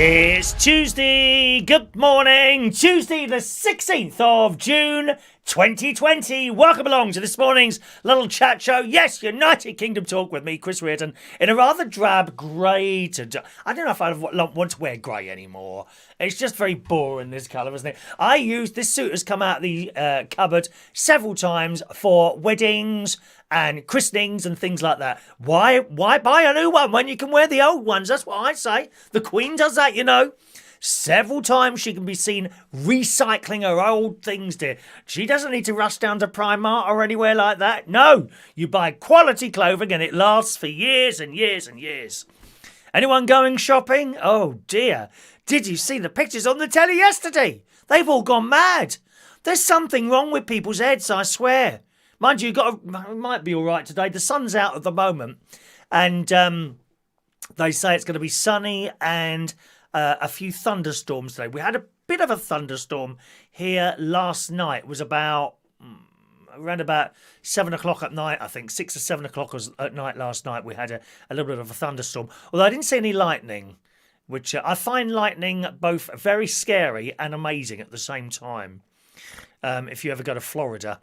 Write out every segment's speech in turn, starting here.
It's Tuesday. Good morning. Tuesday the 16th of June 2020. Welcome along to this morning's little chat show. Yes, United Kingdom talk with me, Chris Reardon, in a rather drab grey. I don't know if I want to wear grey anymore. It's just very boring, this colour, isn't it? This suit has come out of the cupboard several times for weddings and christenings and things like that. Why buy a new one when you can wear the old ones? That's what I say. The Queen does that, you know. Several times she can be seen recycling her old things, dear. She doesn't need to rush down to Primark or anywhere like that. No, you buy quality clothing and it lasts for years and years and years. Anyone going shopping? Oh dear. Did you see the pictures on the telly yesterday? They've all gone mad. There's something wrong with people's heads, I swear. Mind you, it might be all right today. The sun's out at the moment, and they say it's going to be sunny and a few thunderstorms today. We had a bit of a thunderstorm here last night. It was around about 7 o'clock at night, I think. 6 or 7 o'clock at night last night, we had a little bit of a thunderstorm. Although I didn't see any lightning, which I find lightning both very scary and amazing at the same time. If you ever go to Florida,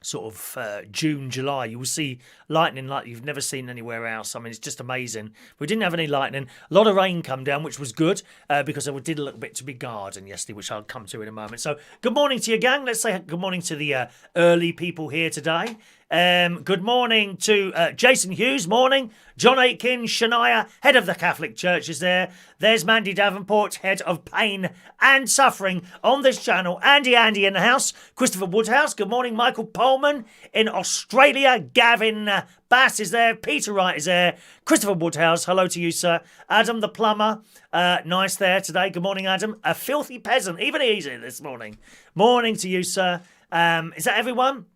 sort of June, July, you will see lightning like you've never seen anywhere else. I mean, it's just amazing. We didn't have any lightning. A lot of rain come down, which was good because I did a little bit to my garden yesterday, which I'll come to in a moment. So good morning to you, gang. Let's say good morning to the early people here today. Good morning to Jason Hughes, morning. John Aitken, Shania, head of the Catholic Church, is there. There's Mandy Davenport, head of pain and suffering on this channel. Andy in the house. Christopher Woodhouse, good morning. Michael Pullman in Australia. Gavin Bass is there. Peter Wright is there. Christopher Woodhouse, hello to you, sir. Adam the plumber, nice there today. Good morning, Adam. A filthy peasant, even easy this morning. Morning to you, sir. Is that everyone?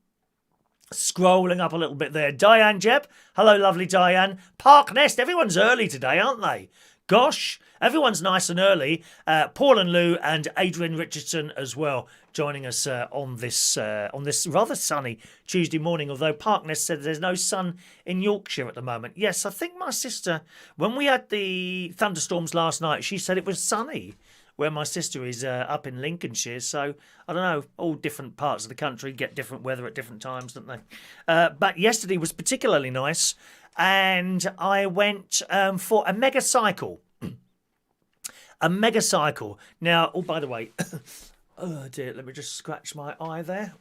Scrolling up a little bit there. Diane Jebb. Hello, lovely Diane. Park Nest. Everyone's early today, aren't they? Gosh, everyone's nice and early. Paul and Lou and Adrian Richardson as well joining us on this rather sunny Tuesday morning. Although Park Nest said there's no sun in Yorkshire at the moment. Yes, I think my sister, when we had the thunderstorms last night, she said it was sunny where my sister is up in Lincolnshire. So, I don't know, all different parts of the country get different weather at different times, don't they? But yesterday was particularly nice, and I went for a mega cycle. A mega cycle. Now, oh, by the way, oh dear, let me just scratch my eye there.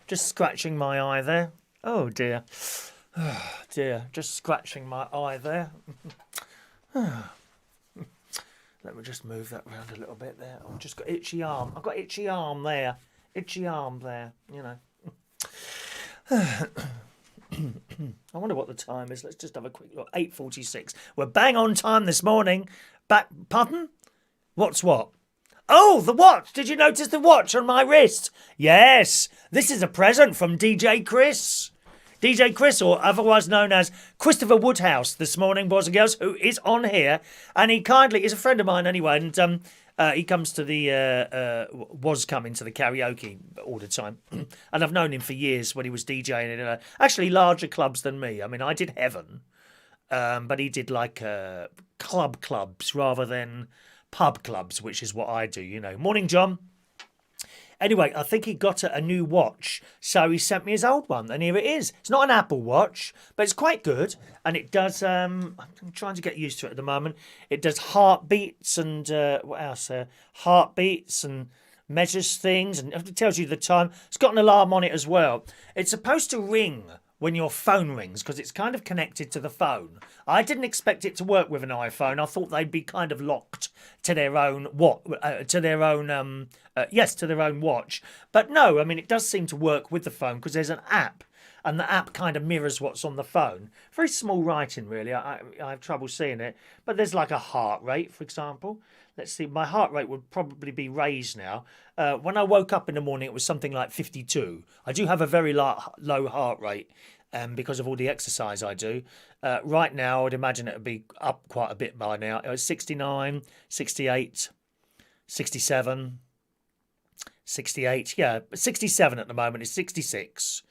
Just scratching my eye there. Oh dear. Oh dear, just scratching my eye there. Let me just move that around a little bit there. I've just got itchy arm. I've got itchy arm there. Itchy arm there, you know. I wonder what the time is. Let's just have a quick look. 8:46. We're bang on time this morning. Pardon? What's what? Oh, the watch. Did you notice the watch on my wrist? Yes. This is a present from DJ Chris. DJ Chris, or otherwise known as Christopher Woodhouse, this morning, boys and girls, who is on here, and he kindly is a friend of mine anyway, and he comes to was coming to the karaoke all the time, and I've known him for years when he was DJing in actually larger clubs than me. I mean, I did Heaven, but he did like clubs rather than pub clubs, which is what I do, you know. Morning, John. Anyway, I think he got a new watch, so he sent me his old one, and here it is. It's not an Apple Watch, but it's quite good, and it does, I'm trying to get used to it at the moment, it does heartbeats and, what else, heartbeats and measures things, and it tells you the time. It's got an alarm on it as well. It's supposed to ring when your phone rings, because it's kind of connected to the phone. I didn't expect it to work with an iPhone. I thought they'd be kind of locked to their own to their own watch. But no, I mean, it does seem to work with the phone because there's an app, and the app kind of mirrors what's on the phone. Very small writing, really. I have trouble seeing it. But there's like a heart rate, for example. Let's see, my heart rate would probably be raised now. When I woke up in the morning, it was something like 52. I do have a very low heart rate because of all the exercise I do. Right now, I would imagine it would be up quite a bit by now. It was 69, 68, 67, 68. Yeah, 67 at the moment. It's 66.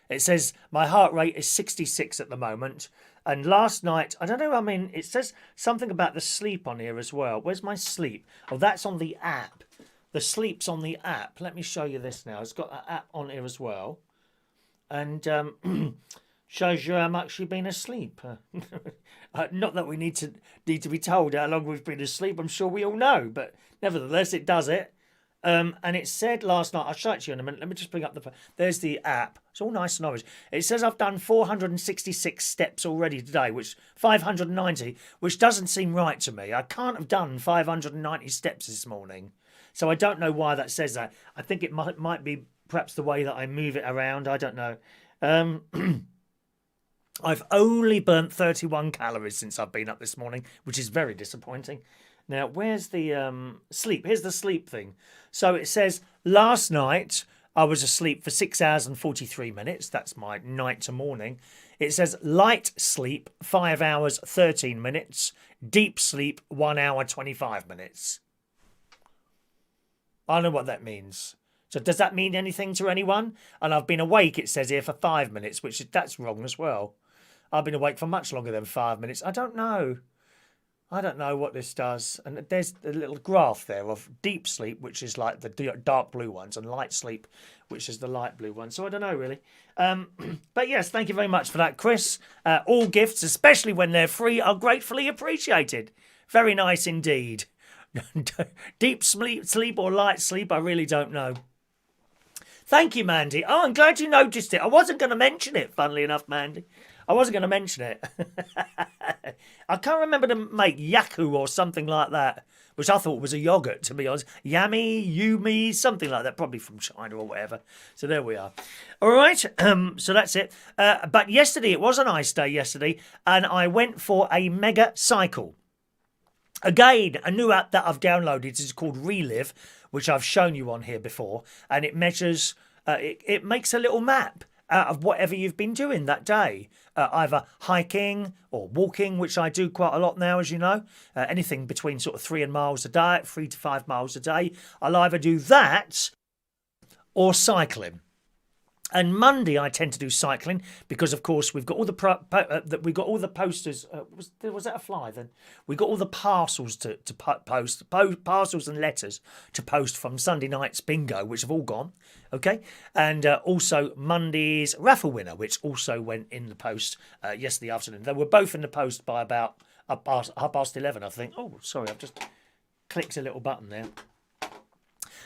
It says my heart rate is 66 at the moment. And last night, I don't know, I mean, it says something about the sleep on here as well. Where's my sleep? Oh, that's on the app. The sleep's on the app. Let me show you this now. It's got an app on here as well. And shows you how much you've been asleep. Not that we need to be told how long we've been asleep. I'm sure we all know. But nevertheless, it does it. And it said last night, I'll show it to you in a minute. Let me just bring up there's the app. It's all nice and orange. It says I've done 466 steps already today, which 590, which doesn't seem right to me. I can't have done 590 steps this morning. So I don't know why that says that. I think it might be perhaps the way that I move it around. I don't know. I've only burnt 31 calories since I've been up this morning, which is very disappointing. Now, where's the sleep? Here's the sleep thing. So it says, last night I was asleep for 6 hours and 43 minutes. That's my night to morning. It says light sleep, 5 hours, 13 minutes. Deep sleep, 1 hour, 25 minutes. I don't know what that means. So does that mean anything to anyone? And I've been awake, it says here, for 5 minutes, that's wrong as well. I've been awake for much longer than 5 minutes. I don't know. I don't know what this does. And there's a little graph there of deep sleep, which is like the dark blue ones, and light sleep, which is the light blue one. So I don't know, really. But yes, thank you very much for that, Chris. All gifts, especially when they're free, are gratefully appreciated. Very nice indeed. Deep sleep or light sleep, I really don't know. Thank you, Mandy. Oh, I'm glad you noticed it. I wasn't going to mention it, funnily enough, Mandy. I wasn't going to mention it. I can't remember to make Yaku or something like that, which I thought was a yogurt, to be honest. Yummy, Yumi, something like that, probably from China or whatever. So there we are. All right, so that's it. But yesterday, it was a nice day yesterday, and I went for a mega cycle. Again, a new app that I've downloaded is called Relive, which I've shown you on here before, and it measures, it makes a little map out of whatever you've been doing that day. Either hiking or walking, which I do quite a lot now, as you know. Anything between sort of 3 miles a day, 3 to 5 miles a day. I'll either do that or cycling. And Monday I tend to do cycling because, of course, we've got all the posters. Was that a fly then? We got all the parcels to post, parcels and letters to post from Sunday night's bingo, which have all gone. Okay, and also Monday's raffle winner, which also went in the post yesterday afternoon. They were both in the post by about 11:30, I think. Oh, sorry, I've just clicked a little button there.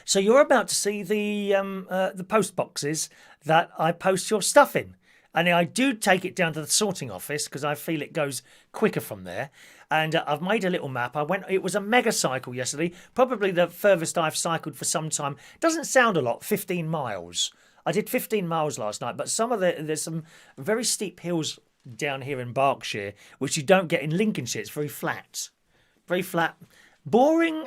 So you're about to see the post boxes that I post your stuff in. And I do take it down to the sorting office because I feel it goes quicker from there. And I've made a little map. It was a mega cycle yesterday, probably the furthest I've cycled for some time. Doesn't sound a lot, 15 miles. I did 15 miles last night, but there's some very steep hills down here in Berkshire, which you don't get in Lincolnshire. It's very flat. Very flat. Boring.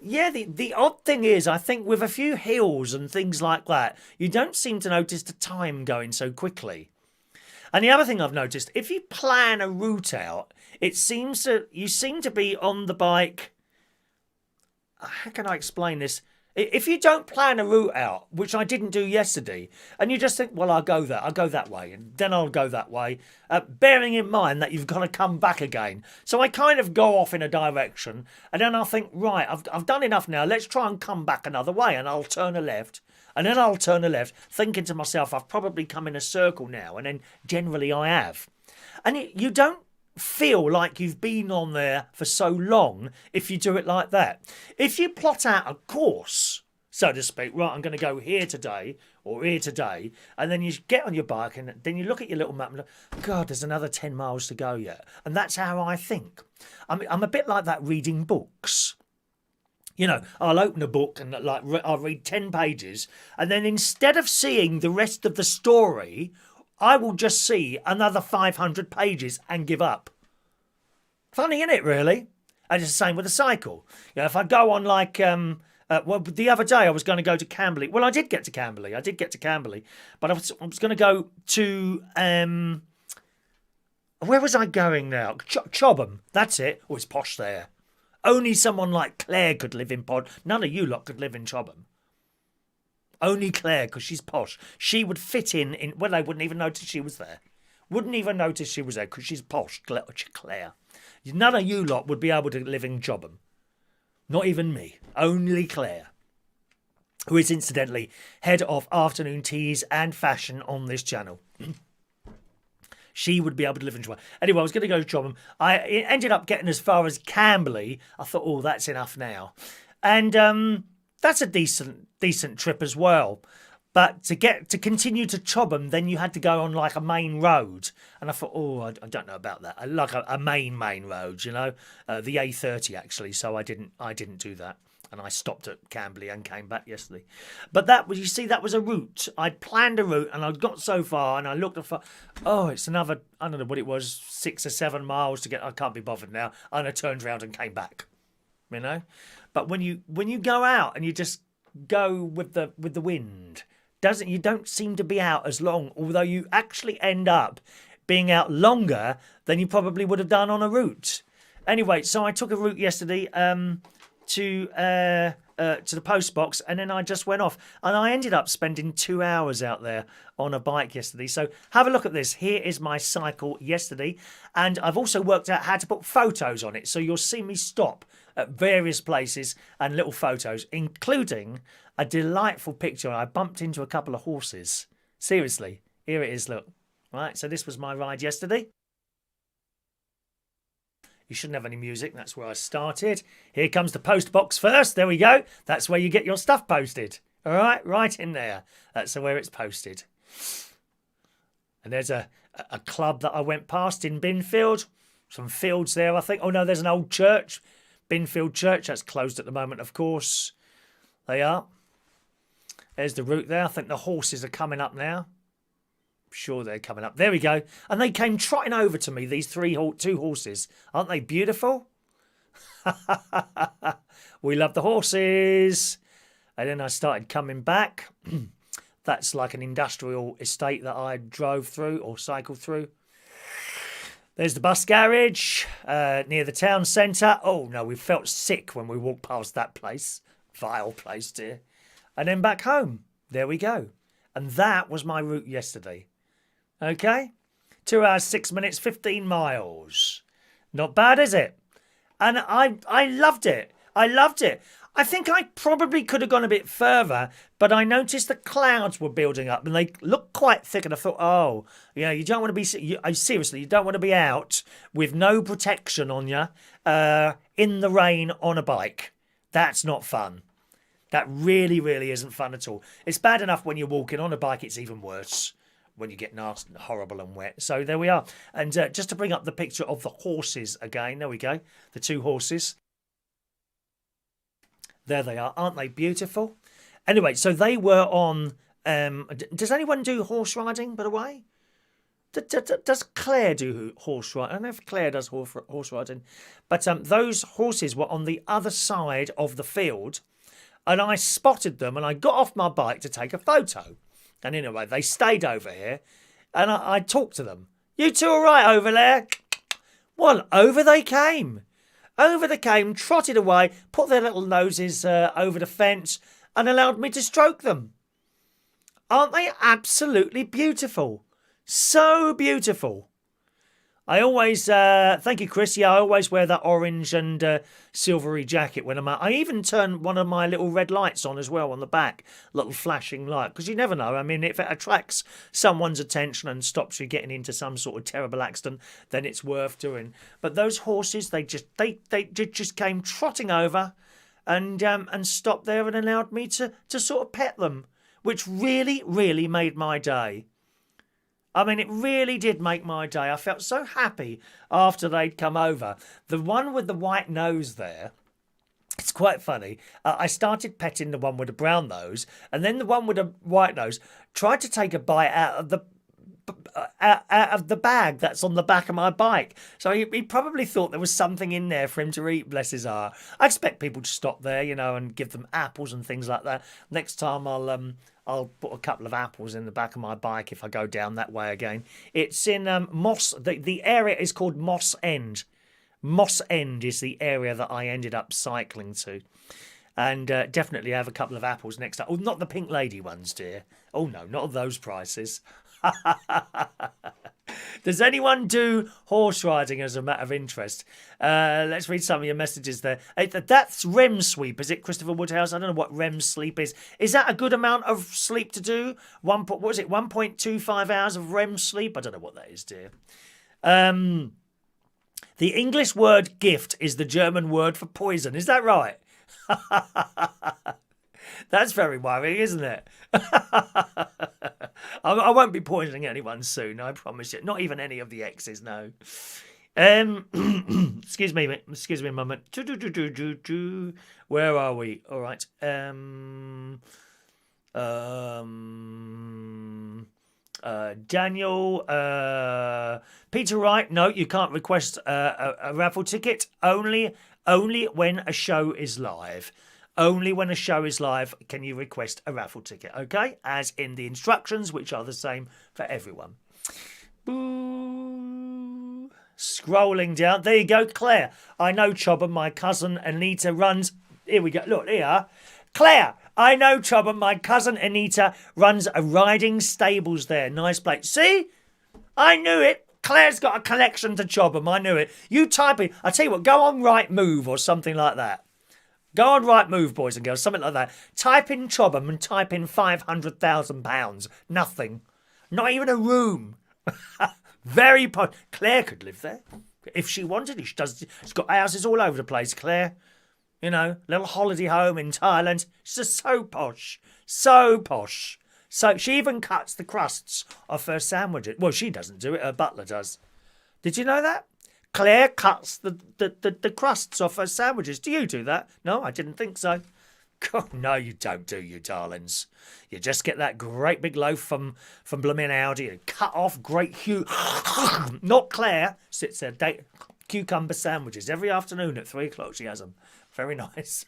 Yeah, the odd thing is, I think with a few hills and things like that, you don't seem to notice the time going so quickly. And the other thing I've noticed, if you plan a route out, you seem to be on the bike. How can I explain this? If you don't plan a route out, which I didn't do yesterday, and you just think, well, I'll go that way, and then I'll go that way, bearing in mind that you've got to come back again. So I kind of go off in a direction, and then I'll think, right, I've done enough now, let's try and come back another way, and I'll turn a left, and then I'll turn a left, thinking to myself, I've probably come in a circle now, and then generally I have. And you don't feel like you've been on there for so long if you do it like that. If you plot out a course, so to speak, right, I'm going to go here today or here today, and then you get on your bike and then you look at your little map and look, God, there's another 10 miles to go yet. And that's how I think. I'm a bit like that reading books. You know, I'll open a book and I'll read 10 pages, and then instead of seeing the rest of the story, I will just see another 500 pages and give up. Funny, isn't it, really? And it's the same with a cycle. You know, if I go on like, the other day I was going to go to Camberley. Well, I did get to Camberley. But I was going to go to, where was I going now? Chobham. That's it. Oh, it's posh there. Only someone like Claire could live in Pod. None of you lot could live in Chobham. Only Claire, because she's posh. She would fit in. Well, they wouldn't even notice she was there. Wouldn't even notice she was there because she's posh, Claire. None of you lot would be able to live in Jobbum. Not even me. Only Claire, who is incidentally head of afternoon teas and fashion on this channel. She would be able to live in Jobbum. Anyway, I was going to go to Jobbum. I ended up getting as far as Camberley. I thought, oh, that's enough now. And that's a decent trip as well. But to continue to Chobham, then you had to go on like a main road. And I thought, oh, I don't know about that. I like a main road, you know, the A30 actually. So I didn't do that. And I stopped at Camberley and came back yesterday. But that was, you see, that was a route. I'd planned a route and I'd got so far and I looked at, oh, it's another, I don't know what it was, 6 or 7 miles to get, I can't be bothered now. And I turned around and came back, you know. But when you go out and you just go with the wind, you don't seem to be out as long, although you actually end up being out longer than you probably would have done on a route. Anyway, so I took a route yesterday to the post box, and then I just went off, and I ended up spending 2 hours out there on a bike yesterday. So have a look at this. Here is my cycle yesterday, and I've also worked out how to put photos on it. So you'll see me stop at various places and little photos, including a delightful picture. I bumped into a couple of horses. Seriously, here it is, look. Right, so this was my ride yesterday. You shouldn't have any music, that's where I started. Here comes the post box first, there we go. That's where you get your stuff posted. All right, right in there. That's where it's posted. And there's a club that I went past in Binfield. Some fields there, I think. Oh no, there's an old church. Binfield Church, that's closed at the moment, of course. They are. There's the route there. I think the horses are coming up now. I'm sure they're coming up. There we go. And they came trotting over to me, these two horses. Aren't they beautiful? We love the horses. And then I started coming back. That's like an industrial estate that I drove through or cycled through. There's the bus garage near the town centre. Oh, no, we felt sick when we walked past that place. Vile place, dear. And then back home. There we go. And that was my route yesterday. Okay? 2 hours, 6 minutes, 15 miles. Not bad, is it? And I loved it. I loved it. I think I probably could have gone a bit further, but I noticed the clouds were building up and they looked quite thick. And I thought, oh, yeah, you don't want to be, seriously, you don't want to be out with no protection on you in the rain on a bike. That's not fun. That really, really isn't fun at all. It's bad enough when you're walking on a bike, it's even worse when you get nasty, horrible and wet. So there we are. And just to bring up the picture of the horses again, there we go, the two horses. There they are. Aren't they beautiful? Anyway, so they were on... does anyone do horse riding, by the way? Does Claire do horse riding? I don't know if Claire does horse riding. But those horses were on the other side of the field. And I spotted them and I got off my bike to take a photo. And anyway, they stayed over here. And I talked to them. You two all right over there? Well, over they came. Over they came, trotted away, put their little noses over the fence and allowed me to stroke them. Aren't they absolutely beautiful? So beautiful. I always, thank you, Chris. Yeah, I always wear that orange and silvery jacket when I'm out. I even turn one of my little red lights on as well on the back, little flashing light, because you never know. I mean, if it attracts someone's attention and stops you getting into some sort of terrible accident, then it's worth doing. But those horses, they just came trotting over and stopped there and allowed me to sort of pet them, which really, really made my day. I mean, it really did make my day. I felt so happy after they'd come over. The one with the white nose there, it's quite funny. I started petting the one with the brown nose, and then the one with the white nose tried to take a bite out of the bag that's on the back of my bike. So he probably thought there was something in there for him to eat, bless his heart. I expect people to stop there, you know, and give them apples and things like that. Next time I'll put a couple of apples in the back of my bike if I go down that way again. It's in Moss. The area is called Moss End. Moss End is the area that I ended up cycling to. And definitely have a couple of apples next time. Oh, not the pink lady ones, dear. Oh, no, not at those prices. Does anyone do horse riding as a matter of interest? Let's read some of your messages there. That's REM sleep, is it, Christopher Woodhouse? I don't know what REM sleep is. Is that a good amount of sleep to do? What was it, 1.25 hours of REM sleep? I don't know what that is, dear. The English word gift is the German word for poison. Is that right? That's very worrying, isn't it? I won't be poisoning anyone soon, I promise you. Not even any of the exes, no. Excuse me a moment. Where are we? All right. Daniel, Peter Wright. No, you can't request a raffle ticket. Only when a show is live. Only when a show is live can you request a raffle ticket, okay? As in the instructions, which are the same for everyone. Boo. Scrolling down. There you go, Claire. I know Chobham, my cousin Anita runs... Here we go. Look, here. Claire, I know Chobham, my cousin Anita runs a riding stables there. Nice place. See? I knew it. Claire's got a connection to Chobham. I knew it. You type it. I tell you what, go on Right Move or something like that. Go on Right Move, boys and girls, something like that. Type in Chobham and type in £500,000. Nothing. Not even a room. Very Claire could live there if she wanted it. She's got houses all over the place, Claire. You know, little holiday home in Thailand. She's just so posh. So posh. So she even cuts the crusts off her sandwiches. Well, she doesn't do it. Her butler does. Did you know that? Claire cuts the crusts off her sandwiches. Do you do that? No, I didn't think so. God, no, you don't, do you, darlings? You just get that great big loaf from blooming Aldi and cut off great huge... Not Claire. Sits there, cucumber sandwiches. Every afternoon at 3 o'clock she has them. Very nice.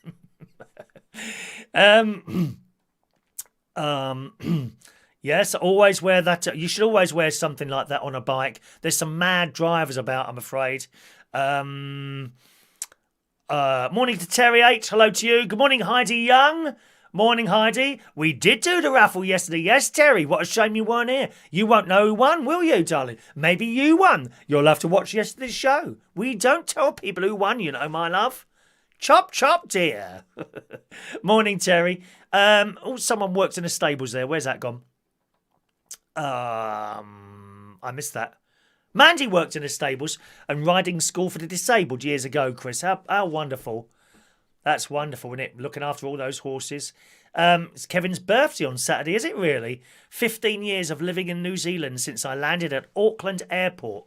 Yes, always wear that. You should always wear something like that on a bike. There's some mad drivers about, I'm afraid. Morning to Terry H. Hello to you. Good morning, Heidi Young. Morning, Heidi. We did do the raffle yesterday. Yes, Terry. What a shame you weren't here. You won't know who won, will you, darling? Maybe you won. You'll have to watch yesterday's show. We don't tell people who won, you know, my love. Chop, chop, dear. Morning, Terry. Oh, someone works in the stables there. Where's that gone? I missed that. Mandy worked in the stables and riding school for the disabled years ago, Chris. How wonderful. That's wonderful, isn't it? Looking after all those horses. It's Kevin's birthday on Saturday, is it really? 15 years of living in New Zealand since I landed at Auckland Airport.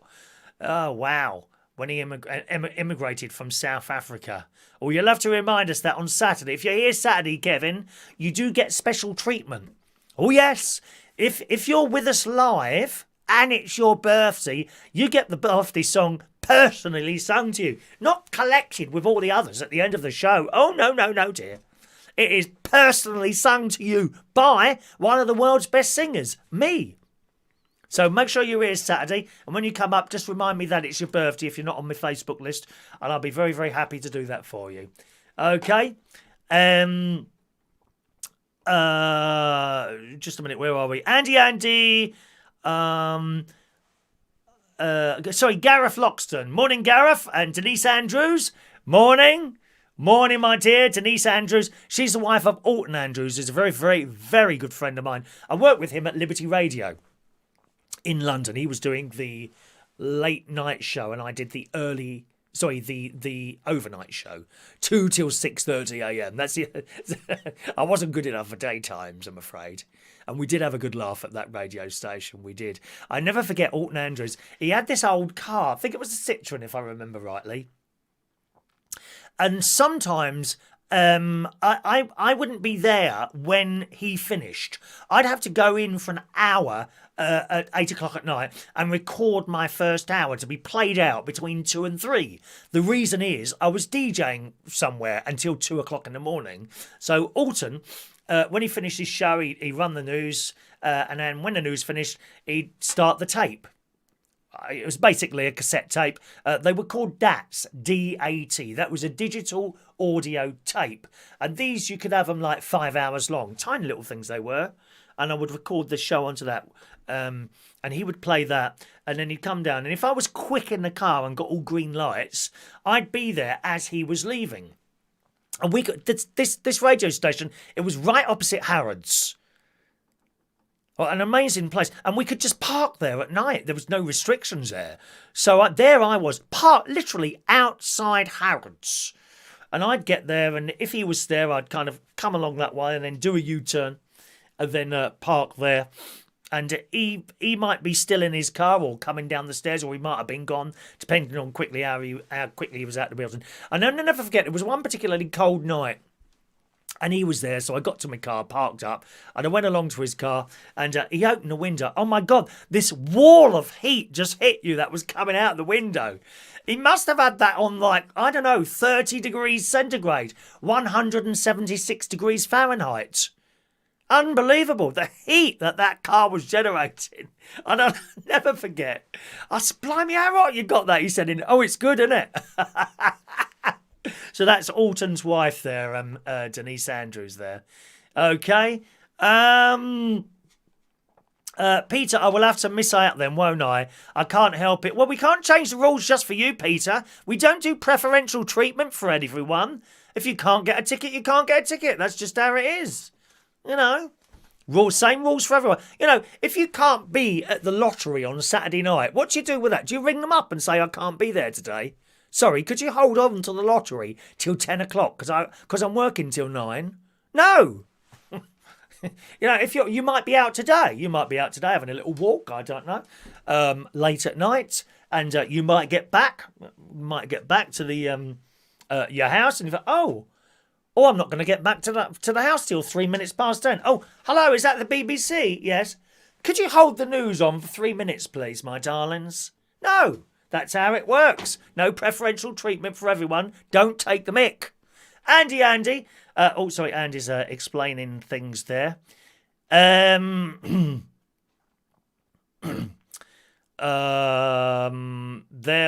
Oh, wow. When he immigrated from South Africa. Oh, you'll have to remind us that on Saturday. If you're here Saturday, Kevin, you do get special treatment. Oh, yes. If you're with us live and it's your birthday, you get the birthday song personally sung to you, not collected with all the others at the end of the show. Oh, no, dear. It is personally sung to you by one of the world's best singers, me. So make sure you're here Saturday, and when you come up, just remind me that it's your birthday if you're not on my Facebook list, and I'll be very, very happy to do that for you. Okay? Just a minute, where are we? Andy, Gareth Loxton. Morning, Gareth. And Denise Andrews. Morning, my dear. Denise Andrews. She's the wife of Alton Andrews, who's a very, very, very good friend of mine. I worked with him at Liberty Radio in London. He was doing the late night show, and I did the overnight show, 2 till 6:30 a.m. That's the. I wasn't good enough for daytimes, I'm afraid. And we did have a good laugh at that radio station. We did. I never forget Alton Andrews. He had this old car. I think it was a Citroen, if I remember rightly. And sometimes I wouldn't be there when he finished. I'd have to go in for an hour at 8 o'clock at night and record my first hour to be played out between 2 and 3. The reason is I was DJing somewhere until 2 o'clock in the morning. So Alton, when he finished his show, he'd run the news, and then when the news finished, he'd start the tape. it was basically a cassette tape. They were called DATs, D-A-T. That was a digital audio tape. And these, you could have them like 5 hours long. Tiny little things they were. And I would record the show onto that. And he would play that. And then he'd come down. And if I was quick in the car and got all green lights, I'd be there as he was leaving. And we got this radio station, it was right opposite Harrods. Well, an amazing place. And we could just park there at night. There was no restrictions there. So there I was, parked literally outside Harrods. And I'd get there, and if he was there, I'd kind of come along that way and then do a U-turn and then park there. And he might be still in his car or coming down the stairs, or he might have been gone, depending on how quickly he was out the building. And I'll never forget, it was one particularly cold night. And he was there, so I got to my car, parked up, and I went along to his car, and he opened the window. Oh, my God, this wall of heat just hit you that was coming out the window. He must have had that on, like, I don't know, 30 degrees centigrade, 176 degrees Fahrenheit. Unbelievable, the heat that car was generating. And I'll never forget. I said, blimey, how right you got that? He said, oh, it's good, isn't it? So that's Alton's wife there, Denise Andrews there. Okay. Peter, I will have to miss out then, won't I? I can't help it. Well, we can't change the rules just for you, Peter. We don't do preferential treatment for everyone. If you can't get a ticket, you can't get a ticket. That's just how it is. You know, same rules for everyone. You know, if you can't be at the lottery on Saturday night, what do you do with that? Do you ring them up and say, I can't be there today? Sorry, could you hold on to the lottery till 10 o'clock because I'm working till 9? No. You know, if you might be out today. You might be out today having a little walk, I don't know, late at night. And you might get back to the your house and you think, Oh, I'm not going to get back to the house till 3 minutes past 10. Oh, hello, is that the BBC? Yes. Could you hold the news on for 3 minutes, please, my darlings? No, that's how it works. No preferential treatment for everyone. Don't take the mick. Andy. Sorry, Andy's explaining things there. There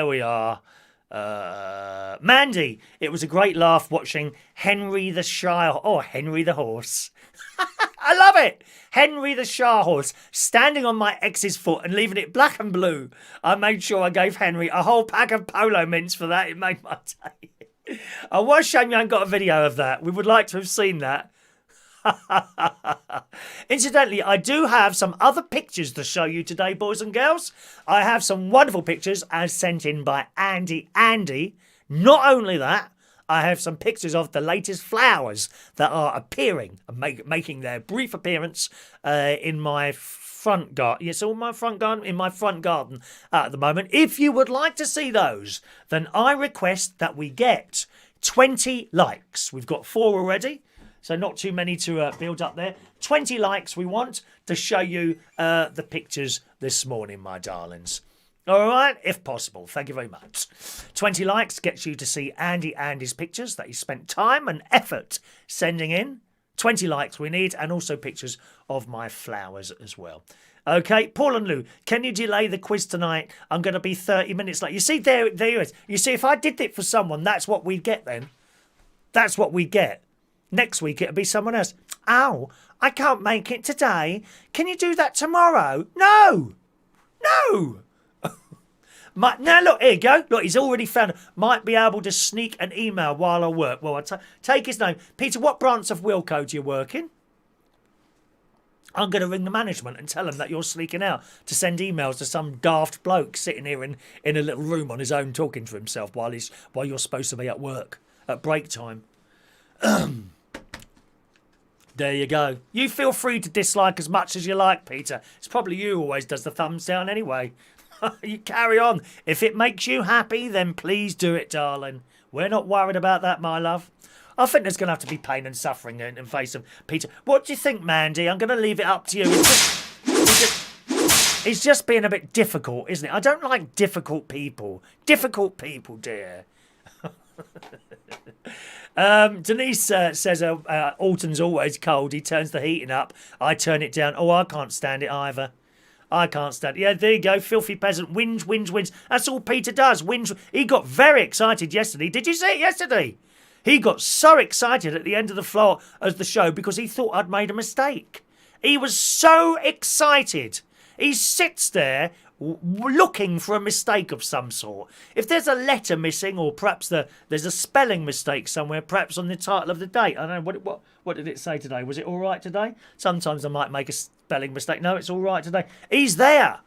we are. Mandy, it was a great laugh watching Henry the Henry the horse. I love it. Henry the Shire horse standing on my ex's foot and leaving it black and blue. I made sure I gave Henry a whole pack of polo mints for that. It made my day. Oh, what a shame you haven't got a video of that. We would like to have seen that. Incidentally, I do have some other pictures to show you today, boys and girls. I have some wonderful pictures as sent in by Andy. Not only that, I have some pictures of the latest flowers that are appearing and making their brief appearance in my front garden. Yes, in my front garden at the moment. If you would like to see those, then I request that we get 20 likes. We've got 4 already. So not too many to build up there. 20 likes we want to show you the pictures this morning, my darlings. All right, if possible. Thank you very much. 20 likes gets you to see Andy's pictures that he spent time and effort sending in. 20 likes we need, and also pictures of my flowers as well. Okay, Paul and Lou, can you delay the quiz tonight? I'm going to be 30 minutes late. You see, there it is. You see, if I did it for someone, that's what we'd get then. That's what we get. Next week, it'll be someone else. Oh, I can't make it today. Can you do that tomorrow? No. Now, look, here you go. Look, he's already found. Might be able to sneak an email while I work. Well, take his name. Peter, what branch of Wilco do you work in? I'm going to ring the management and tell them that you're sneaking out to send emails to some daft bloke sitting here in a little room on his own talking to himself while you're supposed to be at work at break time. There you go. You feel free to dislike as much as you like, Peter. It's probably you who always does the thumbs down anyway. You carry on. If it makes you happy, then please do it, darling. We're not worried about that, my love. I think there's going to have to be pain and suffering in the face of Peter. What do you think, Mandy? I'm going to leave it up to you. It's just being a bit difficult, isn't it? I don't like difficult people. Difficult people, dear. Denise says Alton's always cold. He turns the heating up. I turn it down. Oh, I can't stand it either. I can't stand it. Yeah, there you go. Filthy peasant. Whinge, whinge, whinge. That's all Peter does. Whinge. He got very excited yesterday. Did you see it yesterday? He got so excited at the end of the floor of the show because he thought I'd made a mistake. He was so excited. He sits there looking for a mistake of some sort. If there's a letter missing, or perhaps there's a spelling mistake somewhere, perhaps on the title of the date. I don't know, what did it say today? Was it all right today? Sometimes I might make a spelling mistake. No, it's all right today. He's there.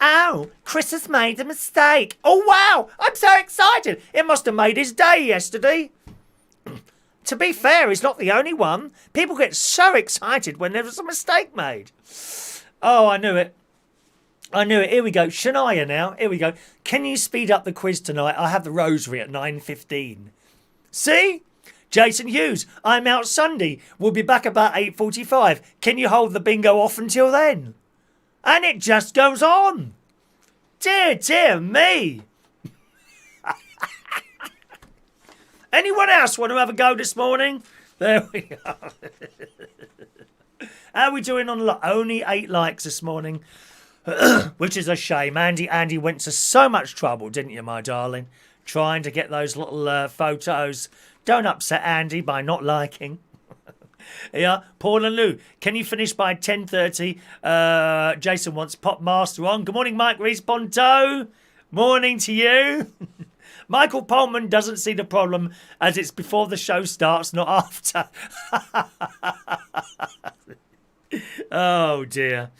Oh, Chris has made a mistake. Oh, wow, I'm so excited. It must have made his day yesterday. To be fair, he's not the only one. People get so excited when there's a mistake made. Oh, I knew it. Here we go. Shania now. Here we go. Can you speed up the quiz tonight? I have the rosary at 9:15. See? Jason Hughes. I'm out Sunday. We'll be back about 8:45. Can you hold the bingo off until then? And it just goes on. Dear me. Anyone else want to have a go this morning? There we are. How are we doing on only 8 likes this morning? Which is a shame. Andy went to so much trouble, didn't you, my darling? Trying to get those little photos. Don't upset Andy by not liking. Yeah, Paul and Lou. Can you finish by 10:30? Jason wants Pop Master on. Good morning, Mike Reese Ponto. Morning to you. Michael Pullman doesn't see the problem as it's before the show starts, not after. Oh, dear.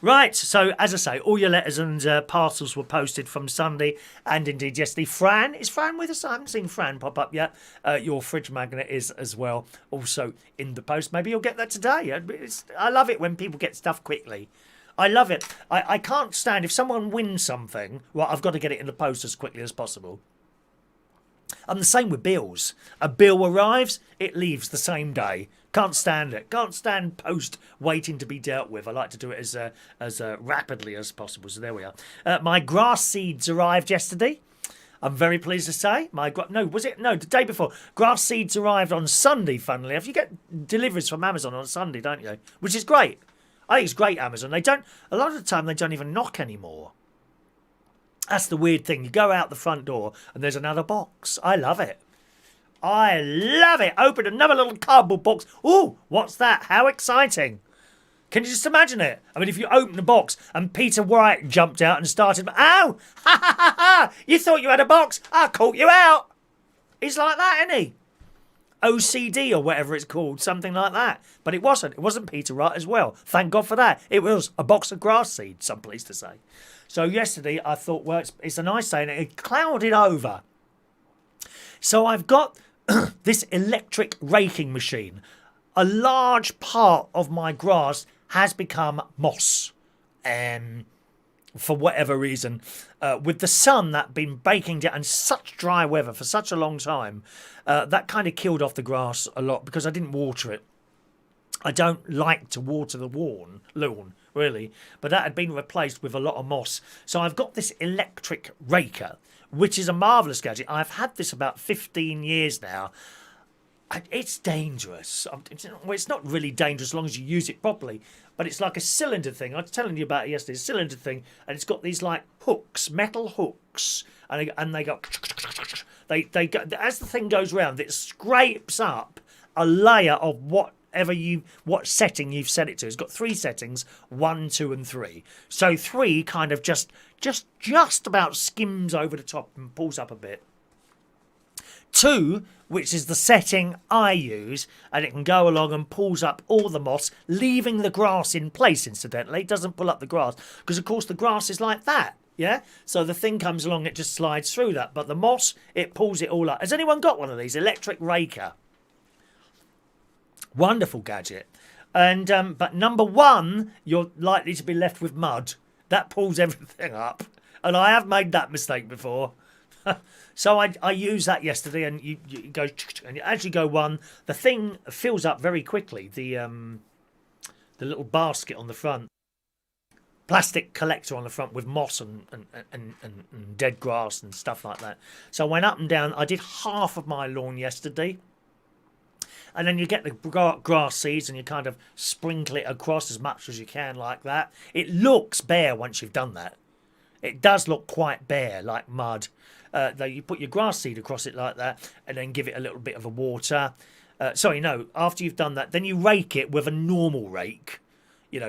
Right, so as I say, all your letters and parcels were posted from Sunday and indeed yesterday. Fran, is Fran with us? I haven't seen Fran pop up yet. Your fridge magnet is as well, also in the post. Maybe you'll get that today. I love it when people get stuff quickly. I love it. I can't stand if someone wins something. Well, I've got to get it in the post as quickly as possible. I'm the same with bills. A bill arrives, it leaves the same day. Can't stand it. Can't stand post waiting to be dealt with. I like to do it as rapidly as possible. So there we are. My grass seeds arrived yesterday. I'm very pleased to say. The day before. Grass seeds arrived on Sunday, funnily enough. You get deliveries from Amazon on Sunday, don't you? Which is great. I think it's great, Amazon. A lot of the time they don't even knock anymore. That's the weird thing. You go out the front door and there's another box. I love it. I love it. Open another little cardboard box. Ooh, what's that? How exciting. Can you just imagine it? I mean, if you open the box and Peter White jumped out and started, ow, ha, ha, ha, ha, you thought you had a box. I caught you out. He's like that, isn't he? OCD or whatever it's called, something like that. But it wasn't. It wasn't Peter Wright as well. Thank God for that. It was a box of grass seeds, I'm pleased to say. So yesterday I thought, well, it's a nice day, and it clouded over. So I've got this electric raking machine. A large part of my grass has become moss. For whatever reason, with the sun that been baking down and such dry weather for such a long time, that kind of killed off the grass a lot because I didn't water it. I don't like to water the lawn, really, but that had been replaced with a lot of moss. So I've got this electric raker, which is a marvellous gadget. I've had this about 15 years now. It's dangerous. Well, it's not really dangerous as long as you use it properly, but it's like a cylinder thing. I was telling you about it yesterday, a cylinder thing, and it's got these like hooks, metal hooks, and they go, they go, as the thing goes round, it scrapes up a layer of what setting you've set it to. It's got 3 settings, 1, 2 and 3. So 3 kind of just about skims over the top and pulls up a bit. 2, which is the setting I use, and it can go along and pulls up all the moss, leaving the grass in place, incidentally. It doesn't pull up the grass, because of course the grass is like that, yeah? So the thing comes along, it just slides through that, but the moss, it pulls it all up. Has anyone got one of these? Electric raker. Wonderful gadget. And but number 1, you're likely to be left with mud. That pulls everything up. And I have made that mistake before. So I used that yesterday, and you go, and as you go 1, the thing fills up very quickly. The little basket on the front, plastic collector on the front with moss and dead grass and stuff like that. So I went up and down. I did half of my lawn yesterday. And then you get the grass seeds and you kind of sprinkle it across as much as you can like that. It looks bare once you've done that. It does look quite bare, like mud. Though you put your grass seed across it like that and then give it a little bit of a water. After you've done that, then you rake it with a normal rake,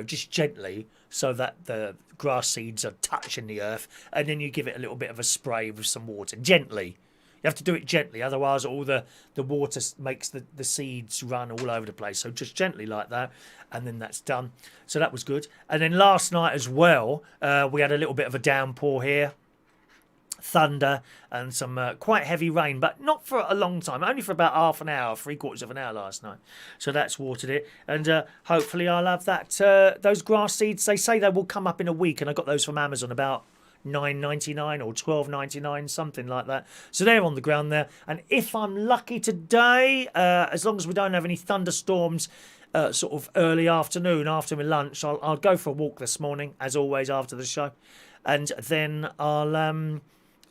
just gently so that the grass seeds are touching the earth, and then you give it a little bit of a spray with some water, gently. You have to do it gently, otherwise all the water makes the seeds run all over the place. So just gently like that, and then that's done. So that was good. And then last night as well, we had a little bit of a downpour here. Thunder and some quite heavy rain, but not for a long time, only for about half an hour, 3/4 of an hour last night. So that's watered it, and hopefully I'll have that. Those grass seeds, they say they will come up in a week, and I got those from Amazon about $9.99 or $12.99, something like that. So they're on the ground there, and if I'm lucky today, as long as we don't have any thunderstorms sort of early afternoon after my lunch, I'll go for a walk this morning, as always, after the show, and then I'll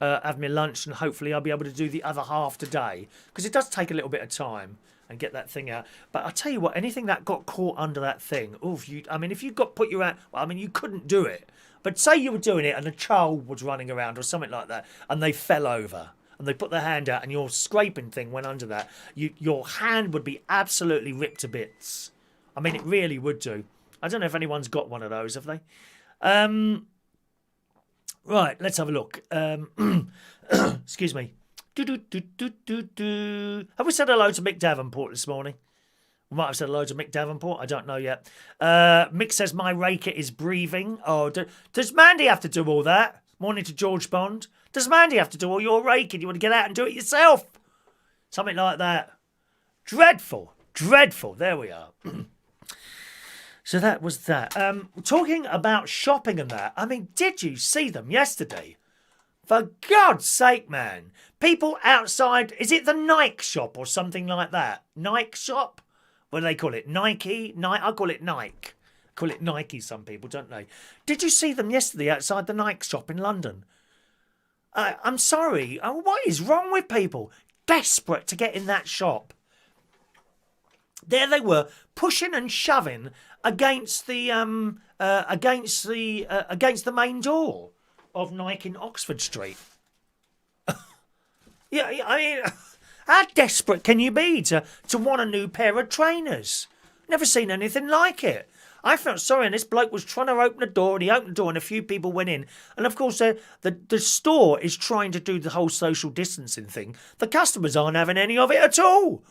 have my lunch, and hopefully I'll be able to do the other half today, because it does take a little bit of time and get that thing out. But I tell you what, anything that got caught under that thing, if you got put your hand, you couldn't do it. But say you were doing it and a child was running around or something like that, and they fell over and they put their hand out and your scraping thing went under that, your hand would be absolutely ripped to bits. It really would do. I don't know if anyone's got one of those, have they? Right, let's have a look. Excuse me. Have we said hello to Mick Davenport this morning? We might have said hello to Mick Davenport. I don't know yet. Mick says my raker is breathing. Oh, does Mandy have to do all that? Morning to George Bond. Does Mandy have to do all your raking? You want to get out and do it yourself? Something like that. Dreadful. Dreadful. There we are. So that was that. Talking about shopping and that, did you see them yesterday? For God's sake, man. People outside, is it the Nike shop or something like that? Nike shop? What do they call it? Nike? I call it Nike. Call it Nike, some people, don't they? Did you see them yesterday outside the Nike shop in London? I'm sorry. What is wrong with people? Desperate to get in that shop. There they were, pushing and shoving against the main door of Nike in Oxford Street. How desperate can you be to want a new pair of trainers? Never seen anything like it. I felt sorry, and this bloke was trying to open the door, and he opened the door, and a few people went in. And of course, the store is trying to do the whole social distancing thing. The customers aren't having any of it at all.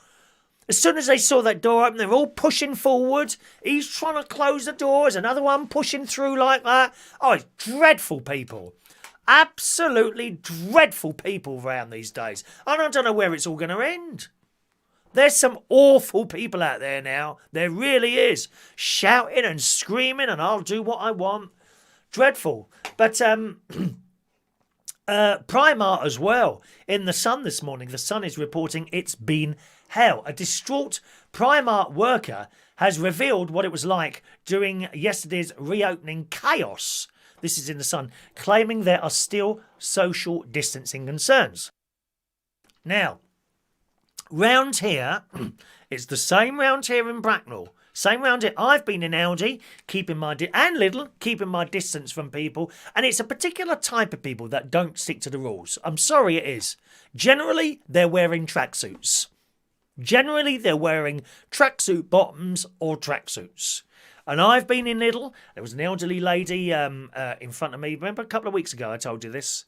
As soon as they saw that door open, they're all pushing forward. He's trying to close the door. There's another one pushing through like that. Oh, it's dreadful people. Absolutely dreadful people around these days. And I don't know where it's all going to end. There's some awful people out there now. There really is. Shouting and screaming, and I'll do what I want. Dreadful. But Primark as well. In The Sun this morning, The Sun is reporting it's been hell. A distraught Primark worker has revealed what it was like during yesterday's reopening chaos. This is in The Sun, claiming there are still social distancing concerns. Now, round here, it's the same round here in Bracknell. Same round here. I've been in Aldi, and Lidl, keeping my distance from people, and it's a particular type of people that don't stick to the rules. I'm sorry, it is. Generally, they're wearing tracksuits. Generally, they're wearing tracksuit bottoms or tracksuits. And I've been in Lidl. There was an elderly lady in front of me. Remember a couple of weeks ago I told you this?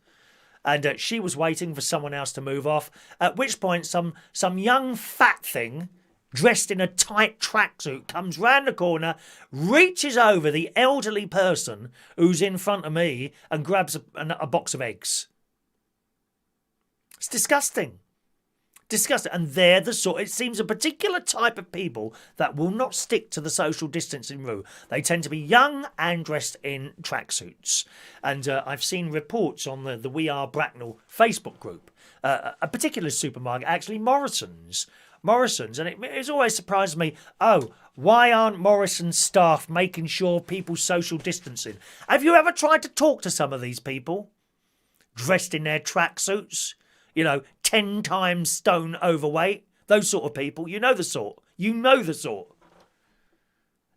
And she was waiting for someone else to move off. At which point some young fat thing dressed in a tight tracksuit comes round the corner, reaches over the elderly person who's in front of me and grabs a box of eggs. It's disgusting. Disgusting. And they're the sort, it seems, a particular type of people that will not stick to the social distancing rule. They tend to be young and dressed in tracksuits. And I've seen reports on the We Are Bracknell Facebook group. A particular supermarket, actually Morrison's. And it's always surprised me, why aren't Morrison's staff making sure people's social distancing? Have you ever tried to talk to some of these people? Dressed in their tracksuits? 10 times stone overweight. Those sort of people, you know the sort. You know the sort.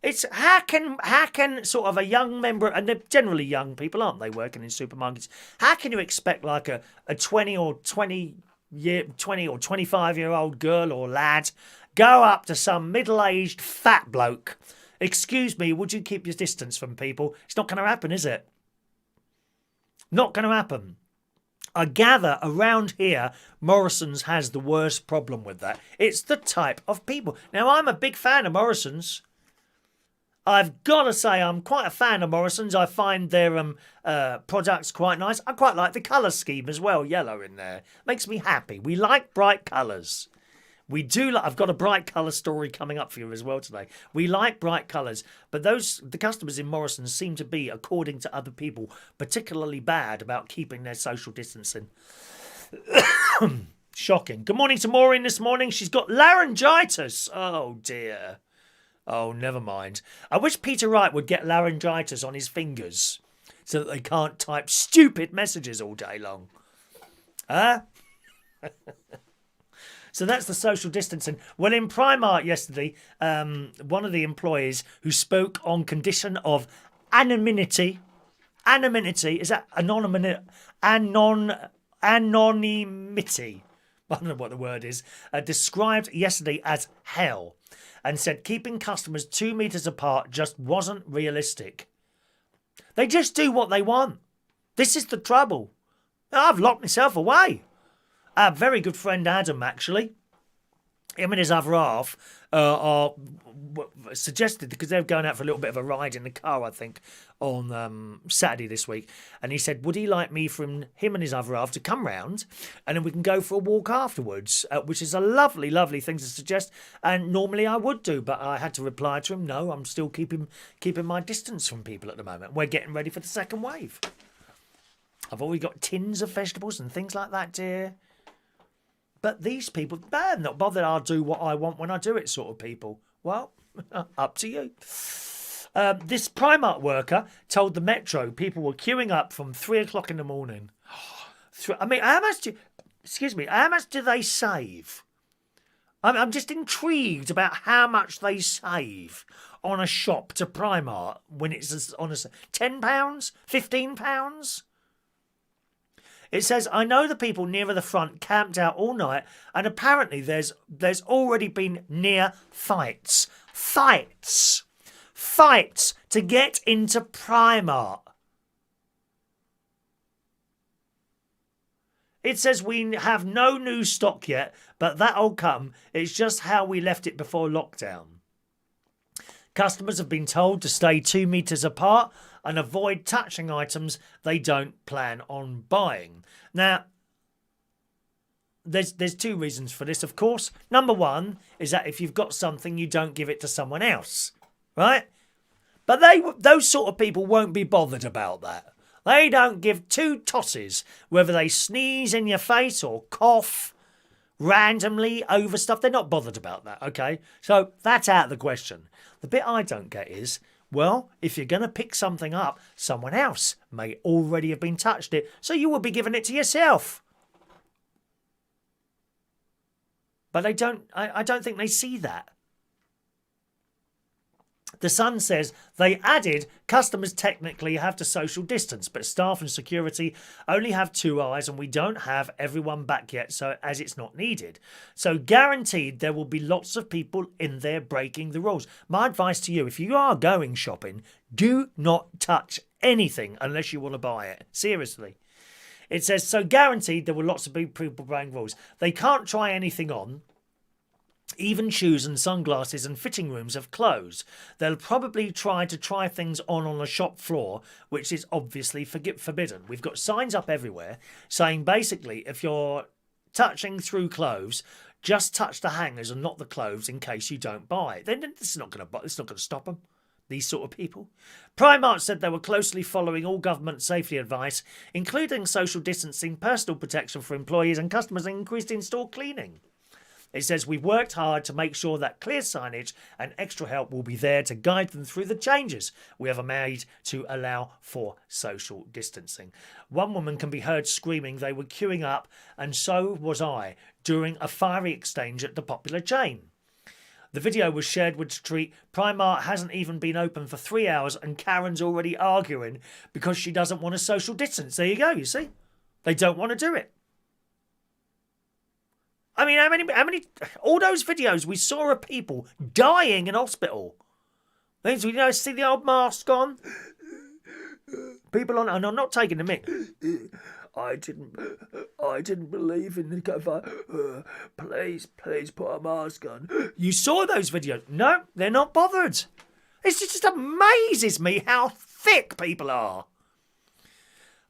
It's how can sort of a young member, and they're generally young people, aren't they, working in supermarkets? How can you expect like a 20 or 25-year-old girl or lad go up to some middle-aged fat bloke? Excuse me, would you keep your distance from people? It's not going to happen, is it? Not going to happen. I gather around here, Morrison's has the worst problem with that. It's the type of people. Now, I'm a big fan of Morrison's. I've got to say I'm quite a fan of Morrison's. I find their products quite nice. I quite like the colour scheme as well, yellow in there. Makes me happy. We like bright colours. We do like, I've got a bright colour story coming up for you as well today. We like bright colours, but the customers in Morrison's seem to be, according to other people, particularly bad about keeping their social distancing. Shocking. Good morning to Maureen this morning. She's got laryngitis. Oh dear. Oh, never mind. I wish Peter Wright would get laryngitis on his fingers so that they can't type stupid messages all day long. Huh? So that's the social distancing. Well, in Primark yesterday, one of the employees who spoke on condition of anonymity, is that anonymity? I don't know what the word is, described yesterday as hell and said keeping customers 2 metres apart just wasn't realistic. They just do what they want. This is the trouble. I've locked myself away. Our very good friend Adam, actually, him and his other half are suggested, because they're going out for a little bit of a ride in the car, I think, on Saturday this week. And he said, would he like him and his other half to come round and then we can go for a walk afterwards, which is a lovely, lovely thing to suggest. And normally I would do, but I had to reply to him, no, I'm still keeping my distance from people at the moment. We're getting ready for the second wave. I've already got tins of vegetables and things like that, dear. But these people, they're not bothered. I'll do what I want when I do it, sort of people. Well, up to you. This Primark worker told the Metro people were queuing up from 3 o'clock in the morning. I mean, how much do they save? I'm just intrigued about how much they save on a shop to Primark when it's on a £10, £15. It says, I know the people nearer the front camped out all night, and apparently there's already been near fights. Fights to get into Primark. It says we have no new stock yet, but that'll come. It's just how we left it before lockdown. Customers have been told to stay 2 metres apart and avoid touching items they don't plan on buying. Now, there's two reasons for this, of course. Number one is that if you've got something, you don't give it to someone else, right? But those sort of people won't be bothered about that. They don't give two tosses whether they sneeze in your face or cough randomly over stuff. They're not bothered about that, okay? So that's out of the question. The bit I don't get is, well, if you're going to pick something up, someone else may already have been touched it, so you will be giving it to yourself. But I don't think they see that. The Sun says they added customers technically have to social distance, but staff and security only have 2 eyes and we don't have everyone back yet, so as it's not needed. So guaranteed there will be lots of people in there breaking the rules. My advice to you, if you are going shopping, do not touch anything unless you want to buy it. Seriously. It says, so guaranteed there will lots of people breaking rules. They can't try anything on. Even shoes and sunglasses and fitting rooms have closed. They'll probably try things on the shop floor, which is obviously forbidden. We've got signs up everywhere saying basically if you're touching through clothes, just touch the hangers and not the clothes in case you don't buy. Then it's not going to stop them. These sort of people. Primark said they were closely following all government safety advice, including social distancing, personal protection for employees and customers, and increased in-store cleaning. It says, we've worked hard to make sure that clear signage and extra help will be there to guide them through the changes we have made to allow for social distancing. One woman can be heard screaming they were queuing up, and so was I, during a fiery exchange at the popular chain. The video was shared with Street. Primark hasn't even been open for 3 hours and Karen's already arguing because she doesn't want to social distance. There you go, you see. They don't want to do it. I mean, how many, all those videos we saw of people dying in hospital. You know, see the old mask on? People on, and I'm not taking the mic. I didn't believe in the cover. Please put a mask on. You saw those videos? No, they're not bothered. It just amazes me how thick people are.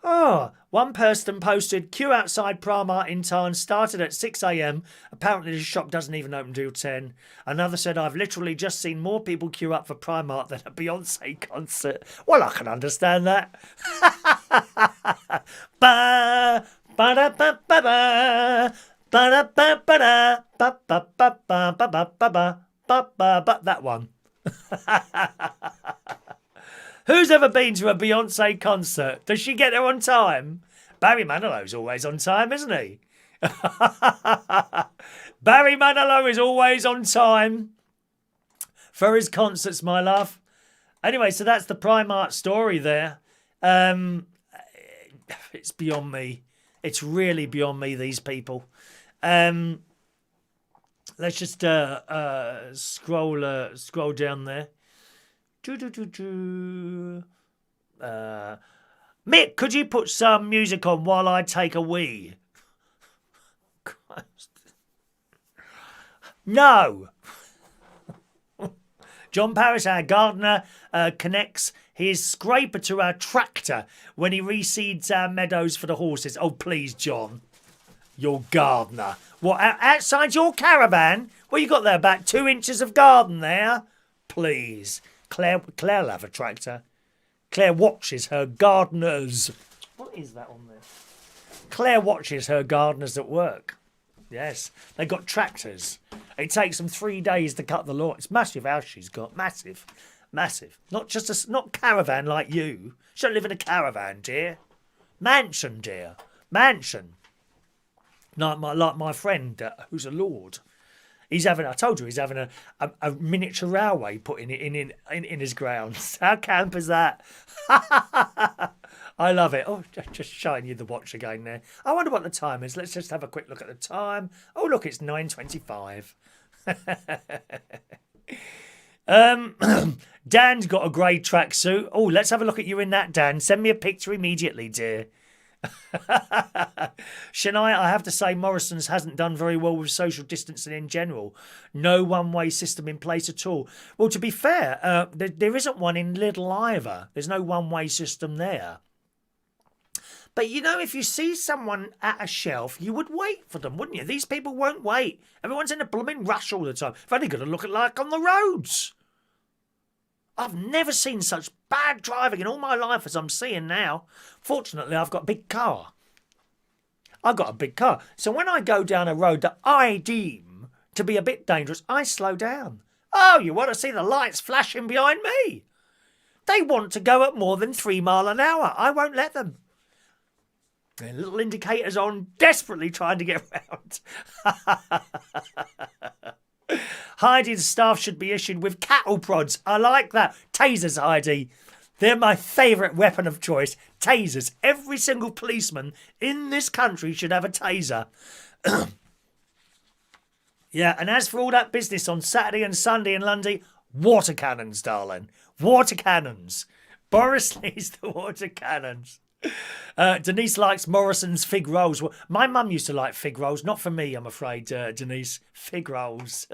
Oh, one person posted, queue outside Primark in Tarn started at 6 a.m. Apparently the shop doesn't even open till 10. Another said, I've literally just seen more people queue up for Primark than a Beyonce concert. Well, I can understand that. Ba ba da ba ba ba ba da ba ba da ba ba ba ba ba ba ba ba ba ba, that one. Who's ever been to a Beyonce concert? Does she get there on time? Barry Manilow's always on time, isn't he? Barry Manilow is always on time for his concerts, my love. Anyway, so that's the Primark story there. It's beyond me. It's really beyond me, these people. Let's just scroll down there. Mick, could you put some music on while I take a wee? Christ. No. John Parrish, our gardener, connects his scraper to our tractor when he reseeds our meadows for the horses. Oh, please, John. Your gardener. What, outside your caravan? What you got there, about 2 inches of garden there? Please. Claire will have a tractor. Claire watches her gardeners. What is that on there? Claire watches her gardeners at work. Yes, they've got tractors. It takes them 3 days to cut the lawn. It's massive house she's got. Massive. Massive. Not just not caravan like you. She don't live in a caravan, dear. Mansion, dear. Mansion. Like my friend who's a lord. I told you he's having a miniature railway put in his grounds. How camp is that? I love it. Oh, just showing you the watch again there. I wonder what the time is. Let's just have a quick look at the time. Oh, look, it's 9:25. Dan's got a grey tracksuit. Oh, let's have a look at you in that, Dan. Send me a picture immediately, dear. Shania, I have to say Morrison's hasn't done very well with social distancing in general. No one-way system in place at all. Well, to be fair, there isn't one in Lidl either. There's no one-way system there. But, you know, if you see someone at a shelf, you would wait for them, wouldn't you? These people won't wait. Everyone's in a blooming rush all the time. If only going to look at like on the roads. I've never seen such bad driving in all my life as I'm seeing now. Fortunately, I've got a big car. I've got a big car. So when I go down a road that I deem to be a bit dangerous, I slow down. Oh, you want to see the lights flashing behind me? They want to go at more than 3 miles an hour. I won't let them. Their little indicators on, desperately trying to get around. Heidi, the staff should be issued with cattle prods. I like that. Tasers, Heidi. They're my favourite weapon of choice. Tasers. Every single policeman in this country should have a taser. Yeah, and as for all that business on Saturday and Sunday in London, water cannons, darling. Water cannons. Boris needs the water cannons. Denise likes Morrison's fig rolls. Well, my mum used to like fig rolls. Not for me, I'm afraid, Denise. Fig rolls.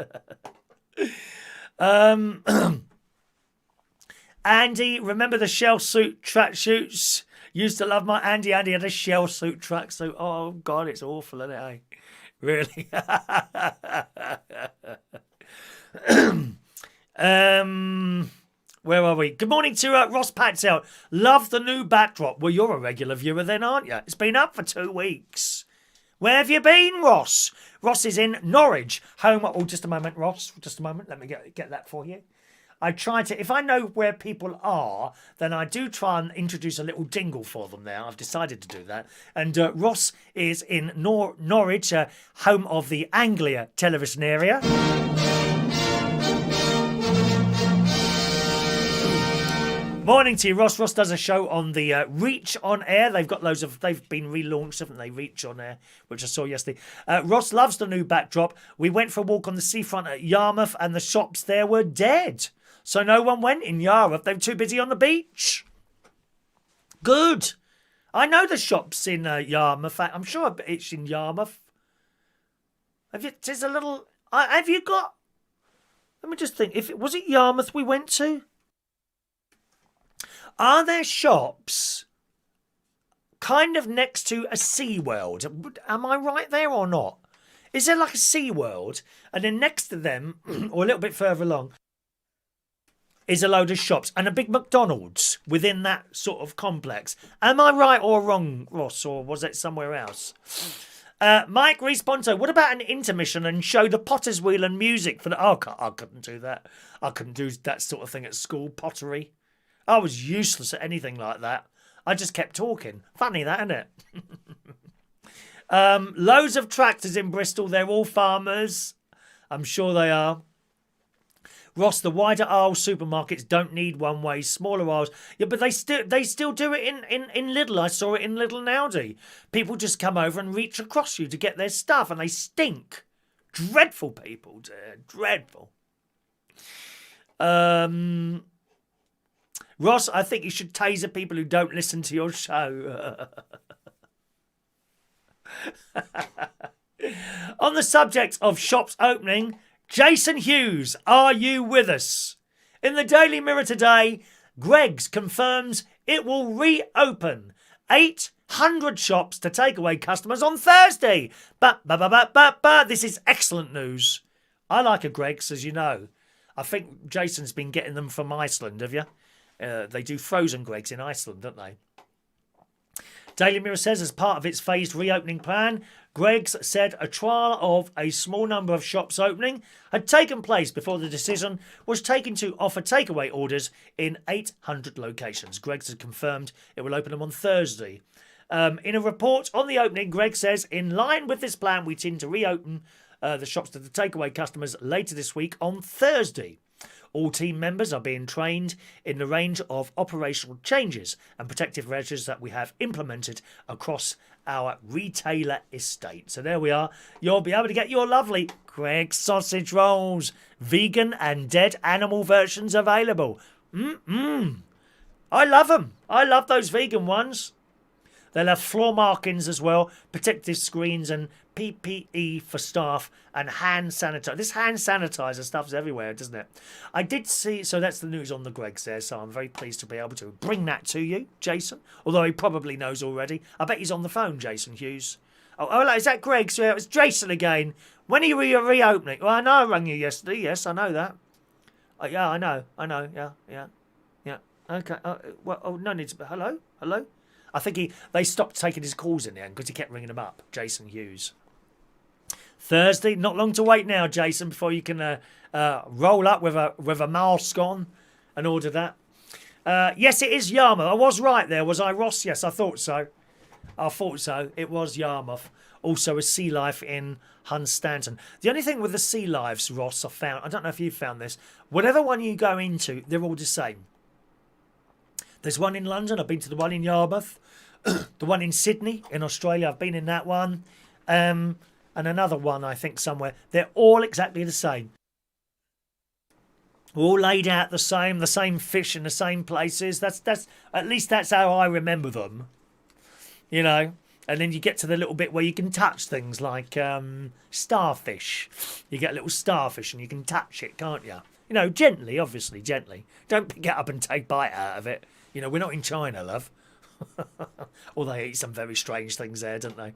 Andy, remember the shell suit tracksuits? Used to love my Andy. Andy had a shell suit tracksuit. Oh, God, it's awful, isn't it? Eh? Really? Where are we? Good morning to Ross Patel. Love the new backdrop. Well, you're a regular viewer then, aren't you? It's been up for 2 weeks. Where have you been, Ross? Ross is in Norwich, home. Oh, just a moment, Ross. Just a moment. Let me get that for you. I try to, if I know where people are, then I do try and introduce a little jingle for them there. I've decided to do that. And Ross is in Norwich, home of the Anglia television area. Morning to you, Ross. Ross does a show on the Reach on Air. They've been relaunched, haven't they? Reach on Air, which I saw yesterday. Ross loves the new backdrop. We went for a walk on the seafront at Yarmouth and the shops there were dead. So no one went in Yarmouth. They were too busy on the beach. Good. I know the shops in Yarmouth. I'm sure it's in Yarmouth. Have you got... Let me just think. Was it Yarmouth we went to? Are there shops kind of next to a SeaWorld? Am I right there or not? Is there like a SeaWorld? And then next to them, or a little bit further along, is a load of shops and a big McDonald's within that sort of complex. Am I right or wrong, Ross? Or was it somewhere else? Mike Responso, what about an intermission and show the potter's wheel and music for the... Oh, I couldn't do that. I couldn't do that sort of thing at school, pottery. I was useless at anything like that. I just kept talking. Funny that, isn't it? Loads of tractors in Bristol. They're all farmers. I'm sure they are. Ross, the wider aisle supermarkets don't need one way. Smaller aisles. Yeah, but they still do it in Lidl. I saw it in Lidl and Aldi. People just come over and reach across you to get their stuff, and they stink. Dreadful people, dear. Dreadful. Ross, I think you should taser people who don't listen to your show. On the subject of shops opening, Jason Hughes, are you with us? In the Daily Mirror today, Greggs confirms it will reopen 800 shops to takeaway customers on Thursday. But this is excellent news. I like a Greggs, as you know. I think Jason's been getting them from Iceland, have you? They do frozen Greggs in Iceland, don't they? Daily Mirror says as part of its phased reopening plan, Greggs said a trial of a small number of shops opening had taken place before the decision was taken to offer takeaway orders in 800 locations. Greggs has confirmed it will open them on Thursday. In a report on the opening, Greggs says, in line with this plan, we intend to reopen the shops to the takeaway customers later this week on Thursday. All team members are being trained in the range of operational changes and protective measures that we have implemented across our retailer estate. So there we are. You'll be able to get your lovely Greggs sausage rolls, vegan and dead animal versions available. I love them. I love those vegan ones. They'll have floor markings as well, protective screens and PPE for staff and hand sanitizer. This hand sanitizer stuff's everywhere, doesn't it? I did see, so that's the news on the Greggs there, so I'm very pleased to be able to bring that to you, Jason. Although he probably knows already. I bet he's on the phone, Jason Hughes. Oh, hello, is that Greggs? Yeah, it was Jason again. When are you reopening? Well, I know I rang you yesterday. Yes, I know that. Yeah, I know. Yeah. Okay. No need to... Hello? I think they stopped taking his calls in the end because he kept ringing them up. Jason Hughes. Thursday, not long to wait now, Jason, before you can roll up with a mask on and order that. Yes, it is Yarmouth. I was right there, was I, Ross? Yes, I thought so. It was Yarmouth. Also a sea life in Hunstanton. The only thing with the sea lives, Ross, I don't know if you've found this, whatever one you go into, they're all the same. There's one in London. I've been to the one in Yarmouth. The one in Sydney, in Australia. I've been in that one. And another one, I think, somewhere. They're all exactly the same. All laid out the same fish in the same places. That's at least that's how I remember them. You know. And then you get to the little bit where you can touch things like starfish. You get a little starfish and you can touch it, can't you? You know, gently, obviously, gently. Don't pick it up and take a bite out of it. You know, we're not in China, love. Although they eat some very strange things there, don't they?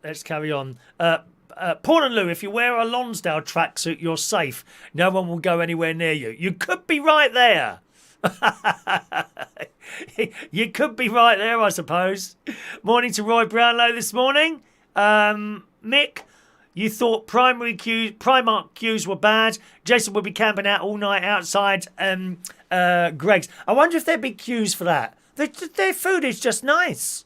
Let's carry on. Paul and Lou, if you wear a Lonsdale tracksuit, you're safe. No one will go anywhere near you. You could be right there. You could be right there, I suppose. Morning to Roy Brownlow this morning. Mick, you thought Primark queues were bad. Jason would be camping out all night outside Greg's. I wonder if there'd be queues for that. Their food is just nice.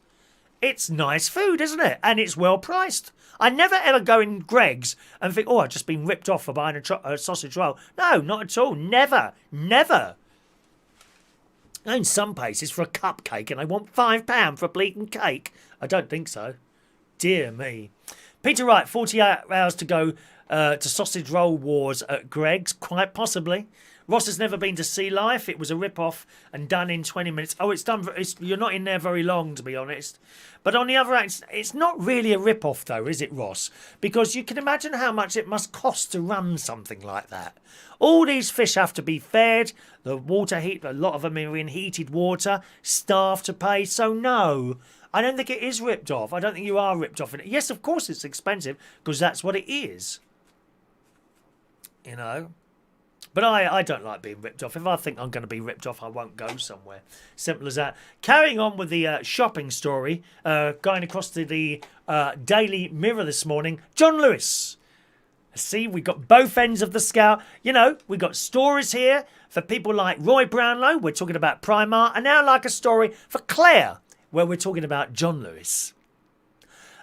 It's nice food, isn't it? And it's well priced. I never ever go in Greg's and think, oh, I've just been ripped off for buying a sausage roll. No, not at all. Never. Never. In some places for a cupcake and I want £5 for a bleeding cake. I don't think so. Dear me. Peter Wright, 48 hours to go to sausage roll wars at Greg's. Quite possibly. Ross has never been to Sea Life. It was a rip-off and done in 20 minutes. Oh, it's done. You're not in there very long, to be honest. But on the other hand, it's not really a rip-off, though, is it, Ross? Because you can imagine how much it must cost to run something like that. All these fish have to be fed. The water heat, a lot of them are in heated water. Staff to pay. So, no, I don't think it is ripped off. I don't think you are ripped off in it. Yes, of course it's expensive, because that's what it is. You know? But I don't like being ripped off. If I think I'm going to be ripped off, I won't go somewhere. Simple as that. Carrying on with the shopping story, going across to the Daily Mirror this morning, John Lewis. See, we got both ends of the scale. You know, we got stories here for people like Roy Brownlow. We're talking about Primark. And now like a story for Claire, where we're talking about John Lewis.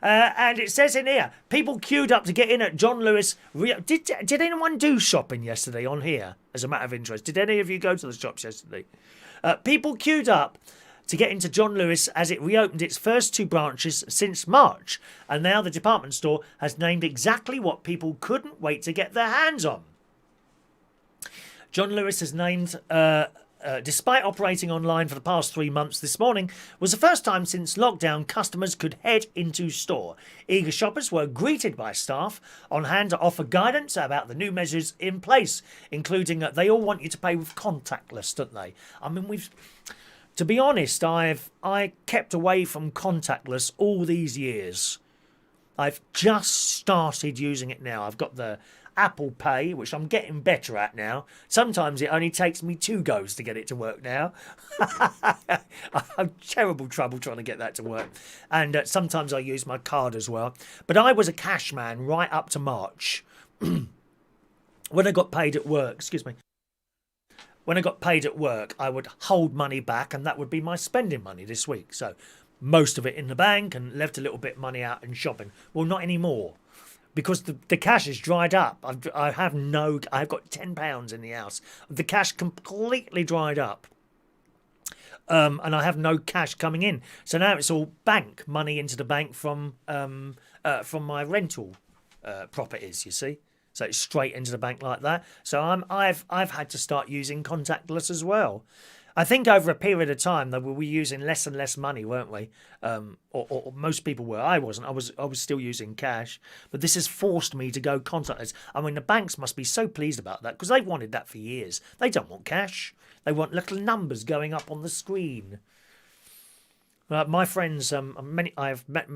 And it says in here, people queued up to get in at John Lewis. Did anyone do shopping yesterday on here, as a matter of interest? Did any of you go to the shops yesterday? People queued up to get into John Lewis as it reopened its first 2 branches since March. And now the department store has named exactly what people couldn't wait to get their hands on. John Lewis has named... despite operating online for the past 3 months, this morning was the first time since lockdown customers could head into store. Eager shoppers were greeted by staff on hand to offer guidance about the new measures in place, including they all want you to pay with contactless, don't they? I mean, to be honest, I kept away from contactless all these years. I've just started using it now. I've got the Apple Pay, which I'm getting better at now. Sometimes it only takes me 2 goes to get it to work now. I have terrible trouble trying to get that to work. And sometimes I use my card as well. But I was a cash man right up to March. When I got paid at work, excuse me. When I got paid at work, I would hold money back and that would be my spending money this week. So most of it in the bank and left a little bit of money out and shopping. Well, not anymore. Because the cash is dried up. I've got £10 in the house. The cash completely dried up. And I have no cash coming in. So now it's all bank money into the bank from my rental properties, you see. So it's straight into the bank like that. So I've had to start using contactless as well. I think over a period of time that we were using less and less money, weren't we? Or most people were. I wasn't. I was still using cash. But this has forced me to go contactless. I mean, the banks must be so pleased about that because they've wanted that for years. They don't want cash. They want little numbers going up on the screen. My friends, I have met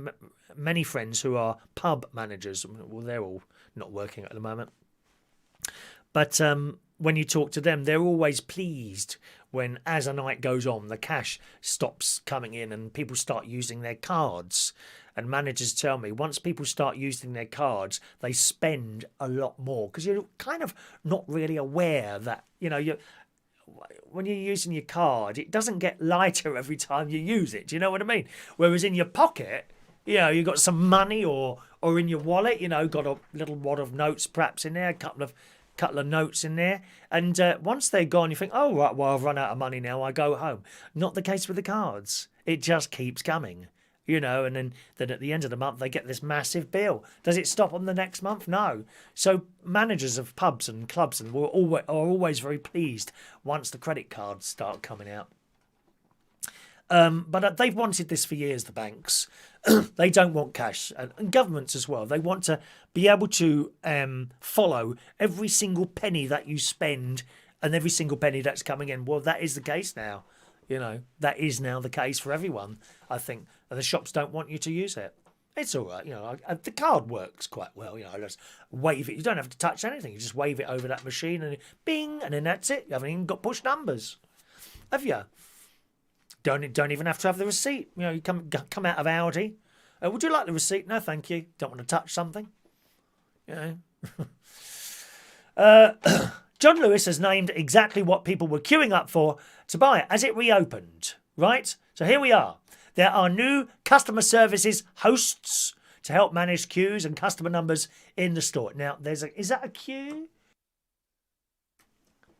many friends who are pub managers. Well, they're all not working at the moment. But when you talk to them, they're always pleased when, as a night goes on, the cash stops coming in and people start using their cards. And managers tell me once people start using their cards, they spend a lot more because you're kind of not really aware that, you know, when you're using your card, it doesn't get lighter every time you use it. Do you know what I mean? Whereas in your pocket, you know, you've got some money or in your wallet, you know, got a little wad of notes perhaps in there, a couple of notes in there, and once they're gone you think, oh right, well I've run out of money now, I go home. Not the case with the cards. It just keeps coming, you know, and then at the end of the month they get this massive bill. Does it stop on the next month? No. So managers of pubs and clubs are always very pleased once the credit cards start coming out. But they've wanted this for years, the banks. They don't want cash, and governments as well. They want to be able to follow every single penny that you spend and every single penny that's coming in. Well, that is the case now. You know, that is now the case for everyone, I think. And the shops don't want you to use it. It's all right, you know. The card works quite well, you know. Just wave it. You don't have to touch anything. You just wave it over that machine and bing, and then that's it. You haven't even got push numbers. Have you? Don't even have to have the receipt. You know, you come out of Audi. Would you like the receipt? No, thank you. Don't want to touch something. You know. John Lewis has named exactly what people were queuing up for to buy as it reopened. Right? So here we are. There are new customer services hosts to help manage queues and customer numbers in the store. Now, is that a queue?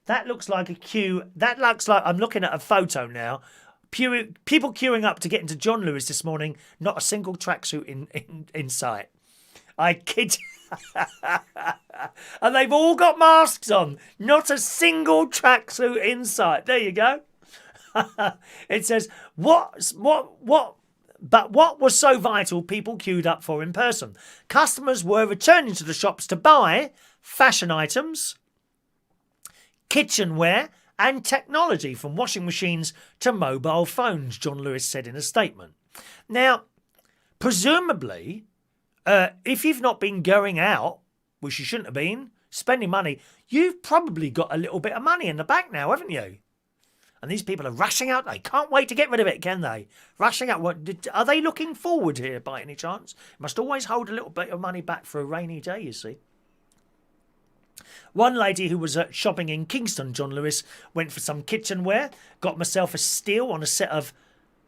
That looks like a queue. That looks like, I'm looking at a photo now. People queuing up to get into John Lewis this morning. Not a single tracksuit in sight. I kid you. And they've all got masks on. Not a single tracksuit in sight. There you go. It says, But what was so vital people queued up for in person? Customers were returning to the shops to buy fashion items, kitchenware and technology, from washing machines to mobile phones, John Lewis said in a statement. Now, presumably, if you've not been going out, which you shouldn't have been, spending money, you've probably got a little bit of money in the bank now, haven't you? And these people are rushing out. They can't wait to get rid of it, can they? Rushing out. Are they looking forward here by any chance? Must always hold a little bit of money back for a rainy day, you see. One lady who was shopping in Kingston, John Lewis, went for some kitchenware, got myself a steal on a set of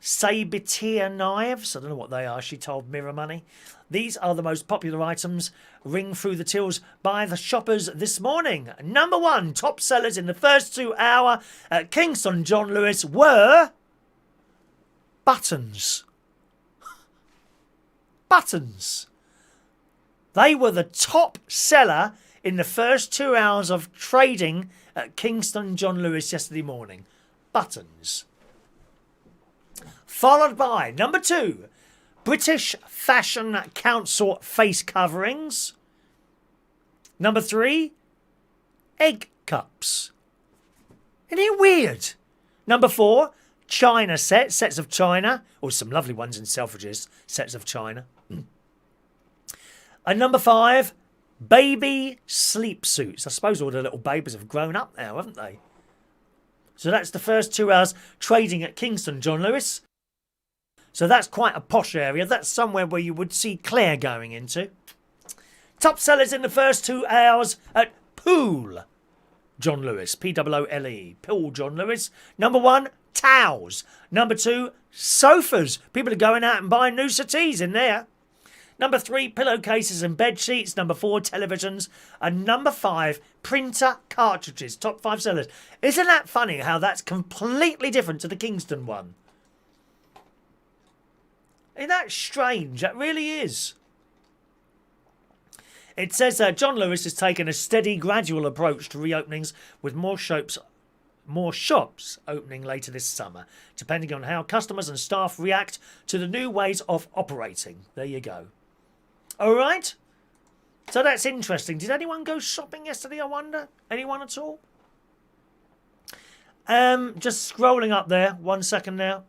Sabatier knives. I don't know what they are, she told Mirror Money. These are the most popular items ring through the tills by the shoppers this morning. Number one top sellers in the first 2 hours at Kingston John Lewis were buttons. Buttons. They were the top seller in the first 2 hours of trading at Kingston John Lewis yesterday morning. Buttons. Followed by number 2, British Fashion Council face coverings. Number 3, egg cups. Isn't it weird? Number 4, China sets of china, or some lovely ones in Selfridges, sets of china. And number 5, baby sleep suits. I suppose all the little babies have grown up now, haven't they? So that's the first 2 hours trading at Kingston John Lewis. So that's quite a posh area. That's somewhere where you would see Claire going into. Top sellers in the first 2 hours at Pool John Lewis. Poole. Pool John Lewis. Number 1, towels. Number 2, sofas. People are going out and buying new settees in there. Number 3, pillowcases and bed sheets. Number 4, televisions. And number 5, printer cartridges. Top 5 sellers. Isn't that funny how that's completely different to the Kingston one? Isn't that strange? That really is. It says that John Lewis has taken a steady, gradual approach to reopenings, with more shops opening later this summer, depending on how customers and staff react to the new ways of operating. There you go. All right. So that's interesting. Did anyone go shopping yesterday, I wonder? Anyone at all? Just scrolling up there. 1 second now.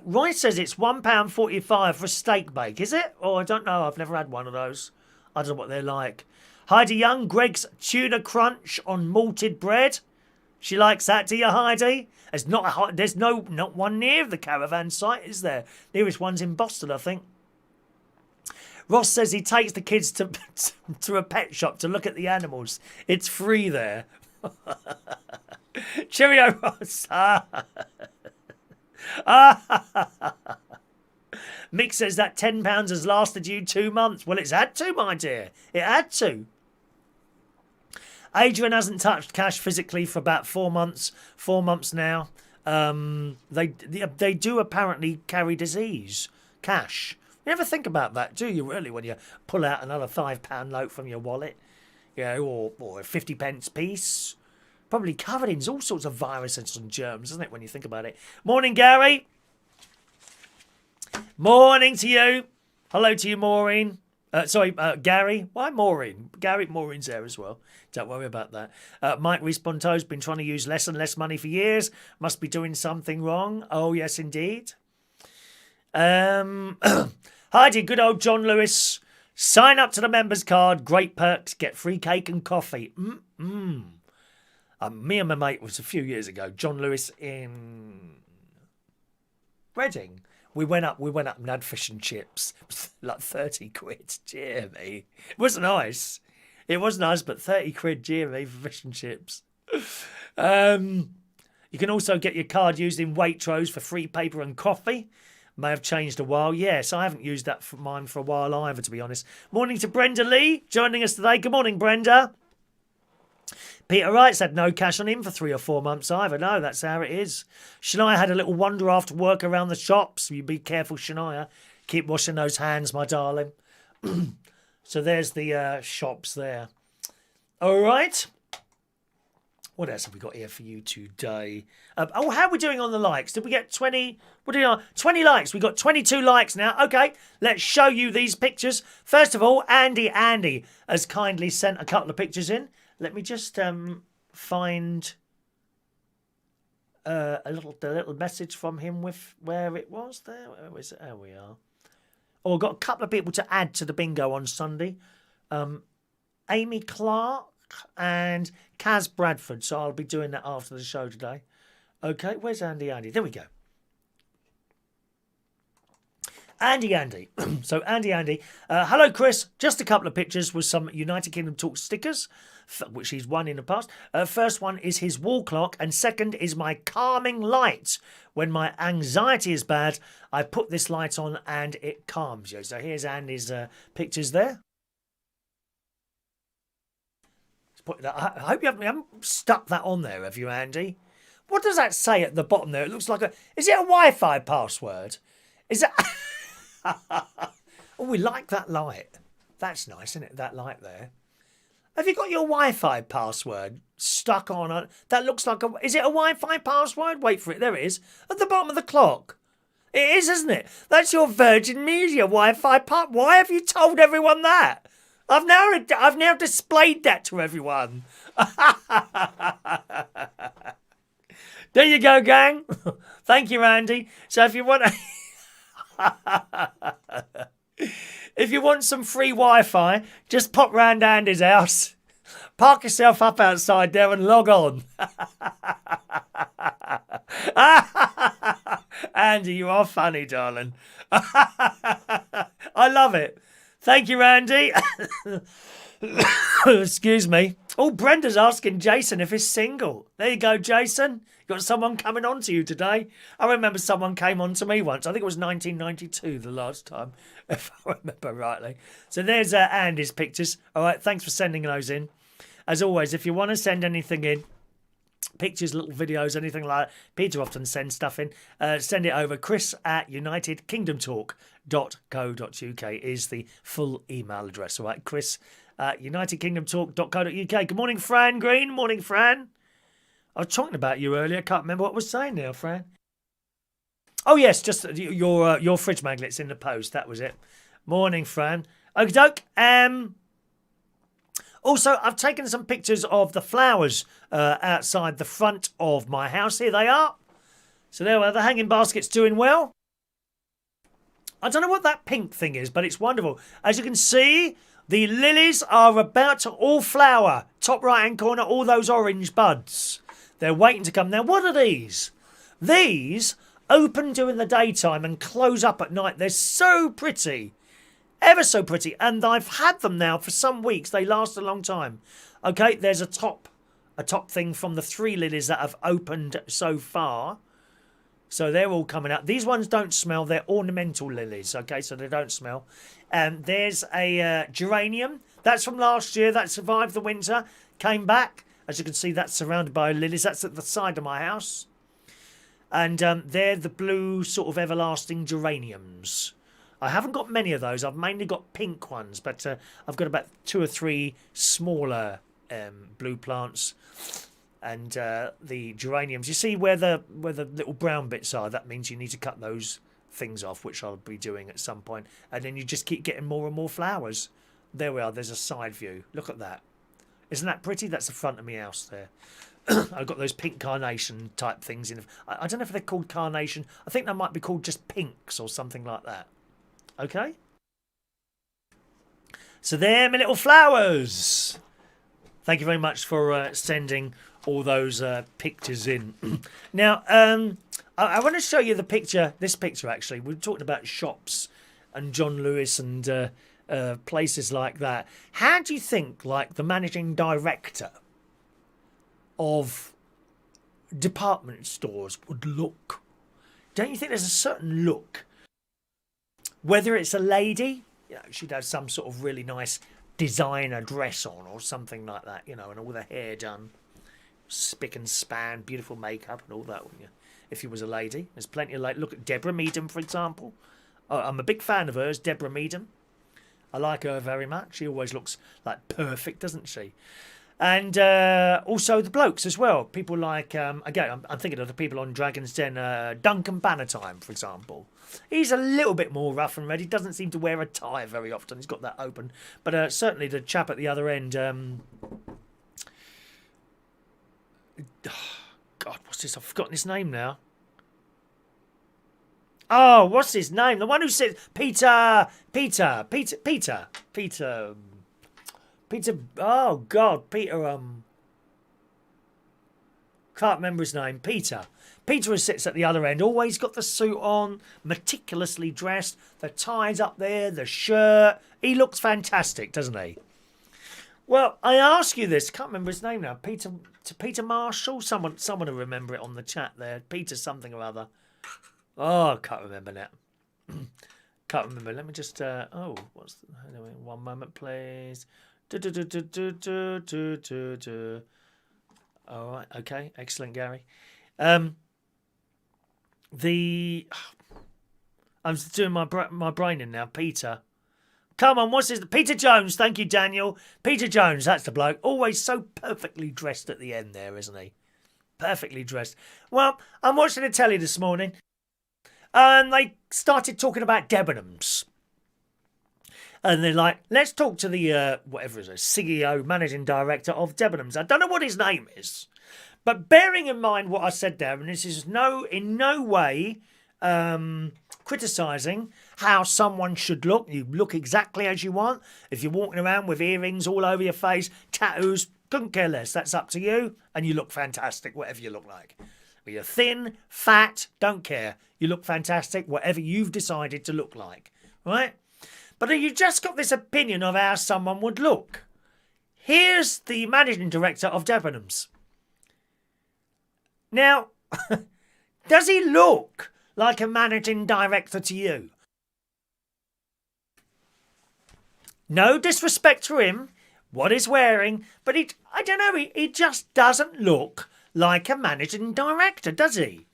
Roy says it's £1.45 for a steak bake. Is it? Oh, I don't know. I've never had one of those. I don't know what they're like. Heidi Young, Greg's tuna crunch on malted bread. She likes that, do you, Heidi? There's not one near the caravan site, is there? Nearest one's in Boston, I think. Ross says he takes the kids to a pet shop to look at the animals. It's free there. Cheerio, Ross. Mick says that £10 has lasted you 2 months. Well, it's had to, my dear. It had to. Adrian hasn't touched cash physically for about 4 months. 4 months now. They do apparently carry disease. Cash. You never think about that, do you, really, when you pull out another £5 note from your wallet? You know, or a 50p piece. Probably covered in all sorts of viruses and germs, isn't it, when you think about it? Morning, Gary. Morning to you. Hello to you, Maureen. Gary. Why Maureen? Maureen's there as well. Don't worry about that. Mike Responto's been trying to use less and less money for years. Must be doing something wrong. Oh, yes, indeed. Heidi, good old John Lewis. Sign up to the members card. Great perks. Get free cake and coffee. Me and my mate was a few years ago. John Lewis in Reading. We went up and had fish and chips. It was like 30 quid. Dear me. It was nice. It was nice, but 30 quid, dear me, for fish and chips. You can also get your card used in Waitrose for free paper and coffee. May have changed a while. Yes, I haven't used that for mine for a while either, to be honest. Morning to Brenda Lee, joining us today. Good morning, Brenda. Peter Wright's had no cash on him for 3 or 4 months either. No, that's how it is. Shania had a little wander after work around the shops. You be careful, Shania. Keep washing those hands, my darling. So there's the shops there. All right. What else have we got here for you today? How are we doing on the likes? Did we get 20? What do you know? 20 likes. We got 22 likes now. Okay, let's show you these pictures. First of all, Andy has kindly sent a couple of pictures in. Let me just find the little message from him with where it was. There, where is it? There we are. Oh, I've got a couple of people to add to the bingo on Sunday. Amy Clark and Kaz Bradford. So I'll be doing that after the show today. Okay, where's Andy? There we go. Andy. So Andy. Hello, Chris. Just a couple of pictures with some United Kingdom Talk stickers, which he's won in the past. First one is his wall clock, and second is my calming light. When my anxiety is bad, I put this light on and it calms you. So here's Andy's pictures there. I hope you haven't stuck that on there, have you, Andy? What does that say at the bottom there? It looks like is it a Wi-Fi password? Is it? Oh, we like that light. That's nice, isn't it? That light there. Have you got your Wi-Fi password stuck on it? That looks like is it a Wi-Fi password? Wait for it. There it is. At the bottom of the clock. It is, isn't it? That's your Virgin Media Wi-Fi password. Why have you told everyone that? I've now displayed that to everyone. There you go, gang. Thank you, Andy. So if you want if you want some free Wi-Fi, just pop round Andy's house, park yourself up outside there and log on. Andy, you are funny, darling. I love it. Thank you, Andy. Excuse me. Oh, Brenda's asking Jason if he's single. There you go, Jason. You got someone coming on to you today. I remember someone came on to me once. I think it was 1992 the last time, if I remember rightly. So there's Andy's pictures. All right, thanks for sending those in. As always, if you want to send anything in, pictures, little videos, anything like that, Peter often sends stuff in. Send it over. chris@unitedkingdomtalk.co.uk is the full email address. All right, chris@unitedkingdomtalk.co.uk. Good morning, Fran Green. Morning, Fran. I was talking about you earlier. I can't remember what I was saying now, Fran. Oh, yes, just your fridge magnets in the post. That was it. Morning, Fran. Okie doke. Also, I've taken some pictures of the flowers outside the front of my house. Here they are. So there we are. The hanging basket's doing well. I don't know what that pink thing is, but it's wonderful. As you can see, the lilies are about to all flower. Top right-hand corner, all those orange buds. They're waiting to come. Now, what are these? These open during the daytime and close up at night. They're so pretty. Ever so pretty. And I've had them now for some weeks. They last a long time. Okay, there's a top thing from the 3 lilies that have opened so far. So they're all coming out. These ones don't smell. They're ornamental lilies. Okay, so they don't smell. And there's a geranium. That's from last year. That survived the winter. Came back. As you can see, that's surrounded by lilies. That's at the side of my house. And they're the blue sort of everlasting geraniums. I haven't got many of those. I've mainly got pink ones. But I've got about 2 or 3 smaller blue plants. And the geraniums. You see where the little brown bits are? That means you need to cut those things off, which I'll be doing at some point. And then you just keep getting more and more flowers. There we are. There's a side view. Look at that. Isn't that pretty? That's the front of my house there. I've got those pink carnation type things in. I don't know if they're called carnation. I think they might be called just pinks or something like that. Okay? So there, my little flowers. Thank you very much for sending all those pictures in. Now, I want to show you the picture. This picture, actually, we're talking about shops and John Lewis and places like that. How do you think, like, the managing director of department stores would look? Don't you think there's a certain look? Whether it's a lady, she'd have some sort of really nice designer dress on or something like that, and all the hair done, spick and span, beautiful makeup and all that, wouldn't you? If you was a lady, there's plenty of look at Deborah Meadham, for example. I'm a big fan of hers, Deborah Meadham. I like her very much. She always looks like perfect, doesn't she? And also the blokes as well. People like, again, I'm thinking of the people on Dragon's Den, Duncan Bannatyne, for example. He's a little bit more rough and ready. Doesn't seem to wear a tie very often. He's got that open. But certainly the chap at the other end, God, what's this? I've forgotten his name now. Oh, what's his name? The one who said Peter. Oh God, Peter. Can't remember his name. Peter who sits at the other end, always got the suit on, meticulously dressed, the tie's up there, the shirt. He looks fantastic, doesn't he? Well, I ask you this. Can't remember his name now. Peter Marshall. Someone will remember it on the chat there. Peter something or other. Oh, I can't remember now. Can't remember. Let me just. One moment, please. All right. Okay. Excellent, Gary. I'm doing my brain in now. Peter. Come on, what's his... Peter Jones. Thank you, Daniel. Peter Jones, that's the bloke. Always so perfectly dressed at the end there, isn't he? Perfectly dressed. Well, I'm watching the telly this morning, and they started talking about Debenhams. And they're like, let's talk to the, whatever it is, CEO, managing director of Debenhams. I don't know what his name is. But bearing in mind what I said there, and this is in no way criticising how someone should look. You look exactly as you want. If you're walking around with earrings all over your face, tattoos, couldn't care less. That's up to you. And you look fantastic, whatever you look like. But you're thin, fat, don't care. You look fantastic, whatever you've decided to look like. Right? But you've just got this opinion of how someone would look. Here's the managing director of Debenhams. Now, does he look like a managing director to you? No disrespect to him, what he's wearing, but I don't know, he just doesn't look like a managing director, does he?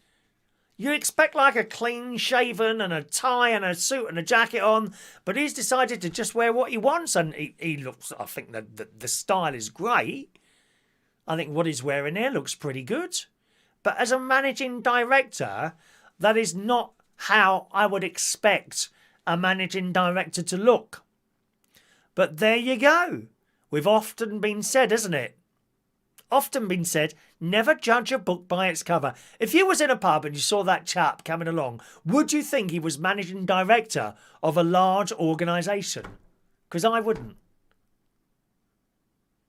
You expect like a clean shaven and a tie and a suit and a jacket on, but he's decided to just wear what he wants, and he looks, I think the style is great. I think what he's wearing there looks pretty good. But as a managing director, that is not how I would expect a managing director to look. But there you go. We've often been said, isn't it? Often been said, never judge a book by its cover. If you was in a pub and you saw that chap coming along, would you think he was managing director of a large organisation? Because I wouldn't.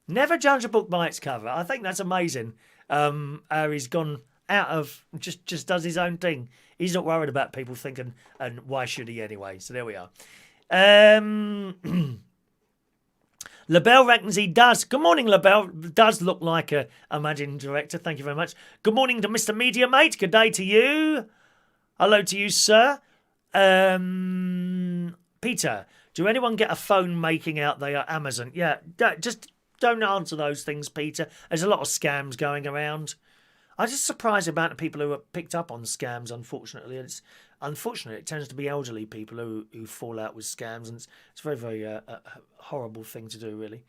Never judge a book by its cover. I think that's amazing. How he's gone out of, just does his own thing. He's not worried about people thinking, and why should he anyway? So there we are. LaBelle reckons he does. Good morning, LaBelle. Does look like a managing director. Thank you very much. Good morning to Mr. Media Mate. Good day to you. Hello to you, sir. Peter, do anyone get a phone making out they are Amazon? Yeah, just don't answer those things, Peter. There's a lot of scams going around. I'm just surprised about the people who are picked up on scams, unfortunately. It's unfortunate. It tends to be elderly people who fall out with scams, and it's a very, very horrible thing to do, really.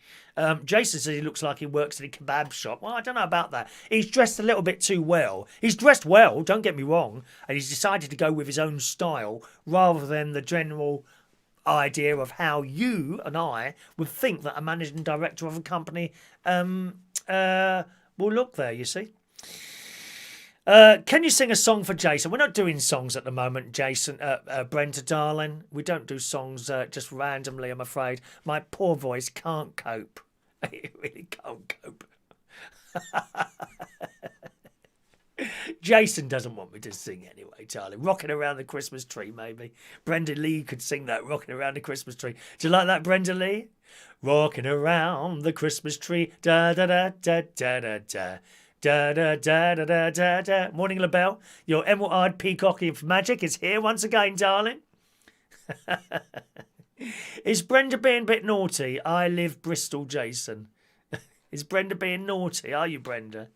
Jason says he looks like he works at a kebab shop. Well, I don't know about that. He's dressed a little bit too well. He's dressed well, don't get me wrong, and he's decided to go with his own style rather than the general idea of how you and I would think that a managing director of a company will look there, you see. Can you sing a song for Jason? We're not doing songs at the moment, Jason. Brent, darling. We don't do songs just randomly, I'm afraid. My poor voice can't cope. It really can't cope. Jason doesn't want me to sing anyway, darling. Rocking around the Christmas tree, maybe. Brenda Lee could sing that, rocking around the Christmas tree. Do you like that, Brenda Lee? Rocking around the Christmas tree. Da da da da da da da. Da da da da da da da. Morning, LaBelle. Your emerald-eyed peacock of magic is here once again, darling. Is Brenda being a bit naughty? I live Bristol, Jason. Is Brenda being naughty? Are you, Brenda?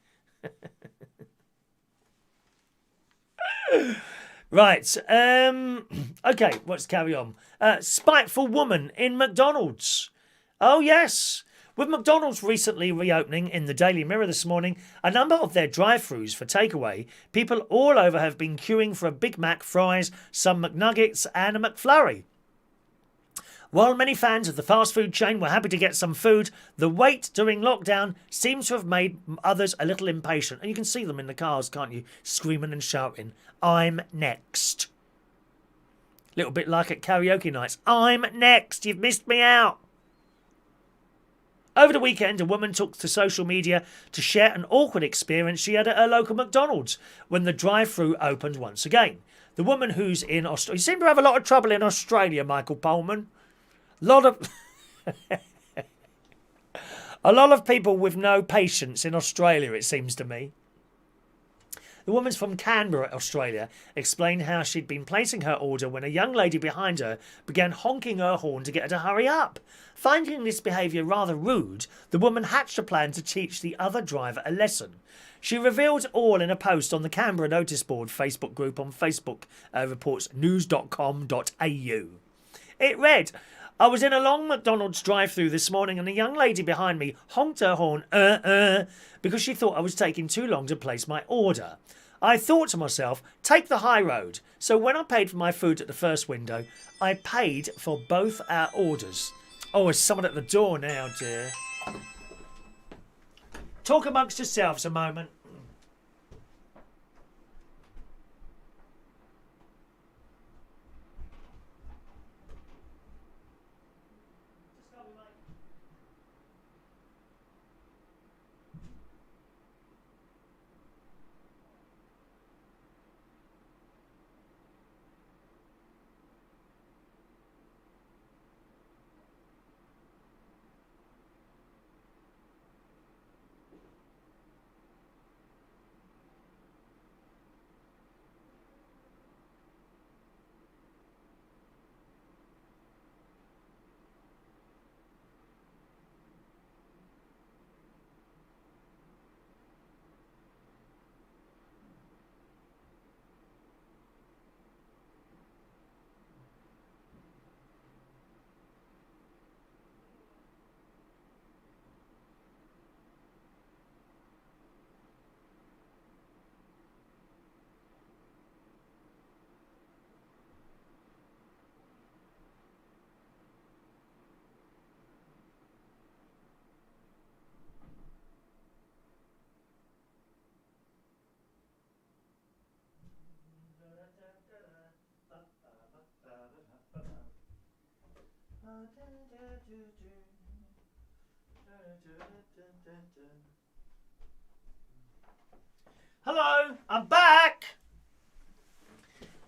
Right. Okay, let's carry on. Spiteful woman in McDonald's. Oh, yes. With McDonald's recently reopening in the Daily Mirror this morning, a number of their drive-thrus for takeaway, people all over have been queuing for a Big Mac, fries, some McNuggets and a McFlurry. While many fans of the fast food chain were happy to get some food, the wait during lockdown seems to have made others a little impatient. And you can see them in the cars, can't you? Screaming and shouting, "I'm next." Little bit like at karaoke nights. "I'm next, you've missed me out." Over the weekend, a woman took to social media to share an awkward experience she had at her local McDonald's when the drive-thru opened once again. The woman who's in Australia... You seem to have a lot of trouble in Australia, Michael Pullman. A lot of people with no patience in Australia, it seems to me. The woman's from Canberra, Australia, explained how she'd been placing her order when a young lady behind her began honking her horn to get her to hurry up. Finding this behaviour rather rude, the woman hatched a plan to teach the other driver a lesson. She revealed all in a post on the Canberra Notice Board Facebook group on Facebook, reports news.com.au. It read, "I was in a long McDonald's drive-thru this morning and a young lady behind me honked her horn because she thought I was taking too long to place my order. I thought to myself, take the high road. So when I paid for my food at the first window, I paid for both our orders." Oh, there's someone at the door now, dear. Talk amongst yourselves a moment. Hello, I'm back.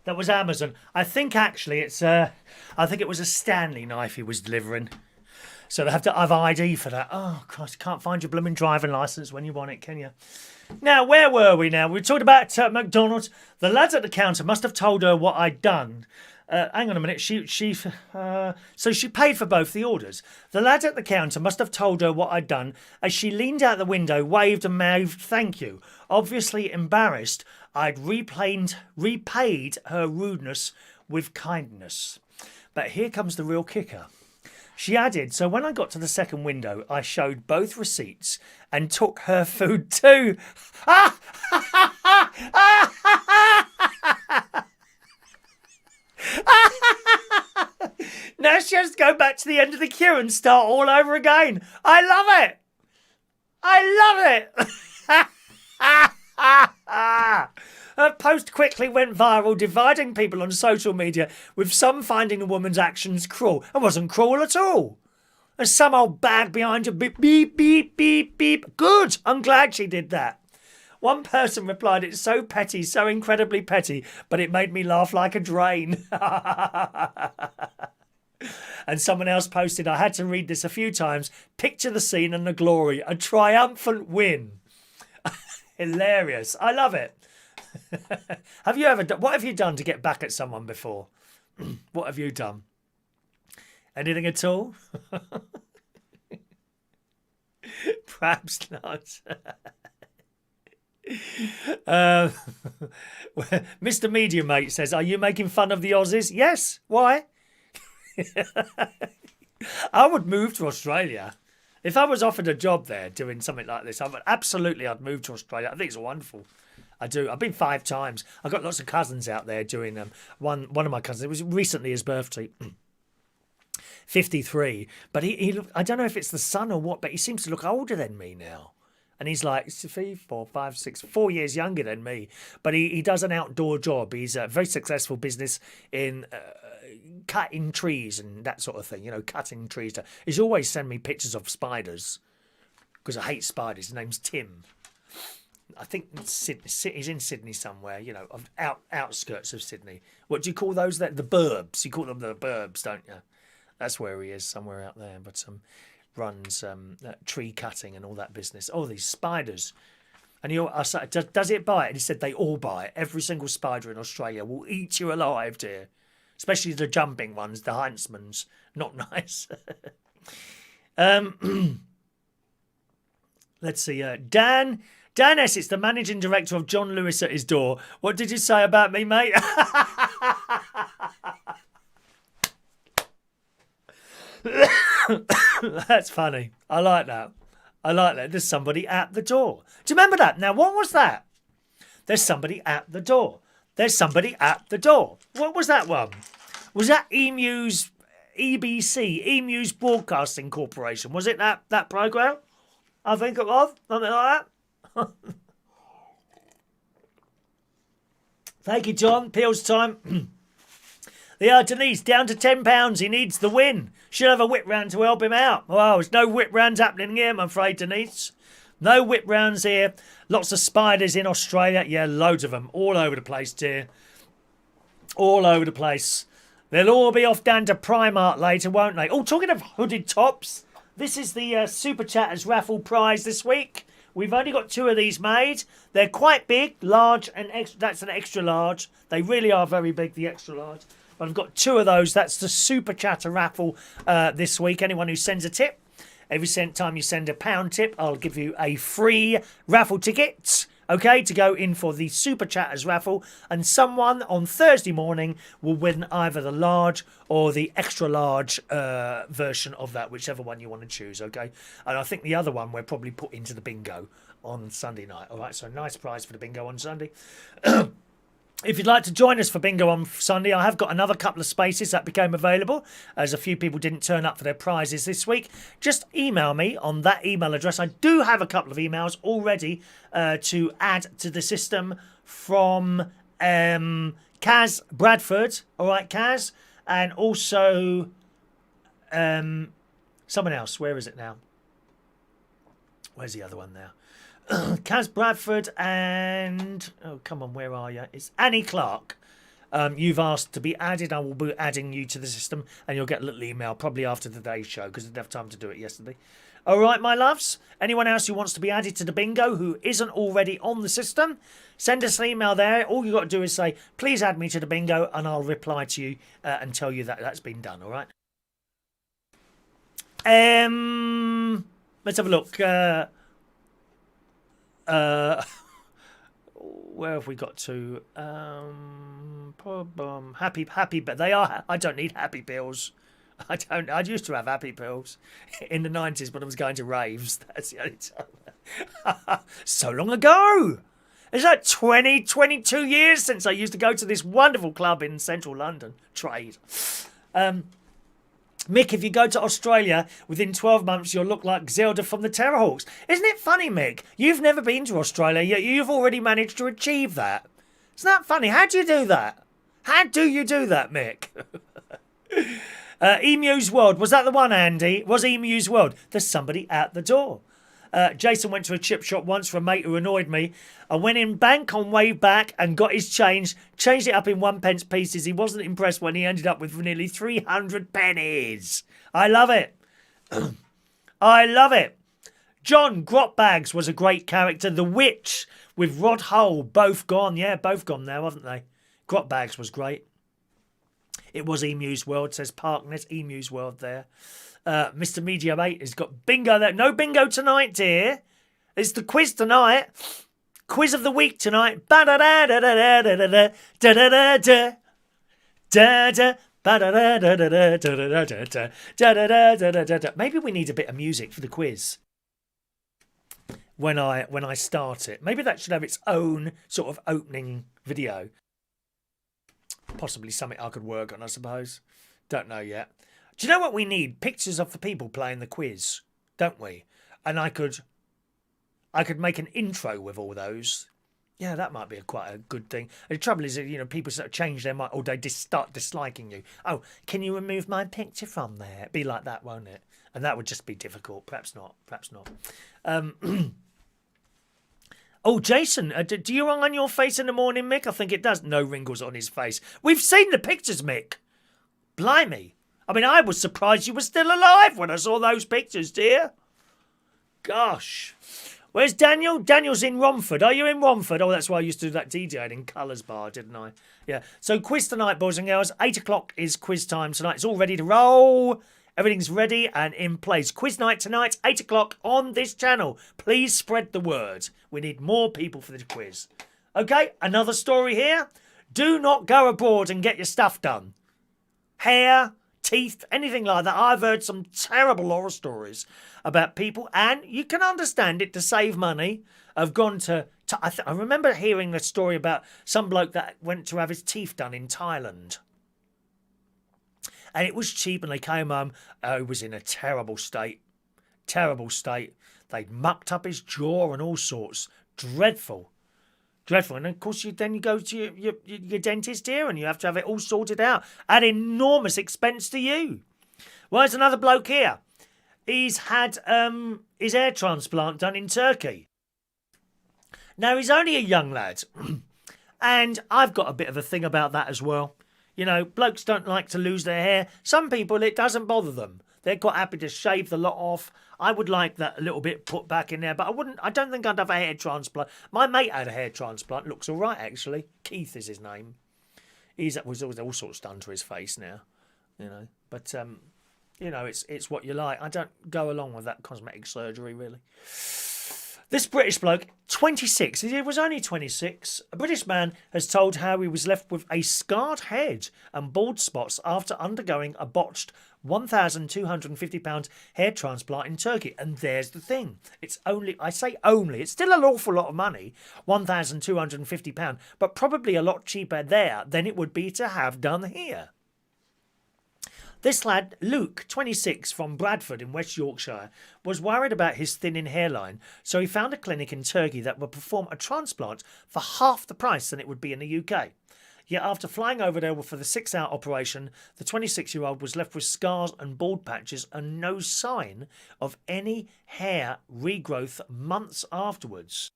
That was Amazon. I think actually it's I think it was a Stanley knife he was delivering. So they have to have ID for that. Oh Christ, can't find your blooming driving licence when you want it, can you? Now, where were we now? We talked about McDonald's. The lads at the counter must have told her what I'd done. Hang on a minute. So she paid for both the orders. The lad at the counter must have told her what I'd done as she leaned out the window, waved and mouthed thank you. Obviously embarrassed, I'd repaid her rudeness with kindness. But here comes the real kicker. She added, so when I got to the second window, I showed both receipts and took her food too. Now she has to go back to the end of the queue and start all over again. I love it. I love it. Her post quickly went viral, dividing people on social media, with some finding the woman's actions cruel. It wasn't cruel at all. There's some old bag behind you. Beep, beep, beep, beep, beep. Good. I'm glad she did that. One person replied, it's so petty, so incredibly petty, but it made me laugh like a drain. And someone else posted, I had to read this a few times. Picture the scene and the glory. A triumphant win. Hilarious. I love it. Have you ever done, what have you done to get back at someone before? What have you done? Anything at all? Perhaps not. Mr. Media Mate says, are you making fun of the Aussies? Yes. Why? I would move to Australia. If I was offered a job there doing something like this, I'd move to Australia. I think it's wonderful. I do. I've been 5 times. I've got lots of cousins out there doing one of my cousins, it was recently his birthday. 53. But he I don't know if it's the son or what, but he seems to look older than me now. And he's like 3, 4, 5, 6, 4 years younger than me. But he does an outdoor job. He's a very successful business in cutting trees and that sort of thing. You know, cutting trees. He's always sent me pictures of spiders because I hate spiders. His name's Tim. I think he's in Sydney somewhere, you know, outskirts of Sydney. What do you call those? The burbs. You call them the burbs, don't you? That's where he is, somewhere out there. But runs tree cutting and all that business. Oh, these spiders. And I said, does it bite? And he said they all bite. Every single spider in Australia will eat you alive, dear. Especially the jumping ones, the Heinzmans. Not nice. Let's see. Dan Essex, the managing director of John Lewis at his door. What did you say about me, mate? That's funny. I like that. There's somebody at the door. Do you remember that? Now, what was that? There's somebody at the door. There's somebody at the door. What was that one? Was that EBC, Emus Broadcasting Corporation? Was it that programme? I think it was. Something like that. Thank you, John. Peel's time. Yeah, Denise, down to £10. He needs the win. Should have a whip round to help him out. Well, there's no whip rounds happening here, I'm afraid, Denise. No whip rounds here. Lots of spiders in Australia. Yeah, loads of them. All over the place, dear. All over the place. They'll all be off down to Primark later, won't they? Oh, talking of hooded tops, this is the Super Chatters raffle prize this week. We've only got 2 of these made. They're quite big, large, and that's an extra large. They really are very big, the extra large. But I've got 2 of those. That's the Super Chatter raffle this week. Anyone who sends a tip, every time you send a £1 tip, I'll give you a free raffle ticket, okay, to go in for the Super Chatters raffle. And someone on Thursday morning will win either the large or the extra large version of that, whichever one you want to choose, okay? And I think the other one we're probably put into the bingo on Sunday night. All right, so nice prize for the bingo on Sunday. If you'd like to join us for bingo on Sunday, I have got another couple of spaces that became available, as a few people didn't turn up for their prizes this week. Just email me on that email address. I do have a couple of emails already to add to the system from Kaz Bradford. All right, Kaz. And also someone else. Where is it now? Where's the other one now? Kaz Bradford and... Oh, come on, where are you? It's Annie Clark. You've asked to be added. I will be adding you to the system, and you'll get a little email probably after today's show because I didn't have time to do it yesterday. All right, my loves. Anyone else who wants to be added to the bingo who isn't already on the system, send us an email there. All you've got to do is say, please add me to the bingo, and I'll reply to you and tell you that that's been done, all right? Let's have a look. Where have we got to? Happy, but they are. I don't need happy pills. I don't. I used to have happy pills in the 90s when I was going to raves. That's the only time. So long ago. It's like 22 years since I used to go to this wonderful club in central London. Trade. Mick, if you go to Australia, within 12 months, you'll look like Zelda from the Terrorhawks. Isn't it funny, Mick? You've never been to Australia, yet you've already managed to achieve that. Isn't that funny? How do you do that? How do you do that, Mick? Emu's World. Was that the one, Andy? It was Emu's World. There's somebody at the door. Jason went to a chip shop once for a mate who annoyed me. I went in bank on way back and got his change, changed it up in 1p pieces. He wasn't impressed when he ended up with nearly 300 pennies. I love it. I love it. John Grotbags was a great character. The Witch with Rod Hull, both gone. Yeah, both gone now, haven't they? Grotbags was great. It was Emu's World, says Parkness. Emu's World there. Mr. Media 8 has got bingo there. No bingo tonight, dear. It's the quiz tonight. Quiz of the week tonight. Maybe we need a bit of music for the quiz when I start it. Maybe that should have its own sort of opening video. Possibly something I could work on, I suppose. Don't know yet. Do you know what we need? Pictures of the people playing the quiz, don't we? And I could make an intro with all those. Yeah, that might be quite a good thing. The trouble is, people sort of change their mind or they start disliking you. Oh, can you remove my picture from there? It'd be like that, won't it? And that would just be difficult. Perhaps not. Perhaps not. Oh, Jason, do you iron your face in the morning, Mick? I think it does. No wrinkles on his face. We've seen the pictures, Mick. Blimey. I mean, I was surprised you were still alive when I saw those pictures, dear. Gosh. Where's Daniel? Daniel's in Romford. Are you in Romford? Oh, that's why I used to do that DJing in Colours Bar, didn't I? Yeah. So quiz tonight, boys and girls. 8 o'clock is quiz time tonight. It's all ready to roll. Everything's ready and in place. Quiz night tonight, 8 o'clock on this channel. Please spread the word. We need more people for the quiz. Okay, another story here. Do not go abroad and get your stuff done. Hair, teeth, anything like that. I've heard some terrible horror stories about people, and you can understand it, to save money, have gone to I remember hearing a story about some bloke that went to have his teeth done in Thailand. And it was cheap, and they came home. He was in a terrible state. Terrible state. They'd mucked up his jaw and all sorts. Dreadful. Dreadful. And of course, then you go to your dentist here and you have to have it all sorted out at enormous expense to you. Well, there's another bloke here. He's had his hair transplant done in Turkey. Now, he's only a young lad. And I've got a bit of a thing about that as well. Blokes don't like to lose their hair. Some people, it doesn't bother them. They're quite happy to shave the lot off. I would like that a little bit put back in there, but I don't think I'd have a hair transplant. My mate had a hair transplant. Looks all right, actually. Keith is his name. He's all sorts done to his face now, But it's what you like. I don't go along with that cosmetic surgery, really. This British bloke, 26, he was only 26, a British man has told how he was left with a scarred head and bald spots after undergoing a botched £1,250 hair transplant in Turkey. And there's the thing. It's still an awful lot of money, £1,250, but probably a lot cheaper there than it would be to have done here. This lad, Luke, 26, from Bradford in West Yorkshire, was worried about his thinning hairline, so he found a clinic in Turkey that would perform a transplant for half the price than it would be in the UK. Yet after flying over there for the 6-hour operation, the 26-year-old was left with scars and bald patches and no sign of any hair regrowth months afterwards.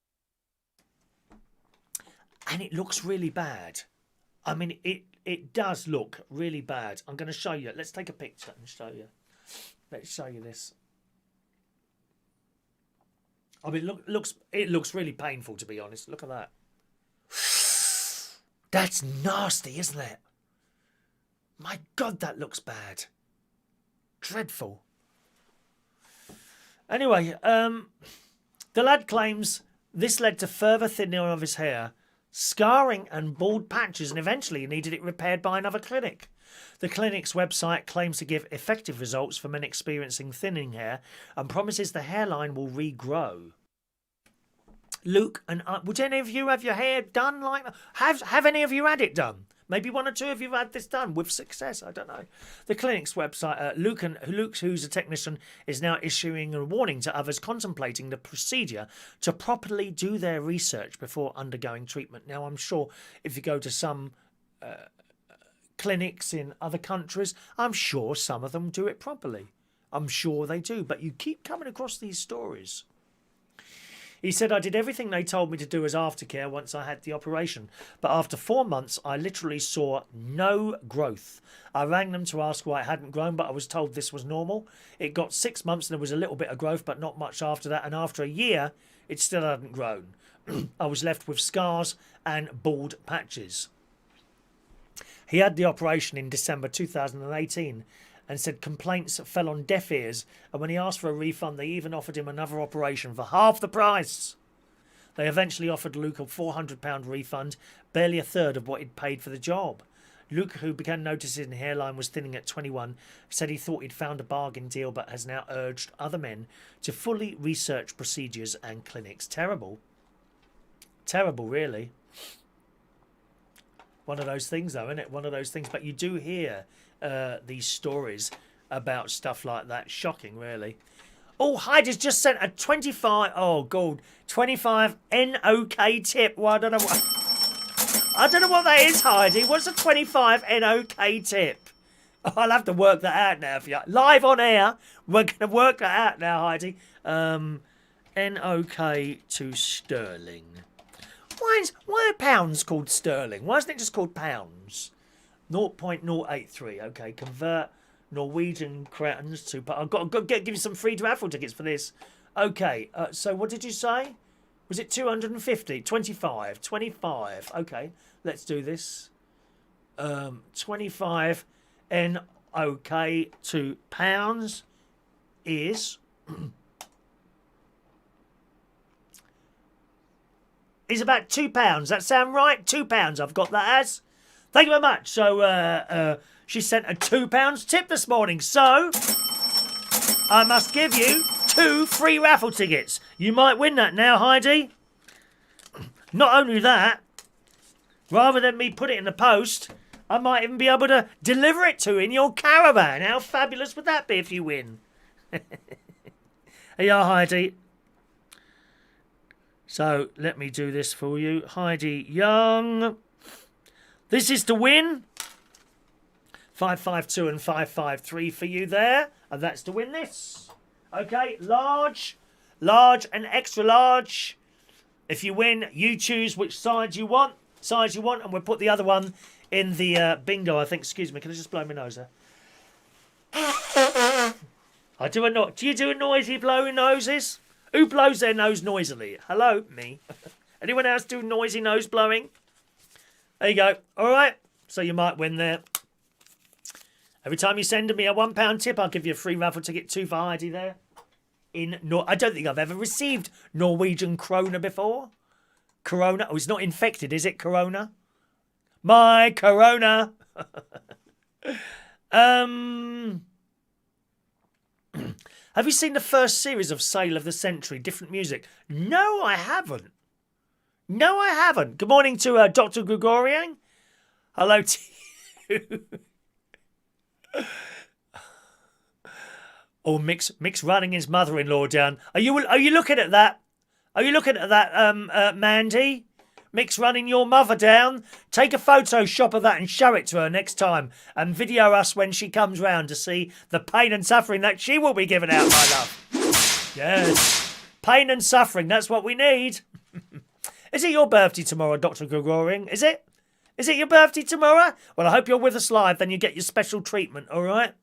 And it looks really bad. I mean, it does look really bad. I'm going to show you. Let's take a picture and show you. Let's show you this. I mean, it looks really painful, to be honest. Look at that. That's nasty, isn't it? My God, that looks bad. Dreadful. Anyway, the lad claims this led to further thinning of his hair, scarring and bald patches, and eventually he needed it repaired by another clinic. The clinic's website claims to give effective results for men experiencing thinning hair and promises the hairline will regrow. Luke, and would any of you have your hair done like that? Have any of you had it done? Maybe one or two of you have had this done with success. I don't know. The clinic's website, Luke, who's a technician, is now issuing a warning to others contemplating the procedure to properly do their research before undergoing treatment. Now, I'm sure if you go to some clinics in other countries. I'm sure some of them do it properly. I'm sure they do. But you keep coming across these stories. He said, I did everything they told me to do as aftercare once I had the operation. But after 4 months, I literally saw no growth. I rang them to ask why it hadn't grown, but I was told this was normal. It got 6 months and there was a little bit of growth, but not much after that. And after a year, it still hadn't grown. I was left with scars and bald patches. He had the operation in December 2018 and said complaints fell on deaf ears, and when he asked for a refund they even offered him another operation for half the price. They eventually offered Luke a £400 refund, barely a third of what he'd paid for the job. Luke, who began noticing his hairline was thinning at 21, said he thought he'd found a bargain deal but has now urged other men to fully research procedures and clinics. Terrible. Terrible, really. One of those things, though, isn't it? One of those things. But you do hear these stories about stuff like that. Shocking, really. Oh, Heidi's just sent a 25... Oh, God. 25 NOK tip. Well, I don't know what that is, Heidi. What's a 25 NOK tip? Oh, I'll have to work that out now. For you. Live on air. We're going to work that out now, Heidi. NOK to sterling. Why are pounds called sterling? Why isn't it just called pounds? 0.083. Okay, convert Norwegian crowns to... I've got to give you some free raffle tickets for this. Okay, so what did you say? Was it 250? 25. 25. Okay, let's do this. 25 NOK to pounds is... is about £2. That sound right? £2 I've got that as. Thank you very much. So she sent a £2 tip this morning. So I must give you 2 free raffle tickets. You might win that now, Heidi. Not only that, rather than me put it in the post, I might even be able to deliver it to you in your caravan. How fabulous would that be if you win? Here you are, Heidi. So, let me do this for you. Heidi Young. This is to win. 552 and 553 for you there. And that's to win this. Okay, large and extra large. If you win, you choose which size you want. And we'll put the other one in the bingo, I think. Excuse me, can I just blow my nose there? Do you do a noisy blowing noses? Who blows their nose noisily? Hello, me. Anyone else do noisy nose blowing? There you go. All right. So you might win there. Every time you send me a £1 tip, I'll give you a free raffle ticket, 2 for Heidi there. I don't think I've ever received Norwegian krona before. Corona. Oh, it's not infected, is it, Corona? My Corona. Have you seen the first series of Sale of the Century? Different music. No, I haven't. Good morning to Dr. Gregorian. Hello to you. Oh, Mick's running his mother-in-law down. Are you looking at that? Are you looking at that, Mandy? Mick's running your mother down. Take a Photoshop of that and show it to her next time. And video us when she comes round to see the pain and suffering that she will be giving out, my love. Yes. Pain and suffering, that's what we need. Is it your birthday tomorrow, Dr. Gregorian? Is it? Is it your birthday tomorrow? Well, I hope you're with us live, then you get your special treatment, all right?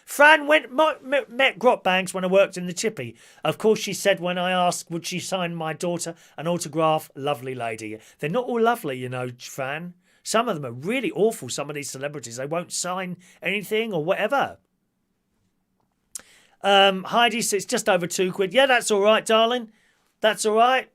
Fran met Grotbanks when I worked in the Chippy. Of course, she said when I asked would she sign my daughter an autograph, lovely lady. They're not all lovely, you know, Fran. Some of them are really awful, some of these celebrities. They won't sign anything or whatever. Heidi says it's just over £2. Yeah, that's all right, darling. That's all right.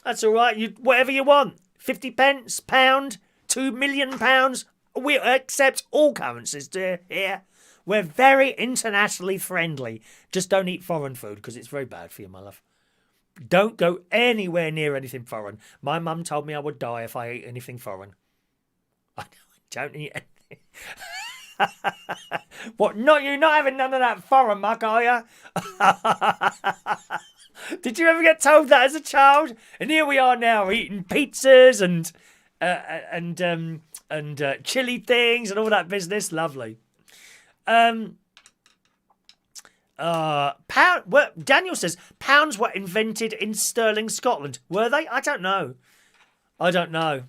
That's all right. Whatever you want. 50 pence, £1, £2 million. We accept all currencies, dear, here. We're very internationally friendly. Just don't eat foreign food because it's very bad for you, my love. Don't go anywhere near anything foreign. My mum told me I would die if I ate anything foreign. I don't eat anything. What? You're not having none of that foreign muck, are you? Did you ever get told that as a child? And here we are now eating pizzas and chili things and all that business. Lovely. Daniel says pounds were invented in Stirling, Scotland. Were they? I don't know. I don't know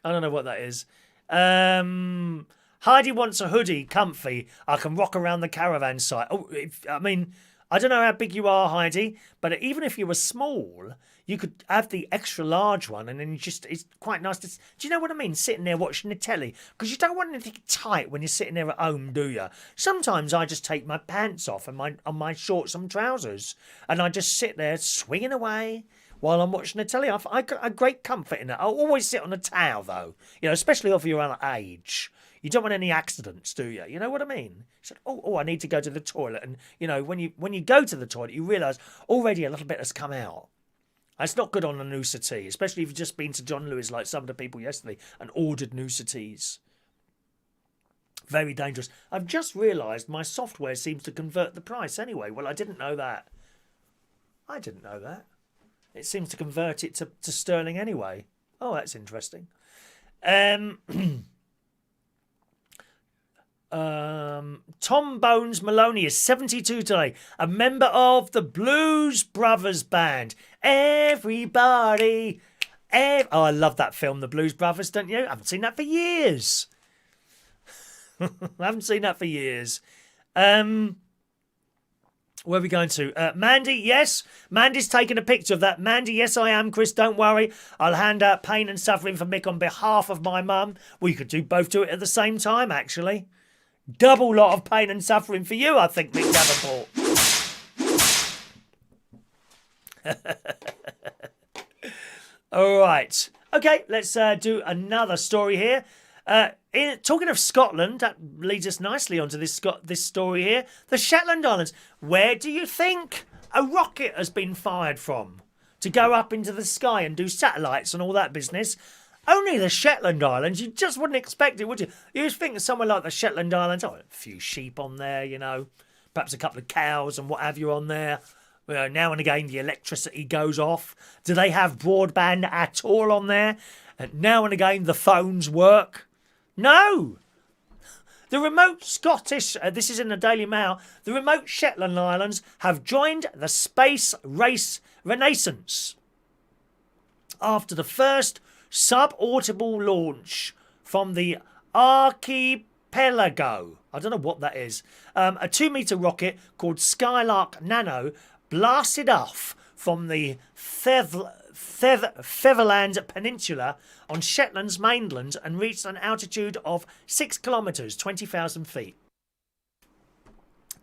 what that is. Heidi wants a hoodie, comfy. I can rock around the caravan site. I don't know how big you are, Heidi, but even if you were small, you could have the extra large one, and then it's quite nice to. Do you know what I mean? Sitting there watching the telly, because you don't want anything tight when you're sitting there at home, do you? Sometimes I just take my pants off and my shorts and trousers, and I just sit there swinging away while I'm watching the telly. I got a great comfort in that. I always sit on a towel, though, especially if you're on age. You don't want any accidents, do you? You know what I mean? So, I need to go to the toilet. And, when you go to the toilet, you realise already a little bit has come out. It's not good on a noosa tea, especially if you've just been to John Lewis like some of the people yesterday and ordered noosa teas. Very dangerous. I've just realised my software seems to convert the price anyway. Well, I didn't know that. It seems to convert it to sterling anyway. Oh, that's interesting. Tom Bones Maloney is 72 today, a member of the Blues Brothers band. Everybody. I love that film, The Blues Brothers, don't you? I haven't seen that for years. Where are we going to? Mandy, yes. Mandy's taking a picture of that. Mandy, yes, I am. Chris, don't worry. I'll hand out pain and suffering for Mick on behalf of my mum. We could both do it at the same time, actually. Double lot of pain and suffering for you, I think, Mick Davenport. All right. Okay, let's do another story here. Talking of Scotland, that leads us nicely onto this story here. The Shetland Islands. Where do you think a rocket has been fired from to go up into the sky and do satellites and all that business? Only the Shetland Islands. You just wouldn't expect it, would you? You'd think somewhere like the Shetland Islands, a few sheep on there, perhaps a couple of cows and what have you on there. Now and again, the electricity goes off. Do they have broadband at all on there? And now and again, the phones work. No! The remote Scottish, this is in the Daily Mail, the remote Shetland Islands have joined the space race renaissance after the first suborbital launch from the archipelago. I don't know what that is. A 2-metre rocket called Skylark Nano blasted off from the Fetherland Peninsula on Shetland's mainland and reached an altitude of 6 kilometres, 20,000 feet.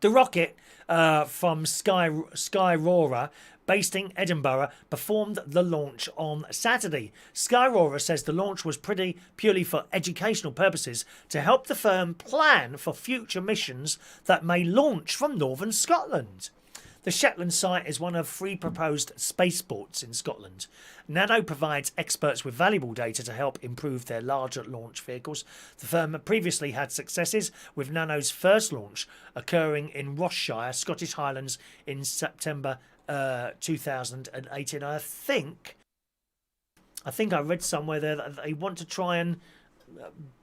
The rocket from Skyrover, based in Edinburgh, performed the launch on Saturday. Skyrover says the launch was purely for educational purposes to help the firm plan for future missions that may launch from northern Scotland. The Shetland site is one of 3 proposed spaceports in Scotland. Nano provides experts with valuable data to help improve their larger launch vehicles. The firm previously had successes with Nano's first launch occurring in Ross-shire, Scottish Highlands in September 2018. I think I read somewhere there that they want to try and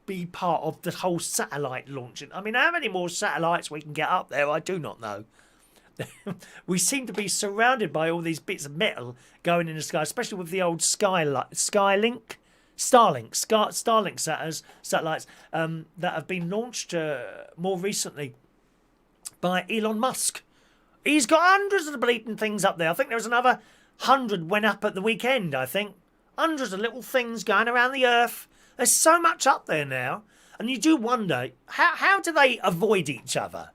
be part of the whole satellite launching. I mean, how many more satellites we can get up there, I do not know. We seem to be surrounded by all these bits of metal going in the sky, especially with the old Starlink satellites that have been launched more recently by Elon Musk. He's got hundreds of the bleeding things up there. I think there was another 100 went up at the weekend, I think. Hundreds of little things going around the earth. There's so much up there now. And you do wonder, how do they avoid each other?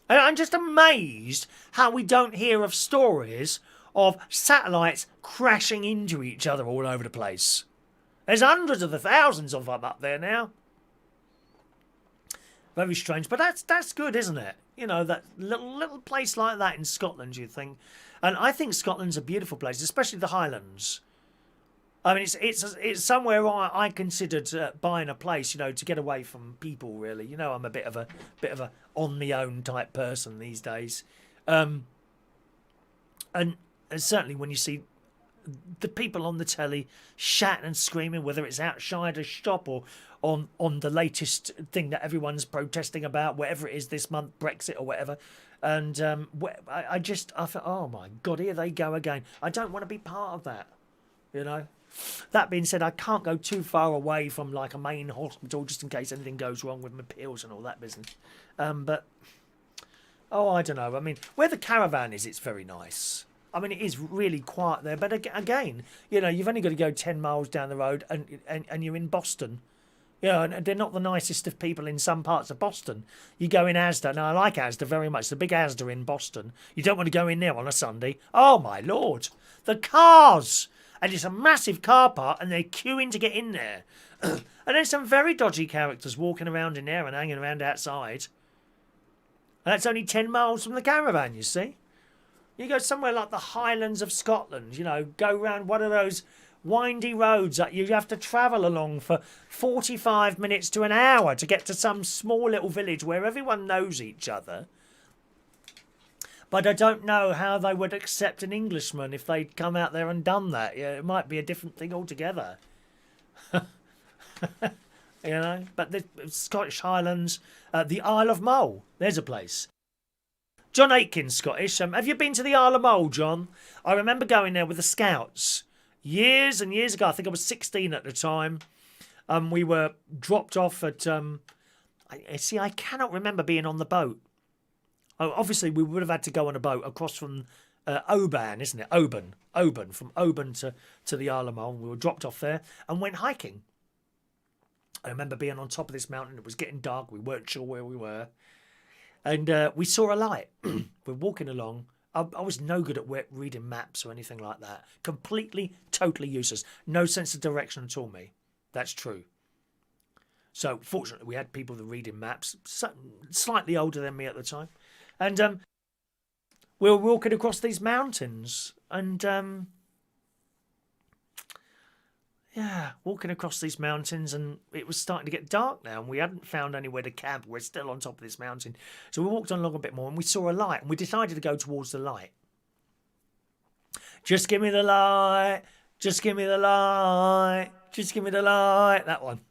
I'm just amazed how we don't hear of stories of satellites crashing into each other all over the place. There's hundreds of thousands of them up there now. Very strange, but that's good, isn't it? That little place like that in Scotland, you think. And I think Scotland's a beautiful place, especially the Highlands. I mean, it's somewhere I considered buying a place, to get away from people. Really, I'm a bit of a on my own type person these days, and certainly when you see the people on the telly shouting and screaming, whether it's outside a shop or on the latest thing that everyone's protesting about, whatever it is this month, Brexit or whatever. And I thought, oh my God, here they go again. I don't want to be part of that, you know. That being said, I can't go too far away from like a main hospital just in case anything goes wrong with my pills and all that business. But, oh, I don't know. I mean, where the caravan is, it's very nice. I mean, it is really quiet there. But again, you know, you've only got to go 10 miles down the road and you're in Boston. You know, and they're not the nicest of people in some parts of Boston. You go in Asda. Now, I like Asda very much. The big Asda in Boston. You don't want to go in there on a Sunday. Oh, my Lord. The cars. And it's a massive car park, and they're queuing to get in there. And there's some very dodgy characters walking around in there and hanging around outside. And that's only 10 miles from the caravan, you see. You go somewhere like the Highlands of Scotland, you know, go round one of those windy roads that you have to travel along for 45 minutes to an hour to get to some small little village where everyone knows each other. But I don't know how they would accept an Englishman if they'd come out there and done that. Yeah, it might be a different thing altogether. You know, but the Scottish Highlands, the Isle of Mull, there's a place. John Aitken's Scottish. Have you been to the Isle of Mull, John? I remember going there with the Scouts years and years ago. I think I was 16 at the time. We were dropped off at... I cannot remember being on the boat. Oh, obviously, we would have had to go on a boat across from Oban, isn't it? Oban, from Oban to the Isle of Mull. We were dropped off there and went hiking. I remember being on top of this mountain. It was getting dark. We weren't sure where we were. And we saw a light. We're walking along. I was no good at reading maps or anything like that. Completely, totally useless. No sense of direction at all, me. That's true. So, fortunately, we had people that read in maps, slightly older than me at the time. And we were walking across these mountains. And, walking across these mountains. And it was starting to get dark now. And we hadn't found anywhere to camp. We're still on top of this mountain. So we walked on along a bit more and we saw a light. And we decided to go towards the light. Just give me the light. Just give me the light. Just give me the light. That one.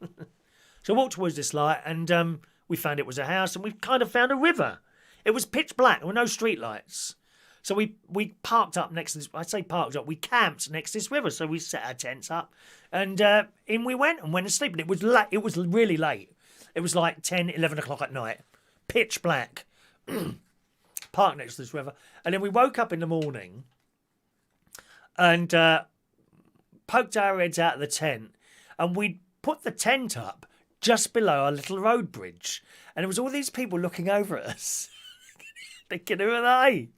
So I walked towards this light and we found it was a house and we kind of found a river. It was pitch black. There were no street lights. So we parked up next to this. I say parked up. We camped next to this river. So we set our tents up and in we went and went to sleep. And it was late. It was really late. It was like 10, 11 o'clock at night. Pitch black. Parked next to this river. And then we woke up in the morning and poked our heads out of the tent. And we put the tent up just below our little road bridge. And there was all these people looking over at us. Thinking, who are they?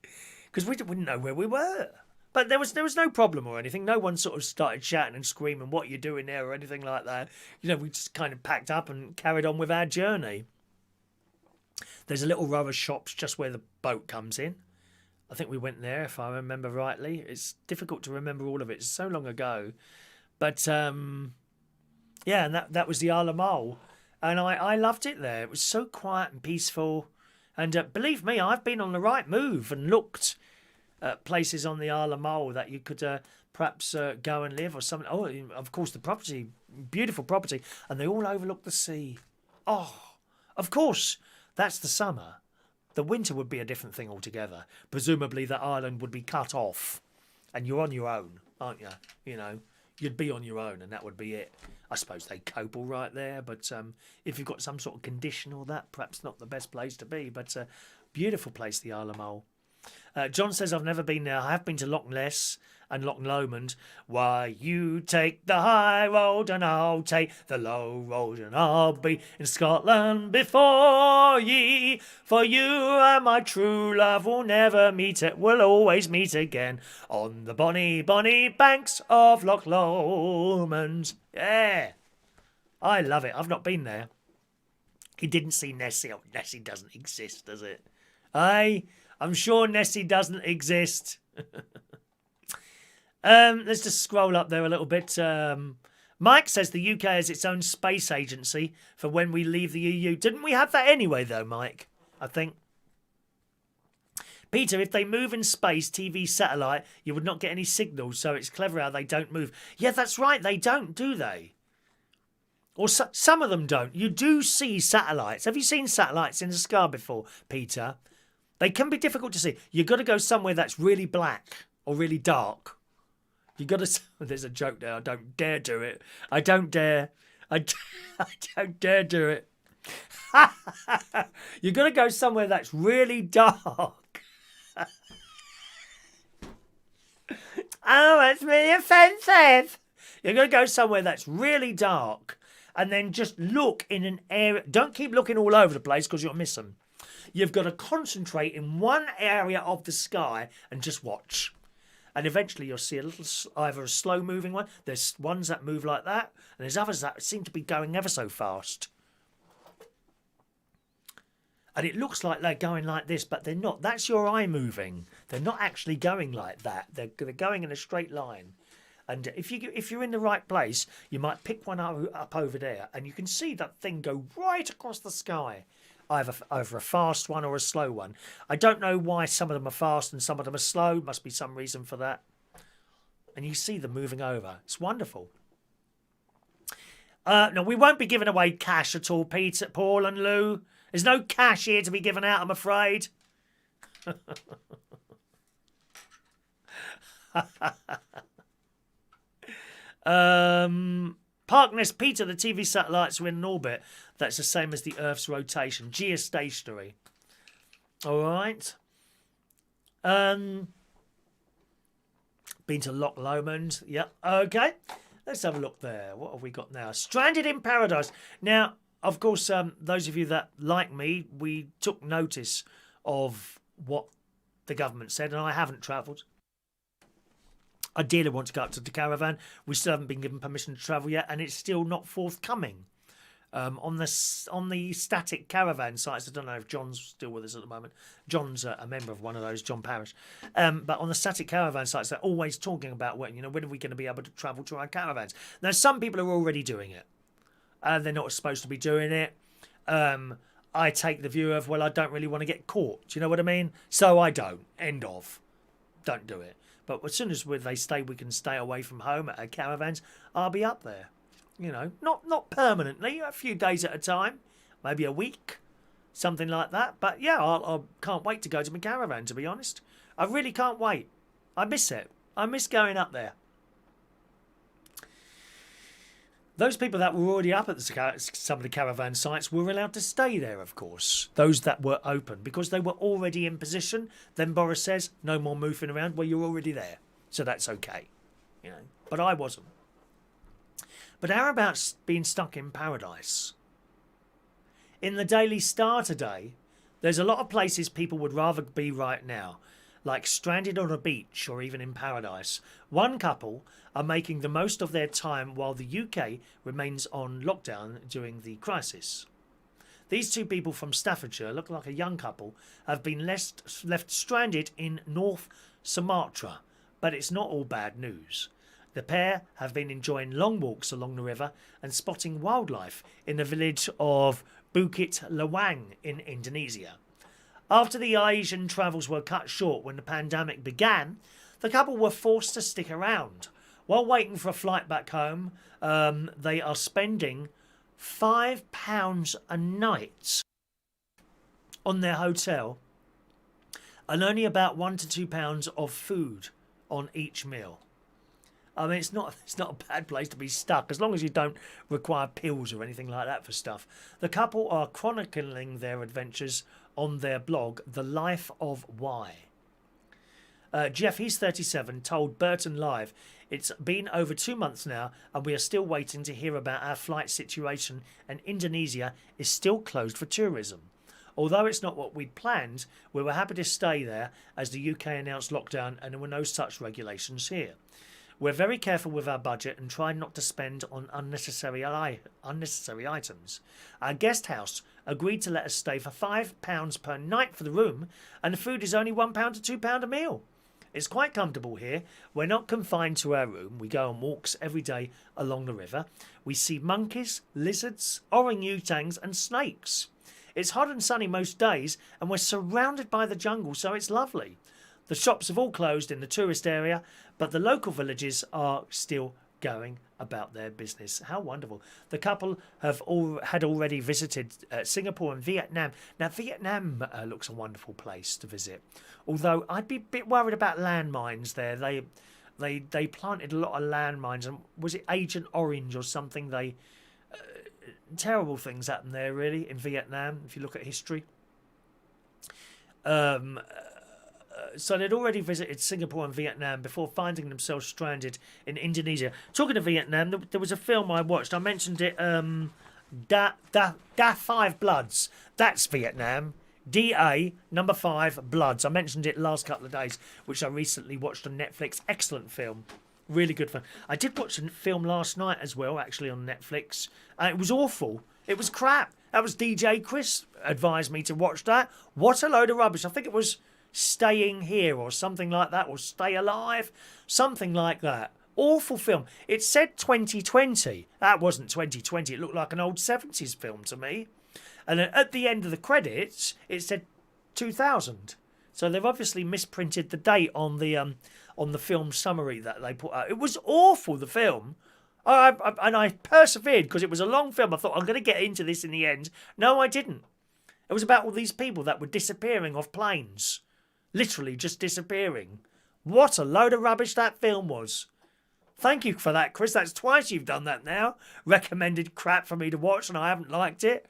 Because we didn't know where we were. But there was no problem or anything. No one sort of started shouting and screaming, what are you doing there or anything like that. You know, we just kind of packed up and carried on with our journey. There's a little row of shops just where the boat comes in. I think we went there, if I remember rightly. It's difficult to remember all of it. It's so long ago. But, and that was the Isle of Mull. And I loved it there. It was so quiet and peaceful. And believe me, I've been on the right move and looked at places on the Isle of Mull that you could perhaps go and live or something. Oh, of course, the property, beautiful property. And they all overlook the sea. Oh, of course, that's the summer. The winter would be a different thing altogether. Presumably the island would be cut off. And you're on your own, aren't you? You know, you'd be on your own and that would be it. I suppose they cope all right there, but if you've got some sort of condition or that, perhaps not the best place to be, but beautiful place, the Isle of Mull. John says, I've never been there. I have been to Loch Ness and Loch Lomond. Why, you take the high road and I'll take the low road and I'll be in Scotland before ye. For you and my true love will never meet it, will always meet again on the bonny, bonny banks of Loch Lomond. Yeah, I love it. I've not been there. You didn't see Nessie. Oh, Nessie doesn't exist, does it? I'm sure Nessie doesn't exist. Let's just scroll up there a little bit. Mike says the UK has its own space agency for when we leave the EU. Didn't we have that anyway, though, Mike? I think. Peter, if they move in space, TV satellite, you would not get any signals, so it's clever how they don't move. Yeah, that's right, they don't, do they? Or some of them don't. You do see satellites. Have you seen satellites in the sky before, Peter? They can be difficult to see. You've got to go somewhere that's really black or really dark. You've got to... There's a joke there. I don't dare do it. I don't dare. I don't dare do it. You've got to go somewhere that's really dark. Oh, it's really offensive. You're going to go somewhere that's really dark and then just look in an area. Don't keep looking all over the place because you'll miss them. You've got to concentrate in one area of the sky and just watch. And eventually you'll see a little, either a slow-moving one. There's ones that move like that, and there's others that seem to be going ever so fast. And it looks like they're going like this, but they're not. That's your eye moving. They're not actually going like that. They're going in a straight line. And if you're in the right place, you might pick one up over there, and you can see that thing go right across the sky, either a fast one or a slow one. I don't know why some of them are fast and some of them are slow. Must be some reason for that. And you see them moving over. It's wonderful. No, we won't be giving away cash at all, Peter, Paul and Lou. There's no cash here to be given out, I'm afraid. Parkness, Peter, the TV satellites are in an orbit that's the same as the Earth's rotation. Geostationary. All right. Been to Loch Lomond. Yep. Okay. Let's have a look there. What have we got now? Stranded in Paradise. Now, of course, those of you that like me, we took notice of what the government said, and I haven't travelled. I dearly want to go up to the caravan. We still haven't been given permission to travel yet, and it's still not forthcoming. On the static caravan sites, I don't know if John's still with us at the moment. John's a member of one of those, John Parrish. But on the static caravan sites, they're always talking about when are we going to be able to travel to our caravans. Now, some people are already doing it. They're not supposed to be doing it. I take the view of, well, I don't really want to get caught. Do you know what I mean? So I don't. End of. Don't do it. But as soon as we can stay away from home at our caravans, I'll be up there. You know, not permanently, a few days at a time, maybe a week, something like that. But yeah, I can't wait to go to my caravan, to be honest. I really can't wait. I miss it. I miss going up there. Those people that were already up at some of the caravan sites were allowed to stay there, of course. Those that were open, because they were already in position. Then Boris says, no more moving around. Well, you're already there. So that's okay. You know, but I wasn't. But how about being stuck in paradise? In the Daily Star today, there's a lot of places people would rather be right now, like stranded on a beach or even in paradise. One couple are making the most of their time while the UK remains on lockdown during the crisis. These two people from Staffordshire, look like a young couple, have been left stranded in North Sumatra, but it's not all bad news. The pair have been enjoying long walks along the river and spotting wildlife in the village of Bukit Lawang in Indonesia. After the Asian travels were cut short when the pandemic began, the couple were forced to stick around. While waiting for a flight back home, they are spending £5 a night on their hotel and only about £1 to £2 of food on each meal. I mean, it's not a bad place to be stuck, as long as you don't require pills or anything like that for stuff. The couple are chronicling their adventures on their blog, The Life of Why. Jeff, he's 37, told Burton Live, it's been over 2 months now and we are still waiting to hear about our flight situation, and Indonesia is still closed for tourism. Although it's not what we'd planned, we were happy to stay there as the UK announced lockdown and there were no such regulations here. We're very careful with our budget and try not to spend on unnecessary items. Our guest house agreed to let us stay for £5 per night for the room, and the food is only £1 to £2 a meal. It's quite comfortable here. We're not confined to our room. We go on walks every day along the river. We see monkeys, lizards, orang-utans and snakes. It's hot and sunny most days, and we're surrounded by the jungle, so it's lovely. The shops have all closed in the tourist area, but the local villages are still going about their business. How wonderful. The couple had already visited Singapore and Vietnam. Now, Vietnam looks a wonderful place to visit, although I'd be a bit worried about landmines there. They planted a lot of landmines, and was it Agent Orange or something? Terrible things happened there, really, in Vietnam, if you look at history. So they'd already visited Singapore and Vietnam before finding themselves stranded in Indonesia. Talking of Vietnam, there was a film I watched. I mentioned it, Da 5 Bloods. That's Vietnam. DA number 5 Bloods. I mentioned it last couple of days, which I recently watched on Netflix. Excellent film. Really good fun. I did watch a film last night as well, actually, on Netflix. It was awful. It was crap. That was DJ Chris advised me to watch that. What a load of rubbish. I think it was Staying Here or something like that, or Stay Alive, something like that. Awful film. It said 2020. That wasn't 2020. It looked like an old 70s film to me. And then at the end of the credits, it said 2000. So they've obviously misprinted the date on the film summary that they put out. It was awful, the film. And I persevered because it was a long film. I thought, I'm going to get into this in the end. No, I didn't. It was about all these people that were disappearing off planes. Literally just disappearing. What a load of rubbish that film was. Thank you for that, Chris. That's twice you've done that now. Recommended crap for me to watch and I haven't liked it.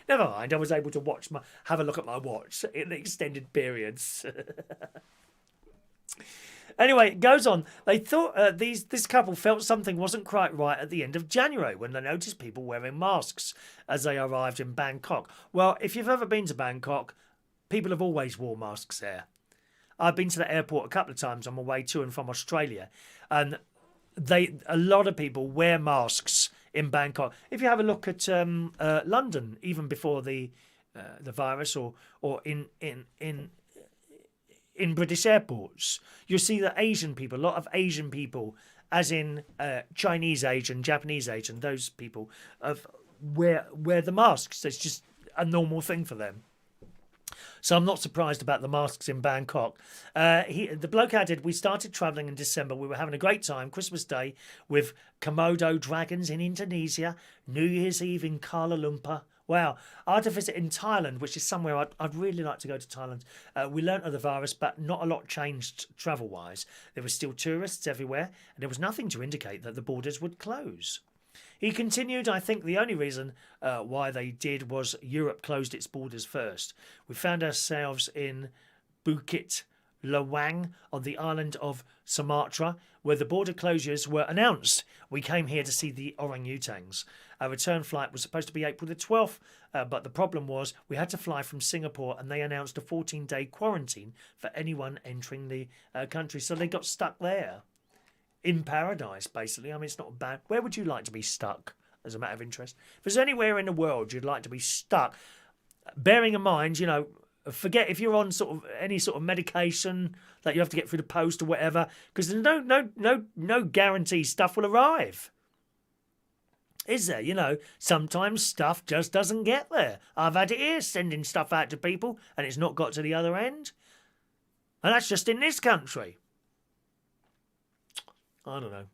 Never mind, I was able to have a look at my watch in extended periods. Anyway, it goes on. They thought this couple felt something wasn't quite right at the end of January when they noticed people wearing masks as they arrived in Bangkok. Well, if you've ever been to Bangkok, people have always worn masks there. I've been to the airport a couple of times on my way to and from Australia, and a lot of people wear masks in Bangkok. If you have a look at London, even before the virus, or in British airports, you'll see that Asian people, a lot of Asian people, as in Chinese Asian, Japanese Asian, those people wear the masks. It's just a normal thing for them. So I'm not surprised about the masks in Bangkok. The bloke added, we started travelling in December. We were having a great time. Christmas Day with Komodo dragons in Indonesia. New Year's Eve in Kuala Lumpur. Wow. I had to visit in Thailand, which is somewhere I'd really like to go to Thailand. We learnt of the virus, but not a lot changed travel-wise. There were still tourists everywhere, and there was nothing to indicate that the borders would close. He continued, I think the only reason why they did was Europe closed its borders first. We found ourselves in Bukit Lawang on the island of Sumatra, where the border closures were announced. We came here to see the orangutans. Our return flight was supposed to be April the 12th, but the problem was we had to fly from Singapore and they announced a 14-day quarantine for anyone entering the country. So they got stuck there. In paradise, basically. I mean, it's not bad. Where would you like to be stuck, as a matter of interest? If there's anywhere in the world you'd like to be stuck, bearing in mind, forget if you're on any sort of medication that you have to get through the post or whatever, because there's no guarantee stuff will arrive. Is there? Sometimes stuff just doesn't get there. I've had it here sending stuff out to people and it's not got to the other end. And that's just in this country. I don't know.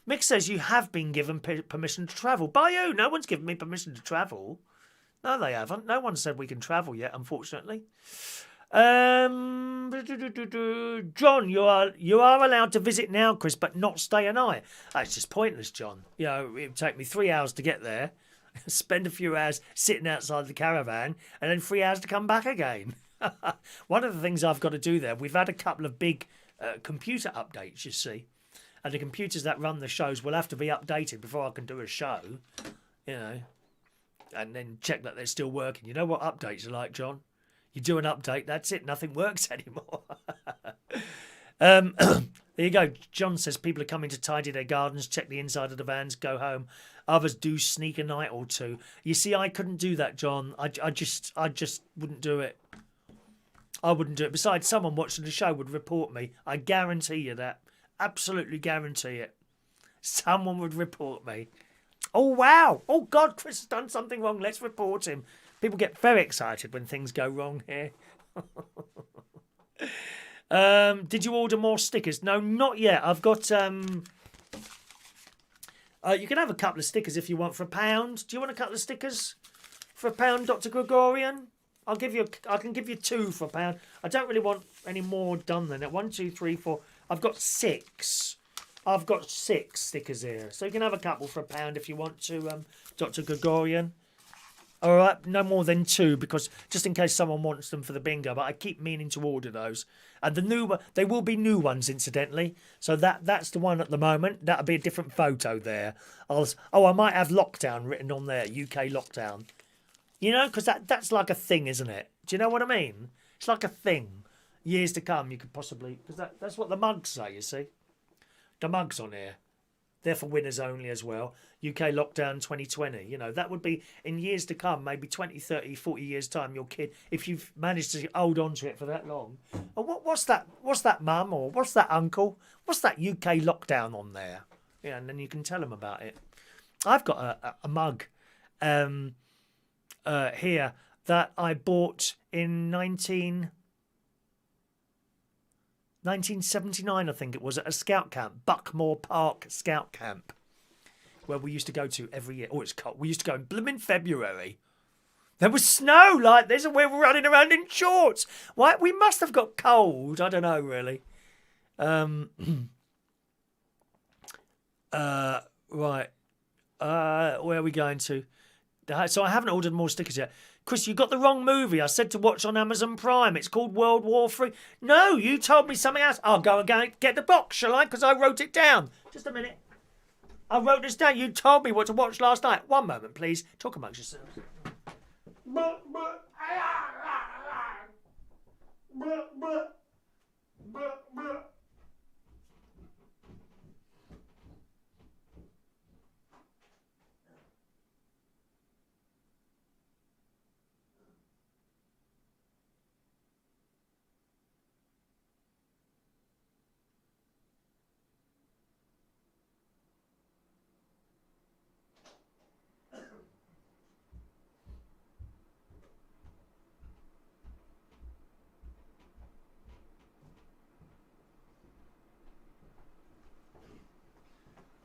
Mick says you have been given permission to travel. By who? No one's given me permission to travel. No, they haven't. No one said we can travel yet, unfortunately. John, you are allowed to visit now, Chris, but not stay a night. That's just pointless, John. It would take me 3 hours to get there, spend a few hours sitting outside the caravan, and then 3 hours to come back again. One of the things I've got to do there, we've had a couple of big computer updates, you see. And the computers that run the shows will have to be updated before I can do a show, and then check that they're still working. You know what updates are like, John? You do an update, that's it, nothing works anymore. There you go. John says people are coming to tidy their gardens, check the inside of the vans, go home. Others do sneak a night or two. You see, I couldn't do that, John. I just wouldn't do it. I wouldn't do it. Besides, someone watching the show would report me. I guarantee you that. Absolutely guarantee it. Someone would report me. Oh, wow. Oh, God, Chris has done something wrong. Let's report him. People get very excited when things go wrong here. Did you order more stickers? No, not yet. I've got... you can have a couple of stickers if you want for £1. Do you want a couple of stickers for £1, Dr. Gregorian? I can give you 2 for £1. I don't really want any more done than that. 1, 2, 3, 4. I've got 6. I've got 6 stickers here. So you can have a couple for £1 if you want to, Dr. Gregorian. All right, no more than 2, because just in case someone wants them for the bingo, but I keep meaning to order those. And the new one, they will be new ones, incidentally. So that's the one at the moment. That'll be a different photo there. I might have lockdown written on there, UK lockdown. You know, because that's like a thing, isn't it? Do you know what I mean? It's like a thing. Years to come, you could possibly... Because that's what the mugs say, you see. The mugs on here. They're for winners only as well. UK lockdown 2020. You know, that would be in years to come, maybe 20, 30, 40 years' time, your kid, if you've managed to hold on to it for that long. Oh, what's that, mum? Or what's that, uncle? What's that UK lockdown on there? Yeah, and then you can tell them about it. I've got a mug here that I bought in 1979, I think it was, at a scout camp, Buckmore Park Scout Camp, where we used to go to every year. Oh, it's cold. We used to go in blooming February. There was snow like this, and we were running around in shorts. Why? We must have got cold. I don't know, really. Right. Where are we going to? So I haven't ordered more stickers yet. Chris, you got the wrong movie. I said to watch on Amazon Prime. It's called World War III. No, you told me something else. I'll go and get the box, shall I? Because I wrote it down. Just a minute. I wrote this down. You told me what to watch last night. One moment, please. Talk amongst yourselves.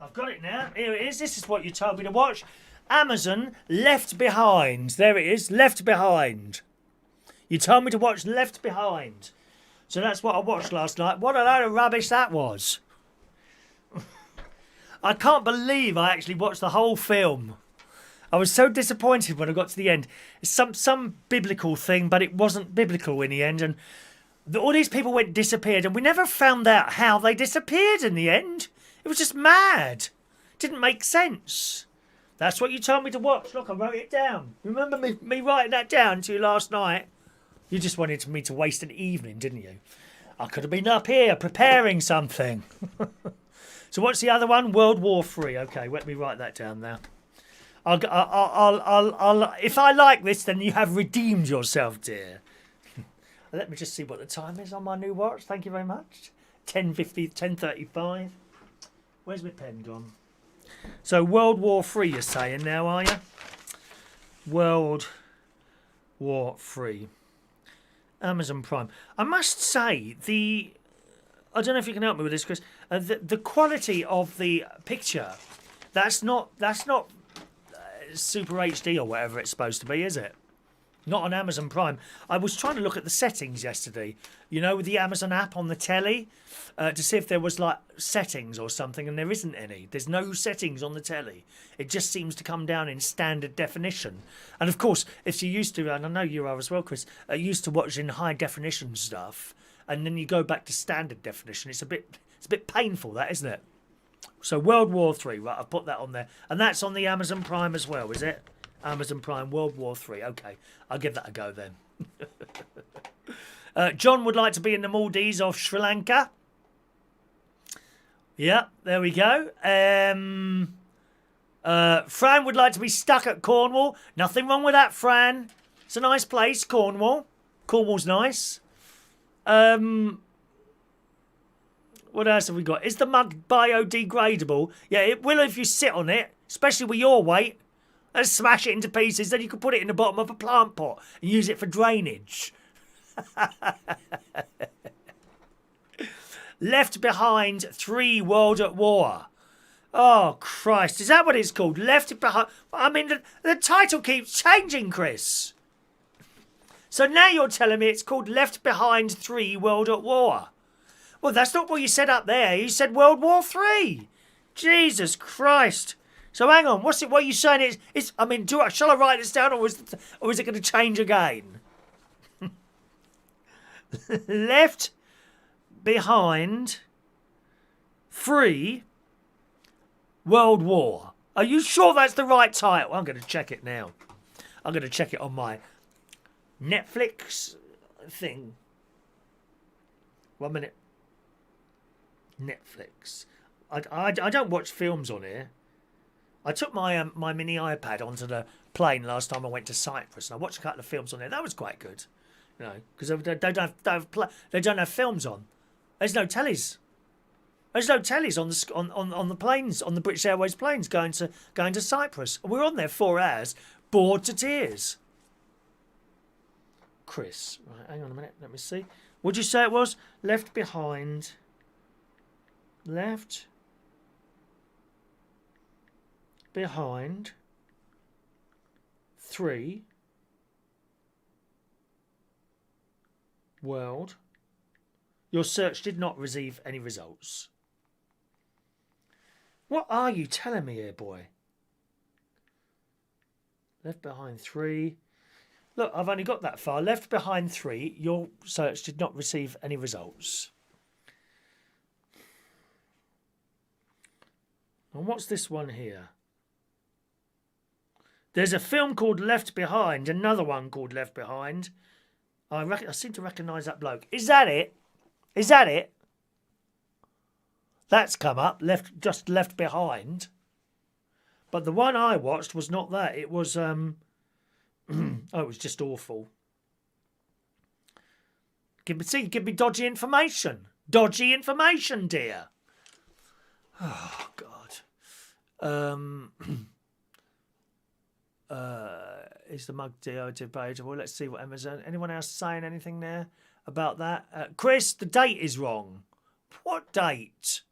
I've got it now. Here it is. This is what you told me to watch. Amazon Left Behind. There it is. Left Behind. You told me to watch Left Behind. So that's what I watched last night. What a load of rubbish that was. I can't believe I actually watched the whole film. I was so disappointed when I got to the end. It's some biblical thing, but it wasn't biblical in the end. And all these people disappeared, and we never found out how they disappeared in the end. It was just mad. Didn't make sense. That's what you told me to watch. Look, I wrote it down. Remember me writing that down to you last night? You just wanted me to waste an evening, didn't you? I could have been up here preparing something. So what's the other one? World War III. Okay, let me write that down now. I'll if I like this, then you have redeemed yourself, dear. Let me just see what the time is on my new watch. Thank you very much. 10:35. Where's my pen gone? So World War III, you're saying now, are you? World War III. Amazon Prime. I must say, I don't know if you can help me with this, Chris. The quality of the picture, that's not Super HD or whatever it's supposed to be, is it? Not on Amazon Prime. I was trying to look at the settings yesterday, you know, with the Amazon app on the telly, to see if there was like settings or something, and there isn't any. There's no settings on the telly. It just seems to come down in standard definition. And of course, if you're used to, and I know you are as well, Chris, used to watching high definition stuff, and then you go back to standard definition, it's a bit painful, that, isn't it? So World War III, right, I've put that on there. And that's on the Amazon Prime as well, is it? Amazon Prime, World War III. Okay, I'll give that a go then. John would like to be in the Maldives off Sri Lanka. Yeah, there we go. Fran would like to be stuck at Cornwall. Nothing wrong with that, Fran. It's a nice place, Cornwall. Cornwall's nice. What else have we got? Is the mug biodegradable? Yeah, it will if you sit on it, especially with your weight, and smash it into pieces. Then you can put it in the bottom of a plant pot and use it for drainage. Left Behind 3 World at War. Oh, Christ. Is that what it's called? Left Behind... I mean, the title keeps changing, Chris. So now you're telling me it's called Left Behind 3 World at War. Well, that's not what you said up there. You said World War 3. Jesus Christ. So hang on. What are you saying? I mean, shall I write this down or is it going to change again? Left Behind 3 World War. Are you sure that's the right title? I'm going to check it now. I'm going to check it on my Netflix thing. 1 minute. Netflix. I don't watch films on here. I took my my mini iPad onto the plane last time I went to Cyprus, and I watched a couple of films on there. That was quite good, you know, because they don't have films on. There's no tellies. There's no tellies on the planes, on the British Airways planes going to Cyprus. We're on there 4 hours, bored to tears. Chris, right, hang on a minute, let me see. What'd you say it was? Left Behind 3 World. Your search did not receive any results. What are you telling me here, boy? Left Behind 3. Look, I've only got that far. Left Behind 3. Your search did not receive any results. And what's this one here? There's a film called Left Behind. Another one called Left Behind. I seem to recognise that bloke. Is that it? Is that it? That's come up. Just Left Behind. But the one I watched was not that. It was oh, it was just awful. Give me dodgy information. Dodgy information, dear. Oh God. Is the mug debatable? Let's see what Amazon. Anyone else saying anything there about that? Chris, the date is wrong. What date?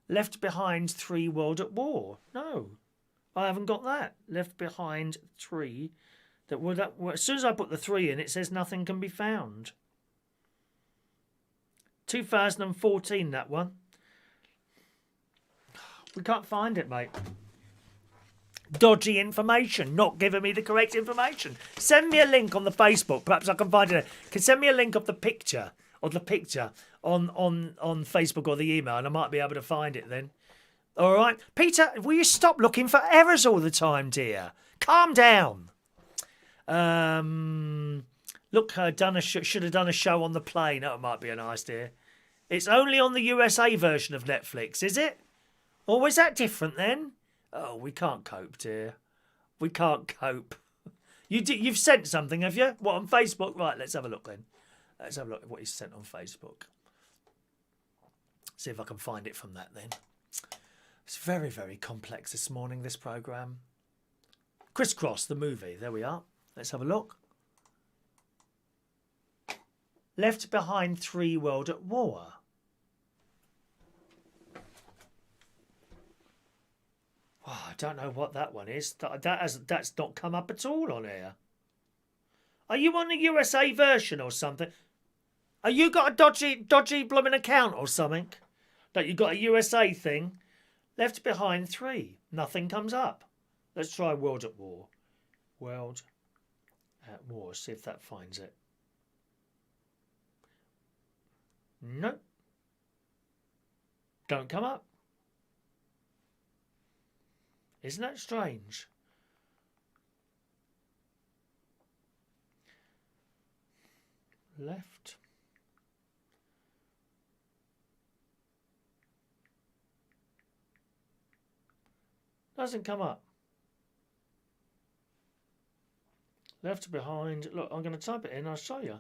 Left Behind 3 World at War. No, I haven't got that. Left Behind 3. As soon as I put the 3 in, it says nothing can be found. 2014, that one. We can't find it, mate. Dodgy information, not giving me the correct information. Send me a link on the Facebook. Perhaps I can find it. Can send me a link of the picture on Facebook or the email, and I might be able to find it then. All right, Peter, will you stop looking for errors all the time, dear? Calm down. Look, should have done a show on the plane. That might be a nice idea. It's only on the USA version of Netflix, is it? Or is that different then? Oh, we can't cope, dear. We can't cope. You've sent something, have you? What, on Facebook? Right, let's have a look then. Let's have a look at what he's sent on Facebook. See if I can find it from that then. It's very, very complex this morning, this programme. Crisscross, the movie. There we are. Let's have a look. Left Behind 3 World at War. Oh, I don't know what that one is. That's not come up at all on here. Are you on the USA version or something? Are you got a dodgy blooming account or something? That you got a USA thing? Left Behind 3. Nothing comes up. Let's try World at War. World at War. See if that finds it. Nope. Don't come up. Isn't that strange? Left. Doesn't come up. Left Behind. Look, I'm going to type it in. I'll show you.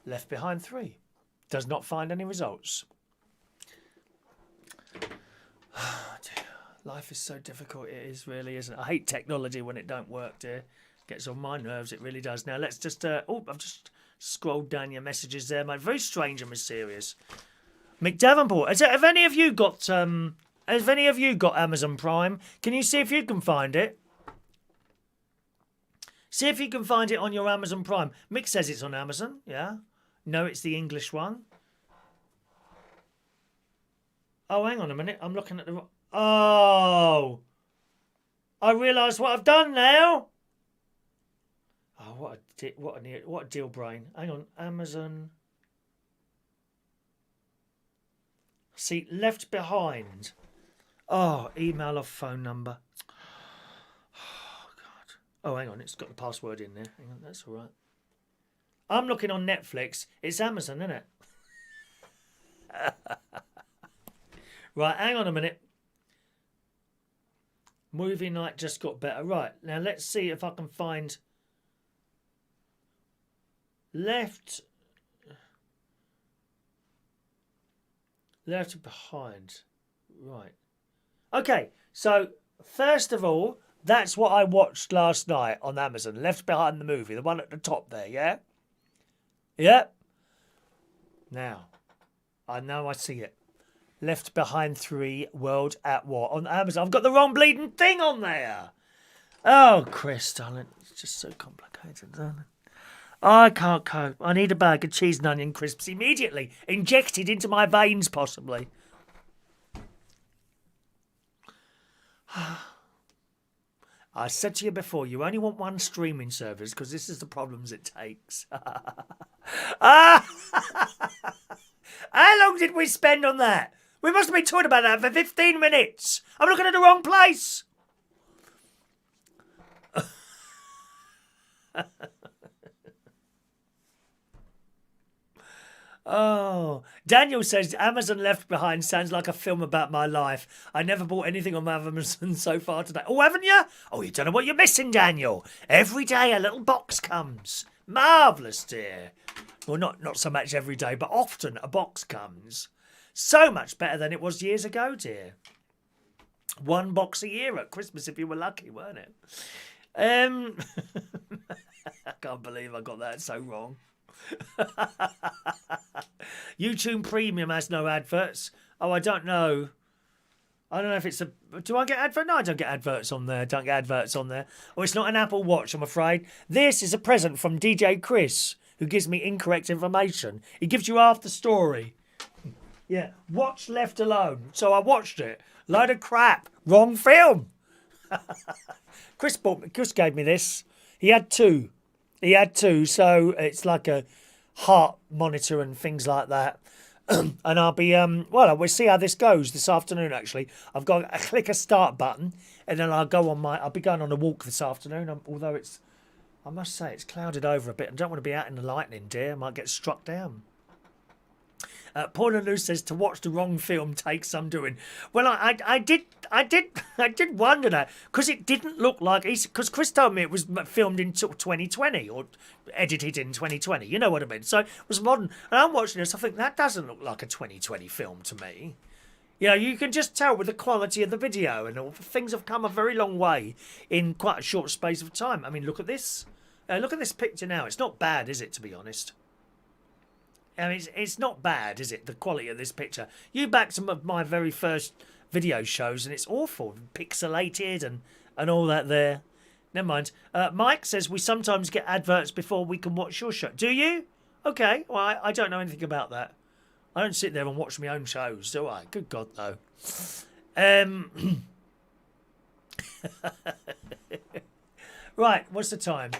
Left Behind 3. Does not find any results. Oh, dear. Life is so difficult. It is really, isn't it? I hate technology when it don't work, dear. Gets on my nerves. It really does. Now, let's just... I've just scrolled down your messages there, mate. Very strange and mysterious. Mick Davenport, have any of you got... Have any of you got Amazon Prime? Can you see if you can find it? See if you can find it on your Amazon Prime. Mick says it's on Amazon, yeah. No, it's the English one. Oh, hang on a minute. I'm looking at the... Oh! I realise what I've done now. Oh, what a deal brain. Hang on. Amazon. See, Left Behind. Oh, email or phone number. Oh, God. Oh, hang on. It's got the password in there. Hang on. That's all right. I'm looking on Netflix. It's Amazon, isn't it? Right, hang on a minute. Movie night just got better. Right, now let's see if I can find... Left Behind. Right. Okay, so first of all, that's what I watched last night on Amazon. Left Behind the movie, the one at the top there, yeah? Yep. Now, I know I see it. Left Behind 3, World at War on Amazon. I've got the wrong bleeding thing on there. Oh, Chris, darling. It's just so complicated, darling. I can't cope. I need a bag of cheese and onion crisps immediately. Injected into my veins, possibly. I said to you before, you only want one streaming service because this is the problems it takes. How long did we spend on that? We must have been talking about that for 15 minutes. I'm looking at the wrong place. Oh, Daniel says Amazon Left Behind sounds like a film about my life. I never bought anything on Amazon so far today. Oh, haven't you? Oh, you don't know what you're missing, Daniel. Every day a little box comes. Marvellous, dear. Well, not so much every day, but often a box comes. So much better than it was years ago, dear. One box a year at Christmas if you were lucky, weren't it? I can't believe I got that so wrong. YouTube Premium has no adverts. Oh, I don't know. I don't know if it's a... Do I get adverts? No, I don't get adverts on there. Don't get adverts on there. Oh, it's not an Apple Watch, I'm afraid. This is a present from DJ Chris, who gives me incorrect information. He gives you half the story. Yeah, watch Left Alone. So I watched it. Load of crap. Wrong film. Chris gave me this. He had two, so it's like a heart monitor and things like that. And I'll be, we'll see how this goes this afternoon, actually. I've got to click a start button, and then I'll be going on a walk this afternoon, although I must say, it's clouded over a bit. I don't want to be out in the lightning, dear. I might get struck down. Paul and Lou says to watch the wrong film takes some doing. Well, I did wonder that because it didn't look like because Chris told me it was filmed in 2020 or edited in 2020. You know what I mean? So it was modern, and I'm watching this. I think that doesn't look like a 2020 film to me. You know, you can just tell with the quality of the video and all. Things have come a very long way in quite a short space of time. I mean, look at this. Look at this picture now. It's not bad, is it? To be honest. I mean, it's not bad, is it, the quality of this picture? You back some of my very first video shows, and it's awful. Pixelated and all that there. Never mind. Mike says we sometimes get adverts before we can watch your show. Do you? Okay. Well, I don't know anything about that. I don't sit there and watch my own shows, do I? Good God, though. Right, what's the time?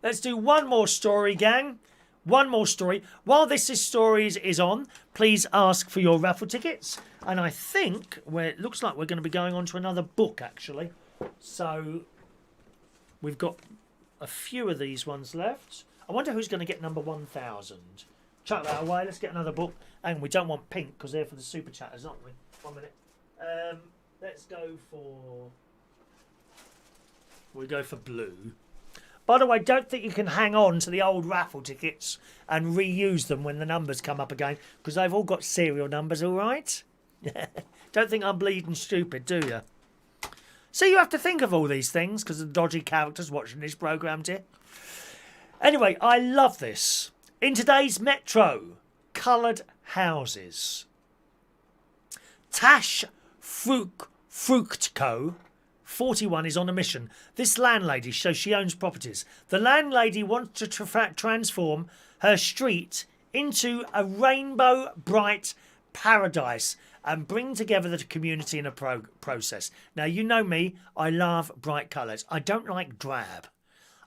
Let's do one more story, gang. One more story. While this stories is on, please ask for your raffle tickets. And I think it looks like we're going to be going on to another book, actually. So we've got a few of these ones left. I wonder who's going to get number 1000. Chuck that away. Let's get another book. And we don't want pink because they're for the super chatters, aren't we? 1 minute. Let's go for... We'll go for blue. By the way, don't think you can hang on to the old raffle tickets and reuse them when the numbers come up again, because they've all got serial numbers, all right? Don't think I'm bleeding stupid, do you? So you have to think of all these things because of the dodgy characters watching this programme, dear. Anyway, I love this. In today's Metro, coloured houses. Tash Fruchtco, 41, is on a mission. This landlady, so she owns properties. The landlady wants to transform her street into a rainbow bright paradise and bring together the community in a process. Now, you know me, I love bright colours. I don't like drab.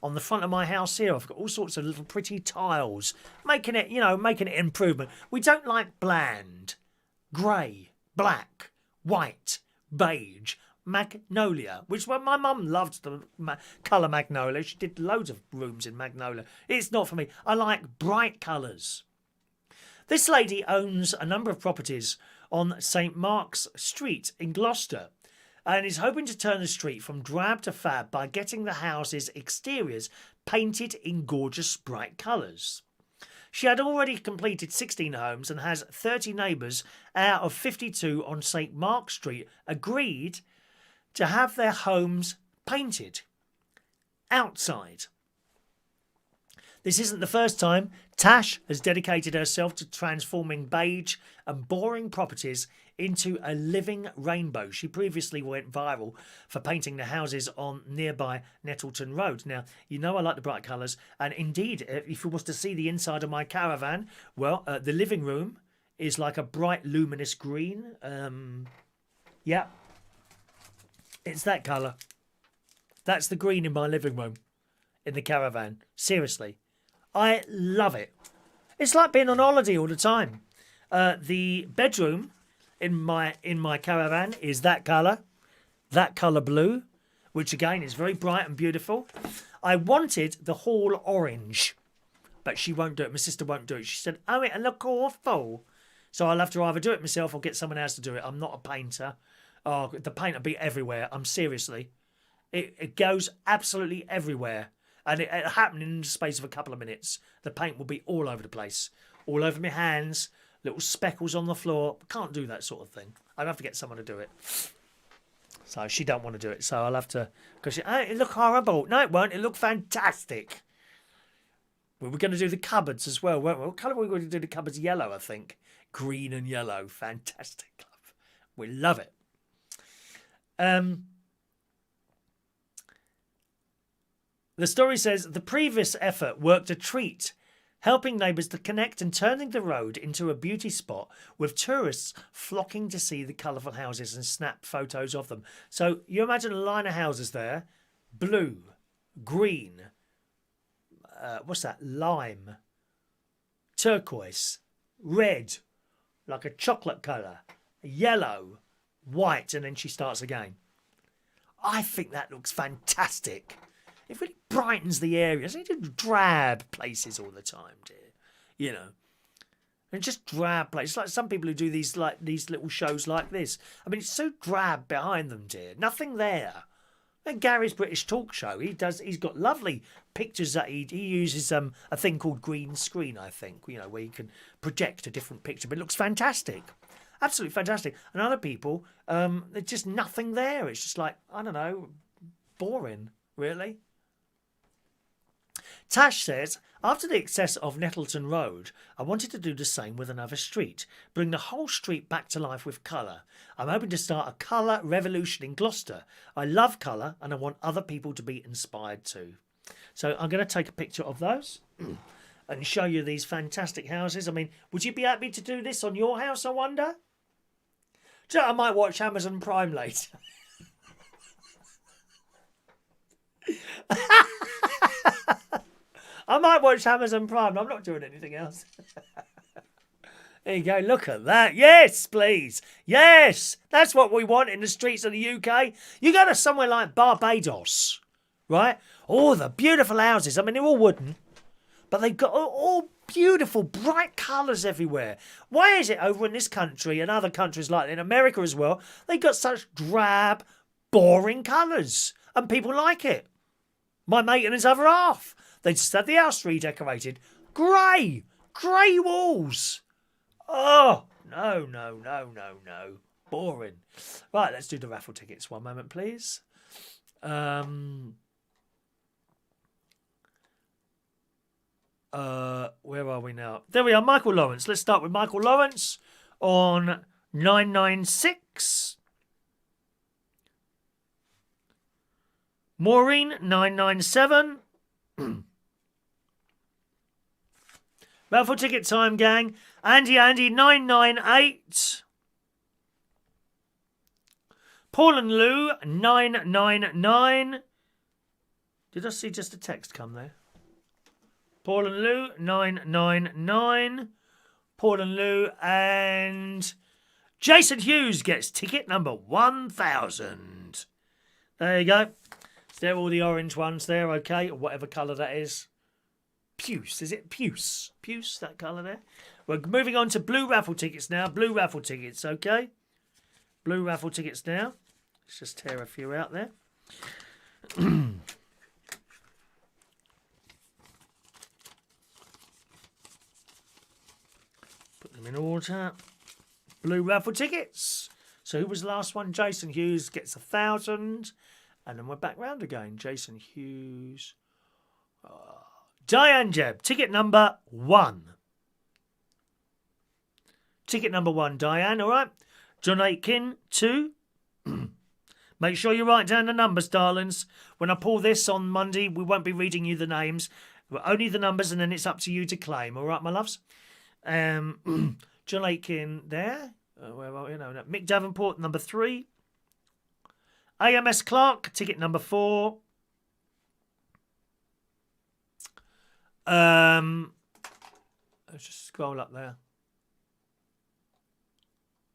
On the front of my house here, I've got all sorts of little pretty tiles, making it improvement. We don't like bland, grey, black, white, beige, magnolia, which my mum loved the colour magnolia. She did loads of rooms in magnolia. It's not for me. I like bright colours. This lady owns a number of properties on St Mark's Street in Gloucester and is hoping to turn the street from drab to fab by getting the house's exteriors painted in gorgeous bright colours. She had already completed 16 homes and has 30 neighbours out of 52 on St Mark's Street agreed to have their homes painted outside. This isn't the first time Tash has dedicated herself to transforming beige and boring properties into a living rainbow. She previously went viral for painting the houses on nearby Nettleton Road. Now, you know I like the bright colours, and indeed, if you was to see the inside of my caravan, well, the living room is like a bright luminous green. Yeah, it's that colour. That's the green in my living room, in the caravan. Seriously. I love it. It's like being on holiday all the time. The bedroom in my caravan is that colour blue, which again is very bright and beautiful. I wanted the hall orange, but she won't do it. My sister won't do it. She said, "Oh, it'll look awful." So I'll have to either do it myself or get someone else to do it. I'm not a painter. Oh, the paint will be everywhere. Seriously. It goes absolutely everywhere. And it happened in the space of a couple of minutes. The paint will be all over the place. All over my hands, little speckles on the floor. Can't do that sort of thing. I'd have to get someone to do it. So she don't want to do it. So I'll have to... Because it'll look horrible. No, it won't. It'll look fantastic. We're going to do the cupboards as well, weren't we? What colour are we going to do the cupboards? Yellow, I think. Green and yellow. Fantastic, love. We love it. The story says the previous effort worked a treat, helping neighbours to connect and turning the road into a beauty spot with tourists flocking to see the colourful houses and snap photos of them. So you imagine a line of houses there, blue, green, what's that, lime, turquoise, red, like a chocolate colour, yellow, white, and then she starts again. I think that looks fantastic. It really brightens the area. So you do drab places all the time, dear. You know. And just drab places. Like some people who do these little shows like this. I mean, it's so drab behind them, dear. Nothing there. And Gary's British talk show, he's got lovely pictures that he uses a thing called green screen, I think, you know, where you can project a different picture, but it looks fantastic. Absolutely fantastic. And other people, there's just nothing there. It's just like, I don't know, boring, really. Tash says, after the excess of Nettleton Road, I wanted to do the same with another street, bring the whole street back to life with colour. I'm hoping to start a colour revolution in Gloucester. I love colour and I want other people to be inspired too. So I'm going to take a picture of those and show you these fantastic houses. I mean, would you be happy to do this on your house, I wonder? Do you know, I might watch Amazon Prime later. I might watch Amazon Prime. I'm not doing anything else. There you go. Look at that. Yes, please. Yes. That's what we want in the streets of the UK. You go to somewhere like Barbados, right? All the beautiful houses. I mean, they're all wooden, but they've got all beautiful, bright colours everywhere. Why is it over in this country and other countries like in America as well, they've got such drab, boring colours and people like it? My mate and his other half. They just had the house redecorated. Grey walls. Oh, no. Boring. Right, let's do the raffle tickets. One moment, please. Where are we now? There we are, Michael Lawrence. Let's start with Michael Lawrence on 996. Maureen, 997. Raffle ticket time, gang. Andy, 998. Paul and Lou, 999. Did I see just a text come there? Paul and Lou, 999. Paul and Lou, and Jason Hughes gets ticket number 1000. There you go. So there are all the orange ones there, okay, or whatever colour that is. Puce, is it puce? Puce, that colour there. We're moving on to blue raffle tickets now. Blue raffle tickets, okay. Blue raffle tickets now. Let's just tear a few out there. Put them in order. Blue raffle tickets. So who was the last one? Jason Hughes gets 1,000. And then we're back round again. Jason Hughes. Diane Jeb, ticket number 1. Ticket number 1, Diane, all right? John Aitken, 2. Make sure you write down the numbers, darlings. When I pull this on Monday, we won't be reading you the names. Only the numbers, and then it's up to you to claim. All right, my loves? John Aitken there. Where are we? No. Mick Davenport, number 3. AMS Clark, ticket number 4. Let's just scroll up there.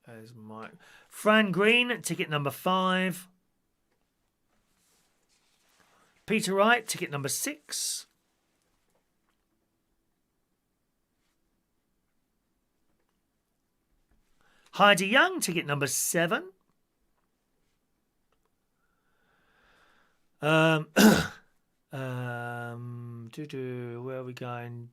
There's Mike. Fran Green, ticket number 5. Peter Wright, ticket number 6. Heidi Young, ticket number 7. Where are we going?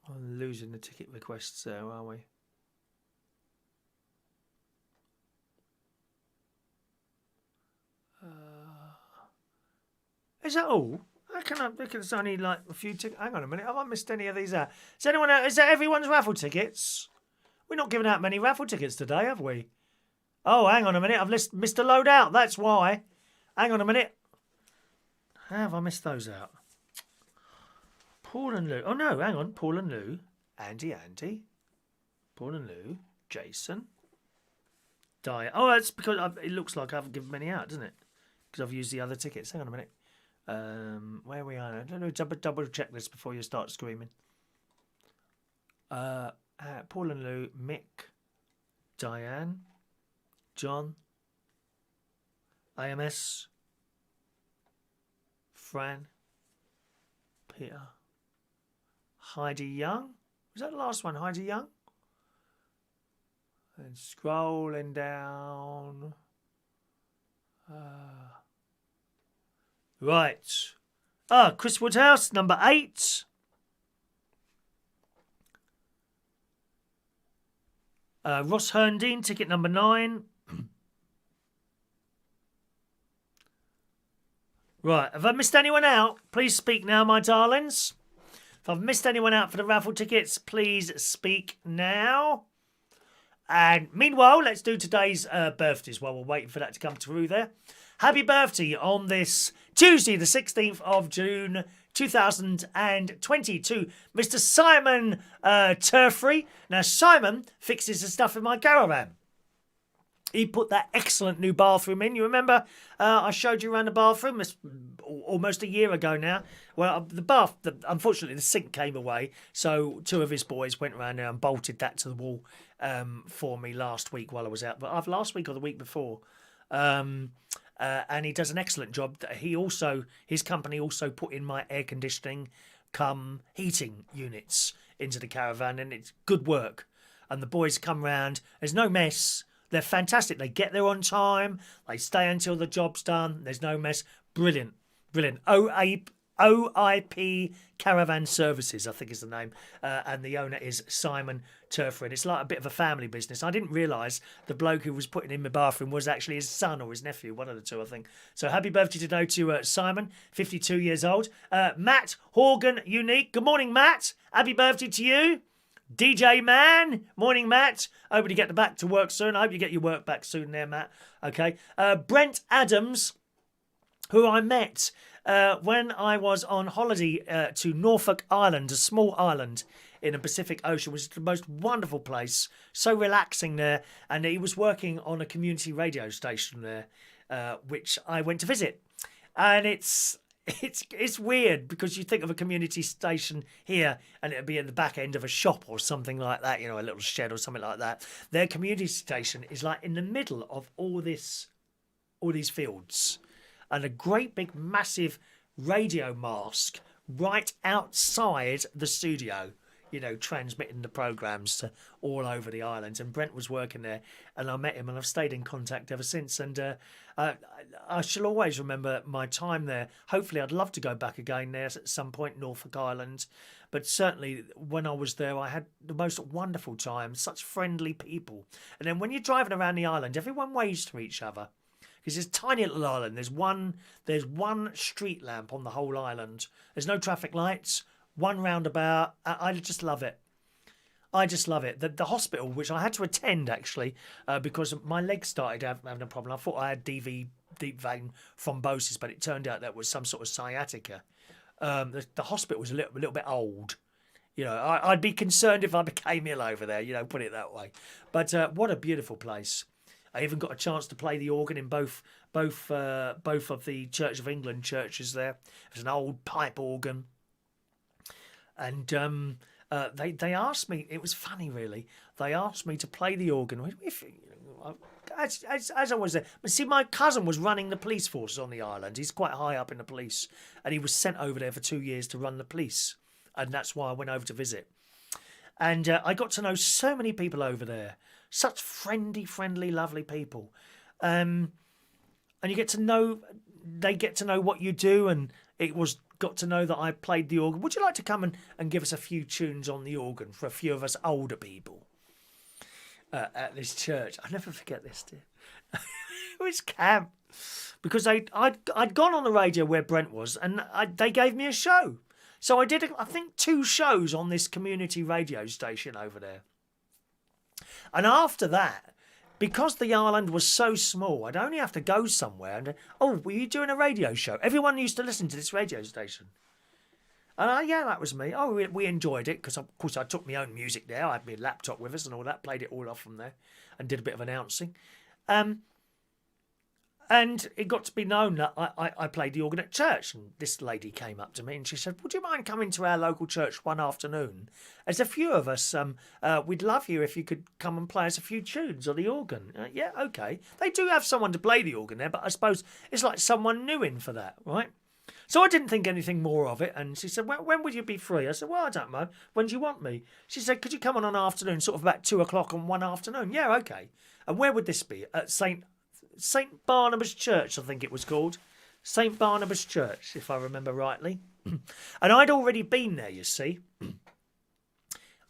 I'm losing the ticket requests there, are we? Is that all? I reckon it's only like a few tickets. Hang on a minute, have I missed any of these out? Is anyone out? Is that everyone's raffle tickets? We're not giving out many raffle tickets today, have we? Oh, hang on a minute, I've missed a load out. That's why. Hang on a minute. How have I missed those out? Paul and Lou. Oh no, hang on. Paul and Lou. Andy. Paul and Lou. Jason. Diane. Oh, that's because it looks like I haven't given many out, doesn't it? Because I've used the other tickets. Hang on a minute. Where we are now? I don't know. Double check this before you start screaming. Paul and Lou. Mick. Diane. John. AMS. Fran. Peter. Heidi Young. Was that the last one? Heidi Young? And scrolling down. Right. Chris Woodhouse, number 8. Ross Herndine, ticket number 9. Right. Have I missed anyone out? Please speak now, my darlings. If I've missed anyone out for the raffle tickets, please speak now. And meanwhile, let's do today's birthdays while we're waiting for that to come through there. Happy birthday on this Tuesday, the 16th of June, 2022. Mr. Simon Turfrey. Now, Simon fixes the stuff in my caravan. He put that excellent new bathroom in. You remember I showed you around the bathroom almost a year ago now. Well, unfortunately, the sink came away. So 2 of his boys went around there and bolted that to the wall for me last week while I was out. But last week or the week before. And he does an excellent job. His company also put in my air conditioning cum heating units into the caravan. And it's good work. And the boys come round. There's no mess. They're fantastic. They get there on time. They stay until the job's done. There's no mess. Brilliant. Brilliant. OIP Caravan Services, I think is the name. And the owner is Simon Turford. It's like a bit of a family business. I didn't realise the bloke who was putting in my bathroom was actually his son or his nephew, one of the two, I think. So happy birthday today to Simon, 52 years old. Matt Horgan Unique. Good morning, Matt. Happy birthday to you. DJ Man, morning Matt. Hope you get back to work soon. I hope you get your work back soon there, Matt. Okay. Brent Adams, who I met when I was on holiday to Norfolk Island, a small island in the Pacific Ocean, which is the most wonderful place. So relaxing there. And he was working on a community radio station there, which I went to visit. And it's weird because you think of a community station here and it'd be in the back end of a shop or something like that, you know, a little shed or something like that. Their community station is like in the middle of all these fields, and a great big massive radio mast right outside the studio, you know, transmitting the programmes to all over the island. And Brent was working there, and I met him, and I've stayed in contact ever since. And I shall always remember my time there. Hopefully, I'd love to go back again there at some point, Norfolk Island. But certainly, when I was there, I had the most wonderful time. Such friendly people. And then when you're driving around the island, everyone waves to each other. Because it's a tiny little island. There's one street lamp on the whole island. There's no traffic lights. One roundabout. I just love it. I just love it. The hospital, which I had to attend actually, because my legs started having a problem. I thought I had deep vein thrombosis, but it turned out that was some sort of sciatica. The hospital was a little bit old. You know, I'd be concerned if I became ill over there. You know, put it that way. But what a beautiful place. I even got a chance to play the organ in both of the Church of England churches there. It was an old pipe organ. And they asked me, it was funny really, they asked me to play the organ. As I was there. But see, my cousin was running the police force on the island. He's quite high up in the police. And he was sent over there for 2 years to run the police. And that's why I went over to visit. And I got to know so many people over there. Such friendly, lovely people. And you get to know, they get to know what you do. And got to know that I played the organ. Would you like to come and give us a few tunes on the organ for a few of us older people at this church? I'll never forget this, dear. It was camp. Because I'd gone on the radio where Brent was, and they gave me a show. So I did, I think, 2 shows on this community radio station over there. And after that, because the island was so small, I'd only have to go somewhere and, were you doing a radio show? Everyone used to listen to this radio station. And yeah, that was me. We enjoyed it because, of course, I took my own music there. I had my laptop with us and all that, played it all off from there and did a bit of announcing. And it got to be known that I played the organ at church. And this lady came up to me and she said, would you mind coming to our local church one afternoon? There's a few of us. We'd love you if you could come and play us a few tunes on the organ. Yeah, okay. They do have someone to play the organ there, but I suppose it's like someone new in for that, right? So I didn't think anything more of it. And she said, well, when would you be free? I said, well, I don't know. When do you want me? She said, could you come on an afternoon, sort of about 2 o'clock on one afternoon? Yeah, okay. And where would this be? At St Barnabas Church, I think it was called. St Barnabas Church, if I remember rightly. And I'd already been there, you see.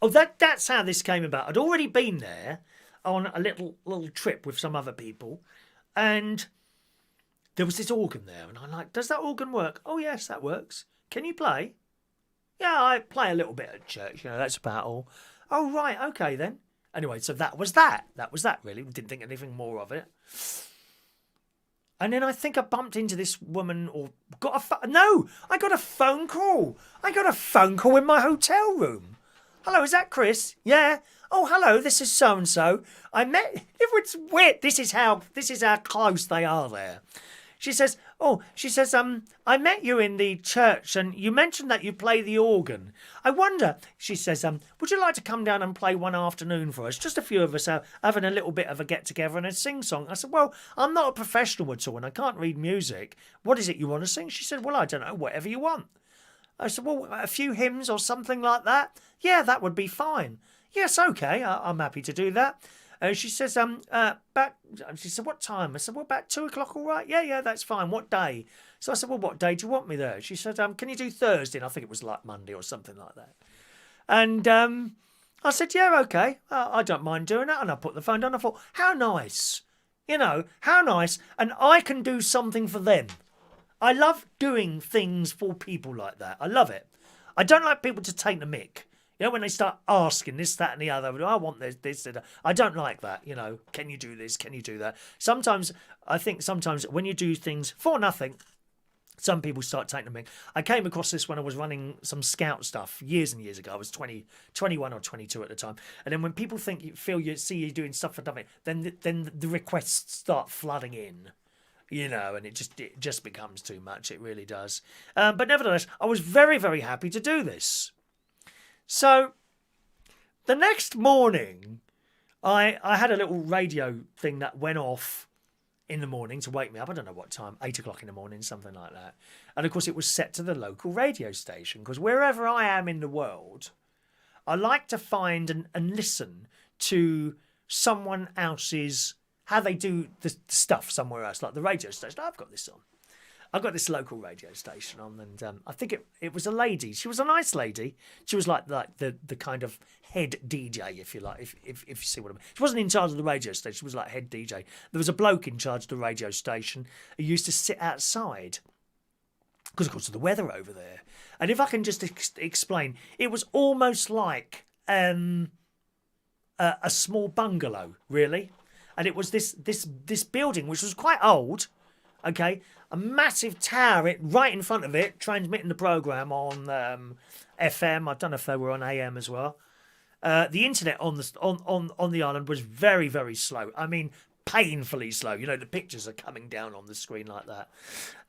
That's how this came about. I'd already been there on a little trip with some other people. And there was this organ there. And I'm like, does that organ work? Oh, yes, that works. Can you play? Yeah, I play a little bit at church. You know, that's about all. Oh, right, okay then. Anyway, so that was that. That was that, really. Didn't think anything more of it. And then I think I bumped into this woman or I got a phone call. I got a phone call in my hotel room. Hello, is that Chris? Yeah. Oh, hello, this is so-and-so. I met, it was weird. This is how close they are there. She says, I met you in the church and you mentioned that you play the organ. I wonder, she says, would you like to come down and play one afternoon for us? Just a few of us having a little bit of a get-together and a sing-song. I said, well, I'm not a professional at all and I can't read music. What is it you want to sing? She said, well, I don't know, whatever you want. I said, well, a few hymns or something like that? Yeah, that would be fine. Yes, okay, I'm happy to do that. She says, she said, what time? I said, well, about 2 o'clock, all right? Yeah, that's fine. What day? So I said, well, what day do you want me there? She said, can you do Thursday? And I think it was like Monday or something like that. And I said, yeah, okay. I don't mind doing that. And I put the phone down. I thought, how nice. How nice. And I can do something for them. I love doing things for people like that. I love it. I don't like people to take the mick. When they start asking this, that, and the other, I want this, that. I don't like that. Can you do this? Can you do that? I think sometimes when you do things for nothing, some people start taking the mick. I came across this when I was running some scout stuff years and years ago. I was 21 or 22 at the time. And then when people see you doing stuff for nothing, then the requests start flooding in. And it just becomes too much. It really does. But nevertheless, I was very, very happy to do this. So, the next morning, I had a little radio thing that went off in the morning to wake me up. I don't know what time, 8 o'clock in the morning, something like that. And of course, it was set to the local radio station, because wherever I am in the world, I like to find and listen to someone else's, how they do the stuff somewhere else, like the radio station. I've got this on. I've got this local radio station on, and I think it was a lady. She was a nice lady. She was like the kind of head DJ, if you like, if you see what I mean. She wasn't in charge of the radio station. She was like head DJ. There was a bloke in charge of the radio station who used to sit outside because, of course, of the weather over there. And if I can just explain, it was almost like a small bungalow, really. And it was this building, which was quite old, okay, a massive tower right in front of it, transmitting the programme on FM. I don't know if they were on AM as well. The internet on the island was very, very slow. I mean, painfully slow. The pictures are coming down on the screen like that.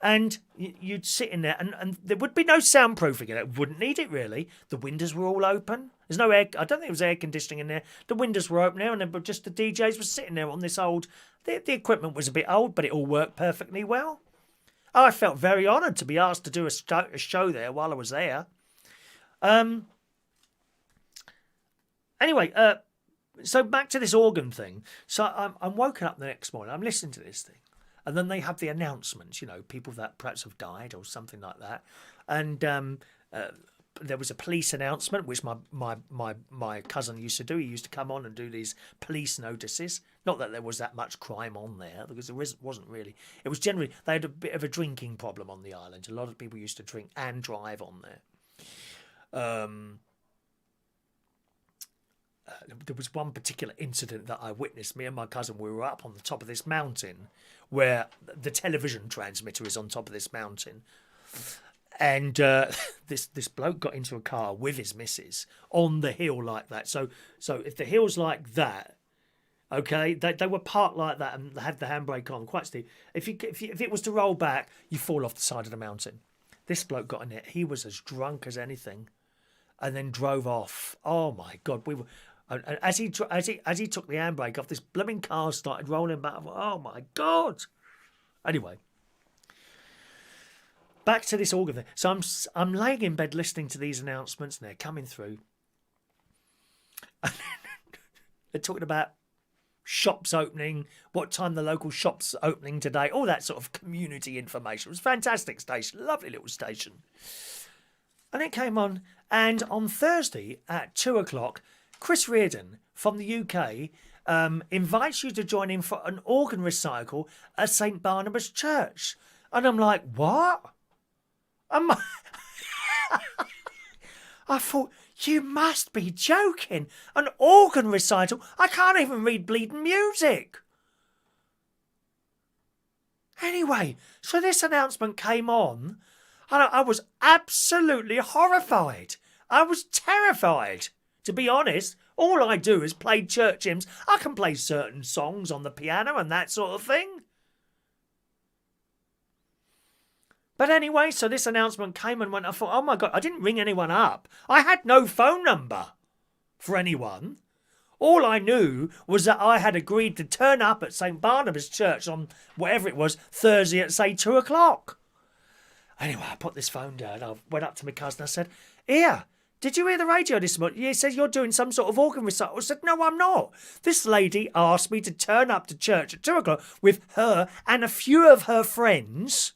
And you'd sit in there, and there would be no soundproofing in it. Wouldn't need it, really. The windows were all open. There's no air. I don't think there was air conditioning in there. The windows were open there, and then just the DJs were sitting there on this old... The equipment was a bit old, but it all worked perfectly well. I felt very honoured to be asked to do a show there while I was there. Anyway, so back to this organ thing. So I'm woken up the next morning. I'm listening to this thing. And then they have the announcements, people that perhaps have died or something like that. And there was a police announcement, which my cousin used to do. He used to come on and do these police notices. Not that there was that much crime on there, because there wasn't really. It was generally, they had a bit of a drinking problem on the island. A lot of people used to drink and drive on there. There was one particular incident that I witnessed. Me and my cousin, we were up on the top of this mountain where the television transmitter is on top of this mountain. And this bloke got into a car with his missus on the hill like that. So if the hill's like that, okay, they were parked like that and had the handbrake on, quite steep. If it was to roll back, you fall off the side of the mountain. This bloke got in it. He was as drunk as anything, and then drove off. Oh my God, we were. And as he took the handbrake off, this blooming car started rolling back. Oh my God! Anyway, back to this organ thing. So I'm laying in bed listening to these announcements, and they're coming through. They're talking about shops opening, what time the local shop's opening today, all that sort of community information. It was a fantastic station, lovely little station. And it came on, and on Thursday at 2 o'clock, Chris Reardon from the UK invites you to join him for an organ recital at St Barnabas Church. And I'm like, what? I thought, you must be joking. An organ recital? I can't even read bleeding music. Anyway, so this announcement came on, and I was absolutely horrified. I was terrified. To be honest, all I do is play church hymns. I can play certain songs on the piano and that sort of thing. But anyway, so this announcement came and went. I thought, oh my God, I didn't ring anyone up. I had no phone number for anyone. All I knew was that I had agreed to turn up at St Barnabas Church on whatever it was, Thursday at, say, 2 o'clock. Anyway, I put this phone down. I went up to my cousin. I said, here, did you hear the radio this morning? He said, you're doing some sort of organ recital. I said, no, I'm not. This lady asked me to turn up to church at 2 o'clock with her and a few of her friends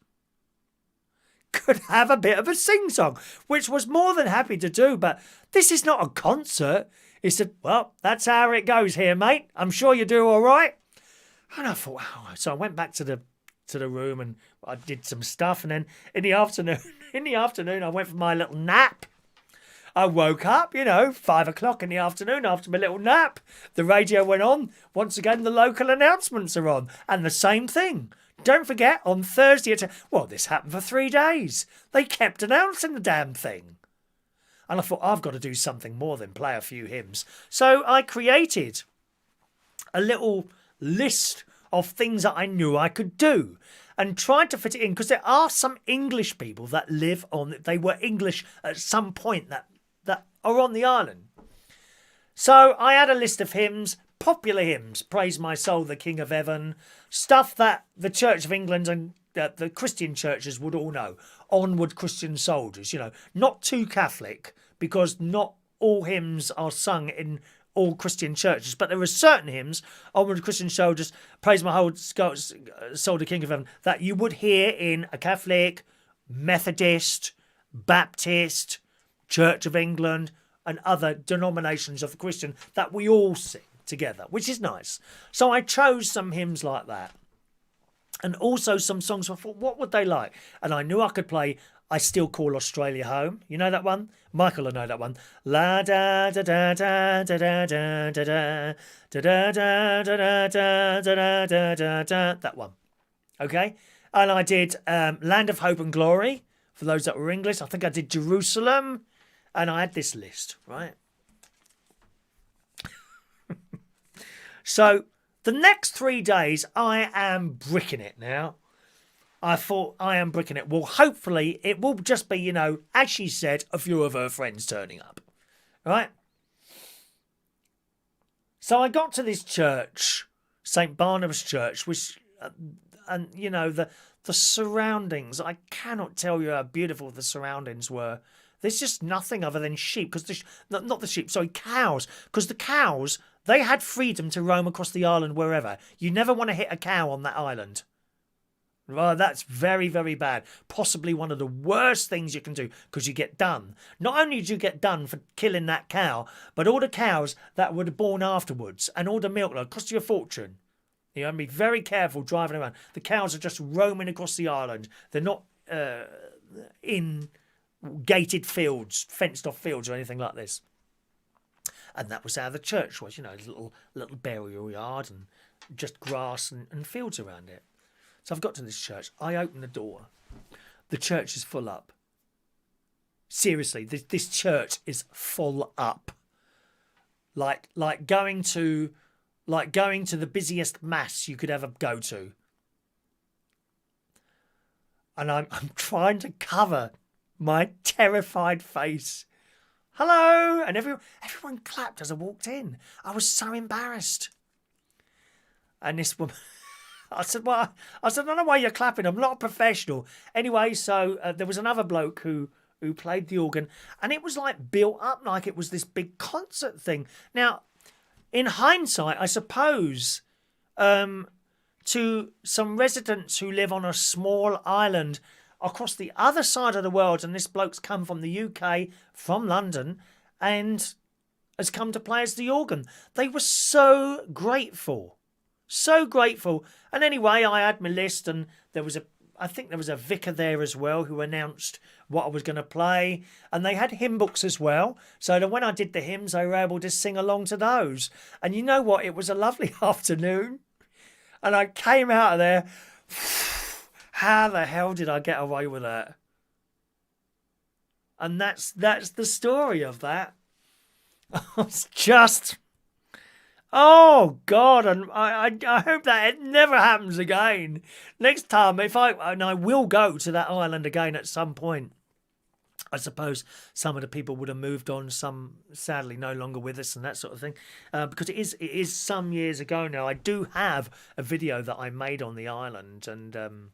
could have a bit of a sing-song, which was more than happy to do, but this is not a concert. He said, well, that's how it goes here, mate. I'm sure you do all right. And I thought, wow. So I went back to the room and I did some stuff, and then in the afternoon, I went for my little nap. I woke up, 5 o'clock in the afternoon after my little nap. The radio went on. Once again, the local announcements are on. And the same thing. Don't forget, on Thursday, this happened for 3 days. They kept announcing the damn thing. And I thought, I've got to do something more than play a few hymns. So I created a little list of things that I knew I could do and tried to fit it in, because there are some English people that they were English at some point that are on the island. So I had a list of hymns, popular hymns, Praise My Soul, the King of Heaven, stuff that the Church of England and the Christian churches would all know. Onward Christian Soldiers, not too Catholic, because not all hymns are sung in all Christian churches, but there are certain hymns, Onward Christian Soldiers, Praise My Whole Soul, the King of Heaven, that you would hear in a Catholic, Methodist, Baptist, Church of England, and other denominations of the Christian that we all sing together, which is nice. So I chose some hymns like that. And also some songs I thought, what would they like? And I knew I could play I Still Call Australia Home. You know that one? Michael will know that one. La da da da da da da da da da da da da da da da da da da. That one. Okay? And I did Land of Hope and Glory, for those that were English. I think I did Jerusalem. And I had this list, right? So the next 3 days, I am bricking it now. I thought, I am bricking it. Well, hopefully it will just be, as she said, a few of her friends turning up, right? So I got to this church, St. Barnabas Church, which, and the surroundings, I cannot tell you how beautiful the surroundings were. There's just nothing other than sheep, because cows, because the cows, they had freedom to roam across the island wherever. You never want to hit a cow on that island. Well, that's very, very bad. Possibly one of the worst things you can do, because you get done. Not only do you get done for killing that cow, but all the cows that were born afterwards and all the milk, that cost you a fortune. You have to be very careful driving around. The cows are just roaming across the island. They're not in gated fields, fenced off fields or anything like this. And that was how the church was, a little burial yard and just grass and fields around it. So I've got to this church. I open the door. The church is full up. Seriously, this church is full up. Like going to the busiest mass you could ever go to. And I'm trying to cover my terrified face. Hello! And everyone clapped as I walked in. I was so embarrassed. And this woman, I said, I don't know why you're clapping. I'm not a professional. Anyway, so there was another bloke who played the organ, and it was like built up like it was this big concert thing. Now, in hindsight, I suppose, to some residents who live on a small island across the other side of the world, and this bloke's come from the UK, from London, and has come to play as the organ. They were so grateful. So grateful. And anyway, I had my list, and I think there was a vicar there as well who announced what I was going to play. And they had hymn books as well, so that when I did the hymns, they were able to sing along to those. And you know what? It was a lovely afternoon. And I came out of there... How the hell did I get away with that? And that's the story of that. It's just, oh God! And I hope that it never happens again. Next time, I will go to that island again at some point. I suppose some of the people would have moved on, some sadly no longer with us and that sort of thing. Because it is some years ago now. I do have a video that I made on the island, and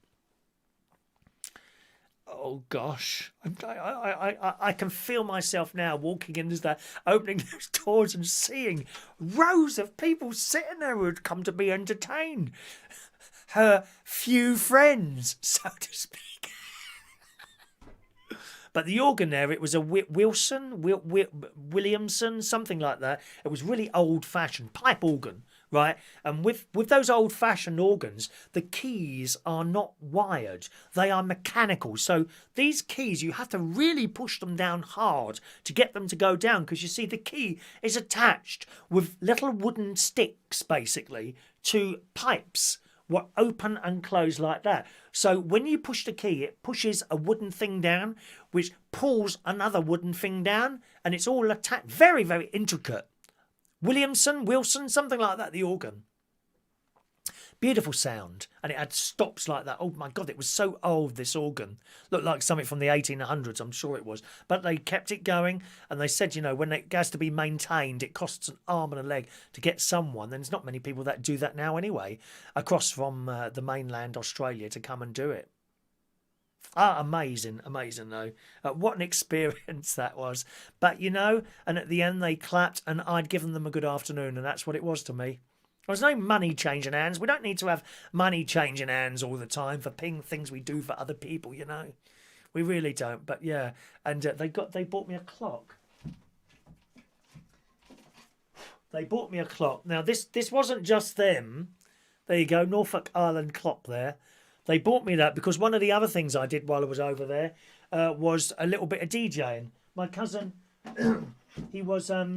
Oh gosh, I can feel myself now walking into that, opening those doors and seeing rows of people sitting there who had come to be entertained. Her few friends, so to speak. But the organ there, it was a Williamson, something like that. It was really old-fashioned pipe organ, right? And with those old-fashioned organs, the keys are not wired. They are mechanical. So these keys, you have to really push them down hard to get them to go down, because you see the key is attached with little wooden sticks, basically, to pipes. What open and close like that. So when you push the key, it pushes a wooden thing down, which pulls another wooden thing down, and it's all attached. Very, very intricate. Wilson, something like that, the organ. Beautiful sound. And it had stops like that. Oh my God, it was so old, this organ. Looked like something from the 1800s, I'm sure it was. But they kept it going, and they said, you know, when it has to be maintained, it costs an arm and a leg to get someone. And there's not many people that do that now anyway, across from the mainland Australia to come and do it. Amazing though. What an experience that was. But, you know, and at the end they clapped, and I'd given them a good afternoon, and that's what it was to me. There's no money changing hands. We don't need to have money changing hands all the time for things we do for other people, you know. We really don't. But yeah, and they bought me a clock. They bought me a clock. Now this wasn't just them. There you go, Norfolk Island clock there. They bought me that because one of the other things I did while I was over there was a little bit of DJing. My cousin, he was as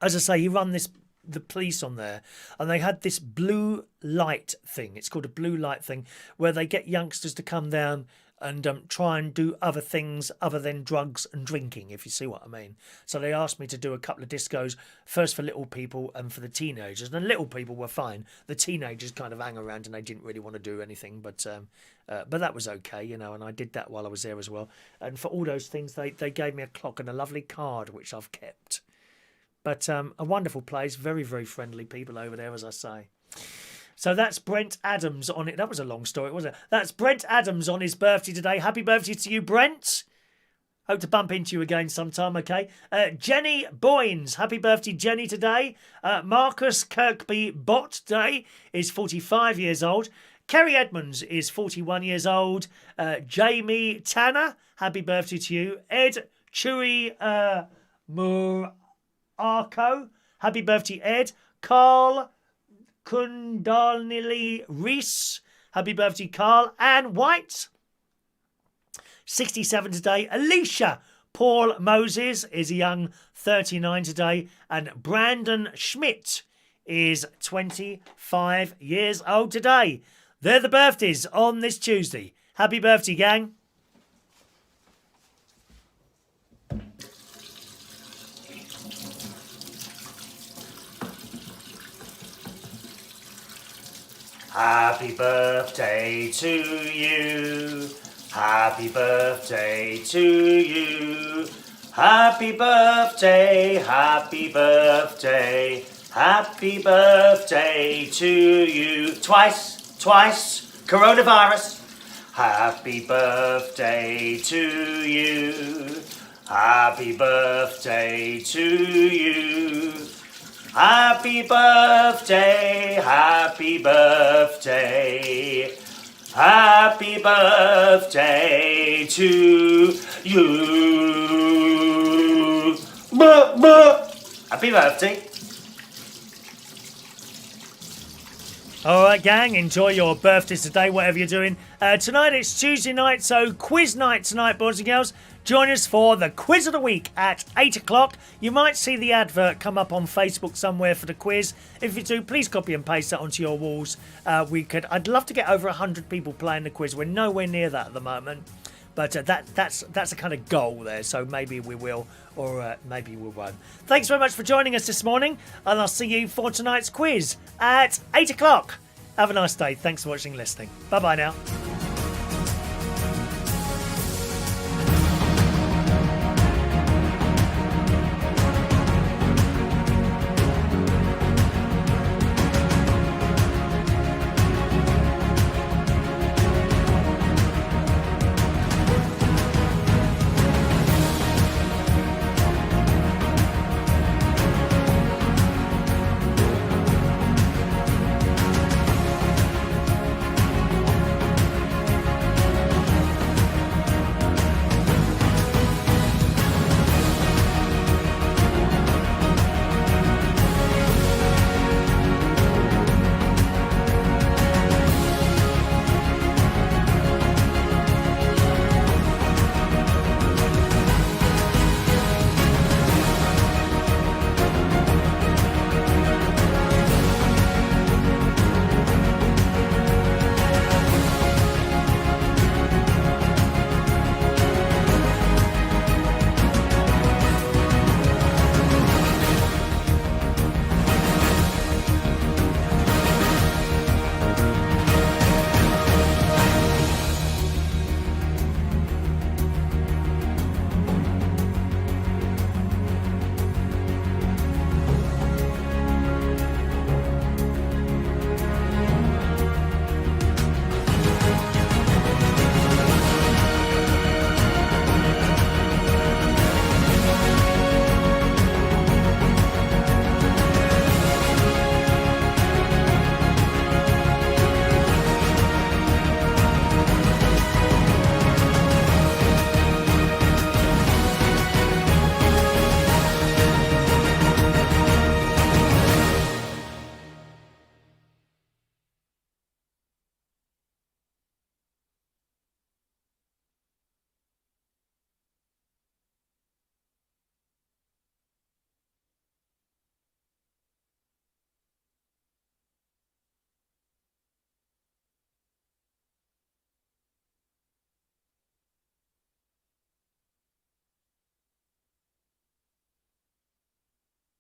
I say, he run the police on there, and they had this blue light thing. It's called a blue light thing, where they get youngsters to come down and try and do other things other than drugs and drinking, if you see what I mean. So they asked me to do a couple of discos, first for little people and for the teenagers. And the little people were fine. The teenagers kind of hang around and they didn't really want to do anything, but that was okay, you know, and I did that while I was there as well. And for all those things, they gave me a clock and a lovely card, which I've kept. But a wonderful place, very, very friendly people over there, as I say. So that's Brent Adams on it. That was a long story, wasn't it? That's Brent Adams on his birthday today. Happy birthday to you, Brent. Hope to bump into you again sometime, okay? Jenny Boynes. Happy birthday, Jenny, today. Marcus Kirkby Bott today is 45 years old. Kerry Edmonds is 41 years old. Jamie Tanner, happy birthday to you. Ed Chewy Murarko, happy birthday, Ed. Carl Kundalini Reese, happy birthday, Carl. Anne White, 67 today. Elesha Paul Moses is a young 39 today. And Brandon Schmidt is 25 years old today. They're the birthdays on this Tuesday. Happy birthday, gang. Happy birthday to you. Happy birthday to you. Happy birthday, happy birthday, happy birthday to you. Twice, coronavirus. Happy birthday to you. Happy birthday to you. Happy birthday, happy birthday, happy birthday to you. Happy birthday. All right, gang, enjoy your birthdays today, whatever you're doing. Tonight it's Tuesday night, so quiz night tonight, boys and girls. Join us for the quiz of the week at 8 o'clock. You might see the advert come up on Facebook somewhere for the quiz. If you do, please copy and paste that onto your walls. I'd love to get over 100 people playing the quiz. We're nowhere near that at the moment. But that's a kind of goal there, so maybe we will, or maybe we won't. Thanks very much for joining us this morning, and I'll see you for tonight's quiz at 8 o'clock. Have a nice day. Thanks for watching and listening. Bye-bye now.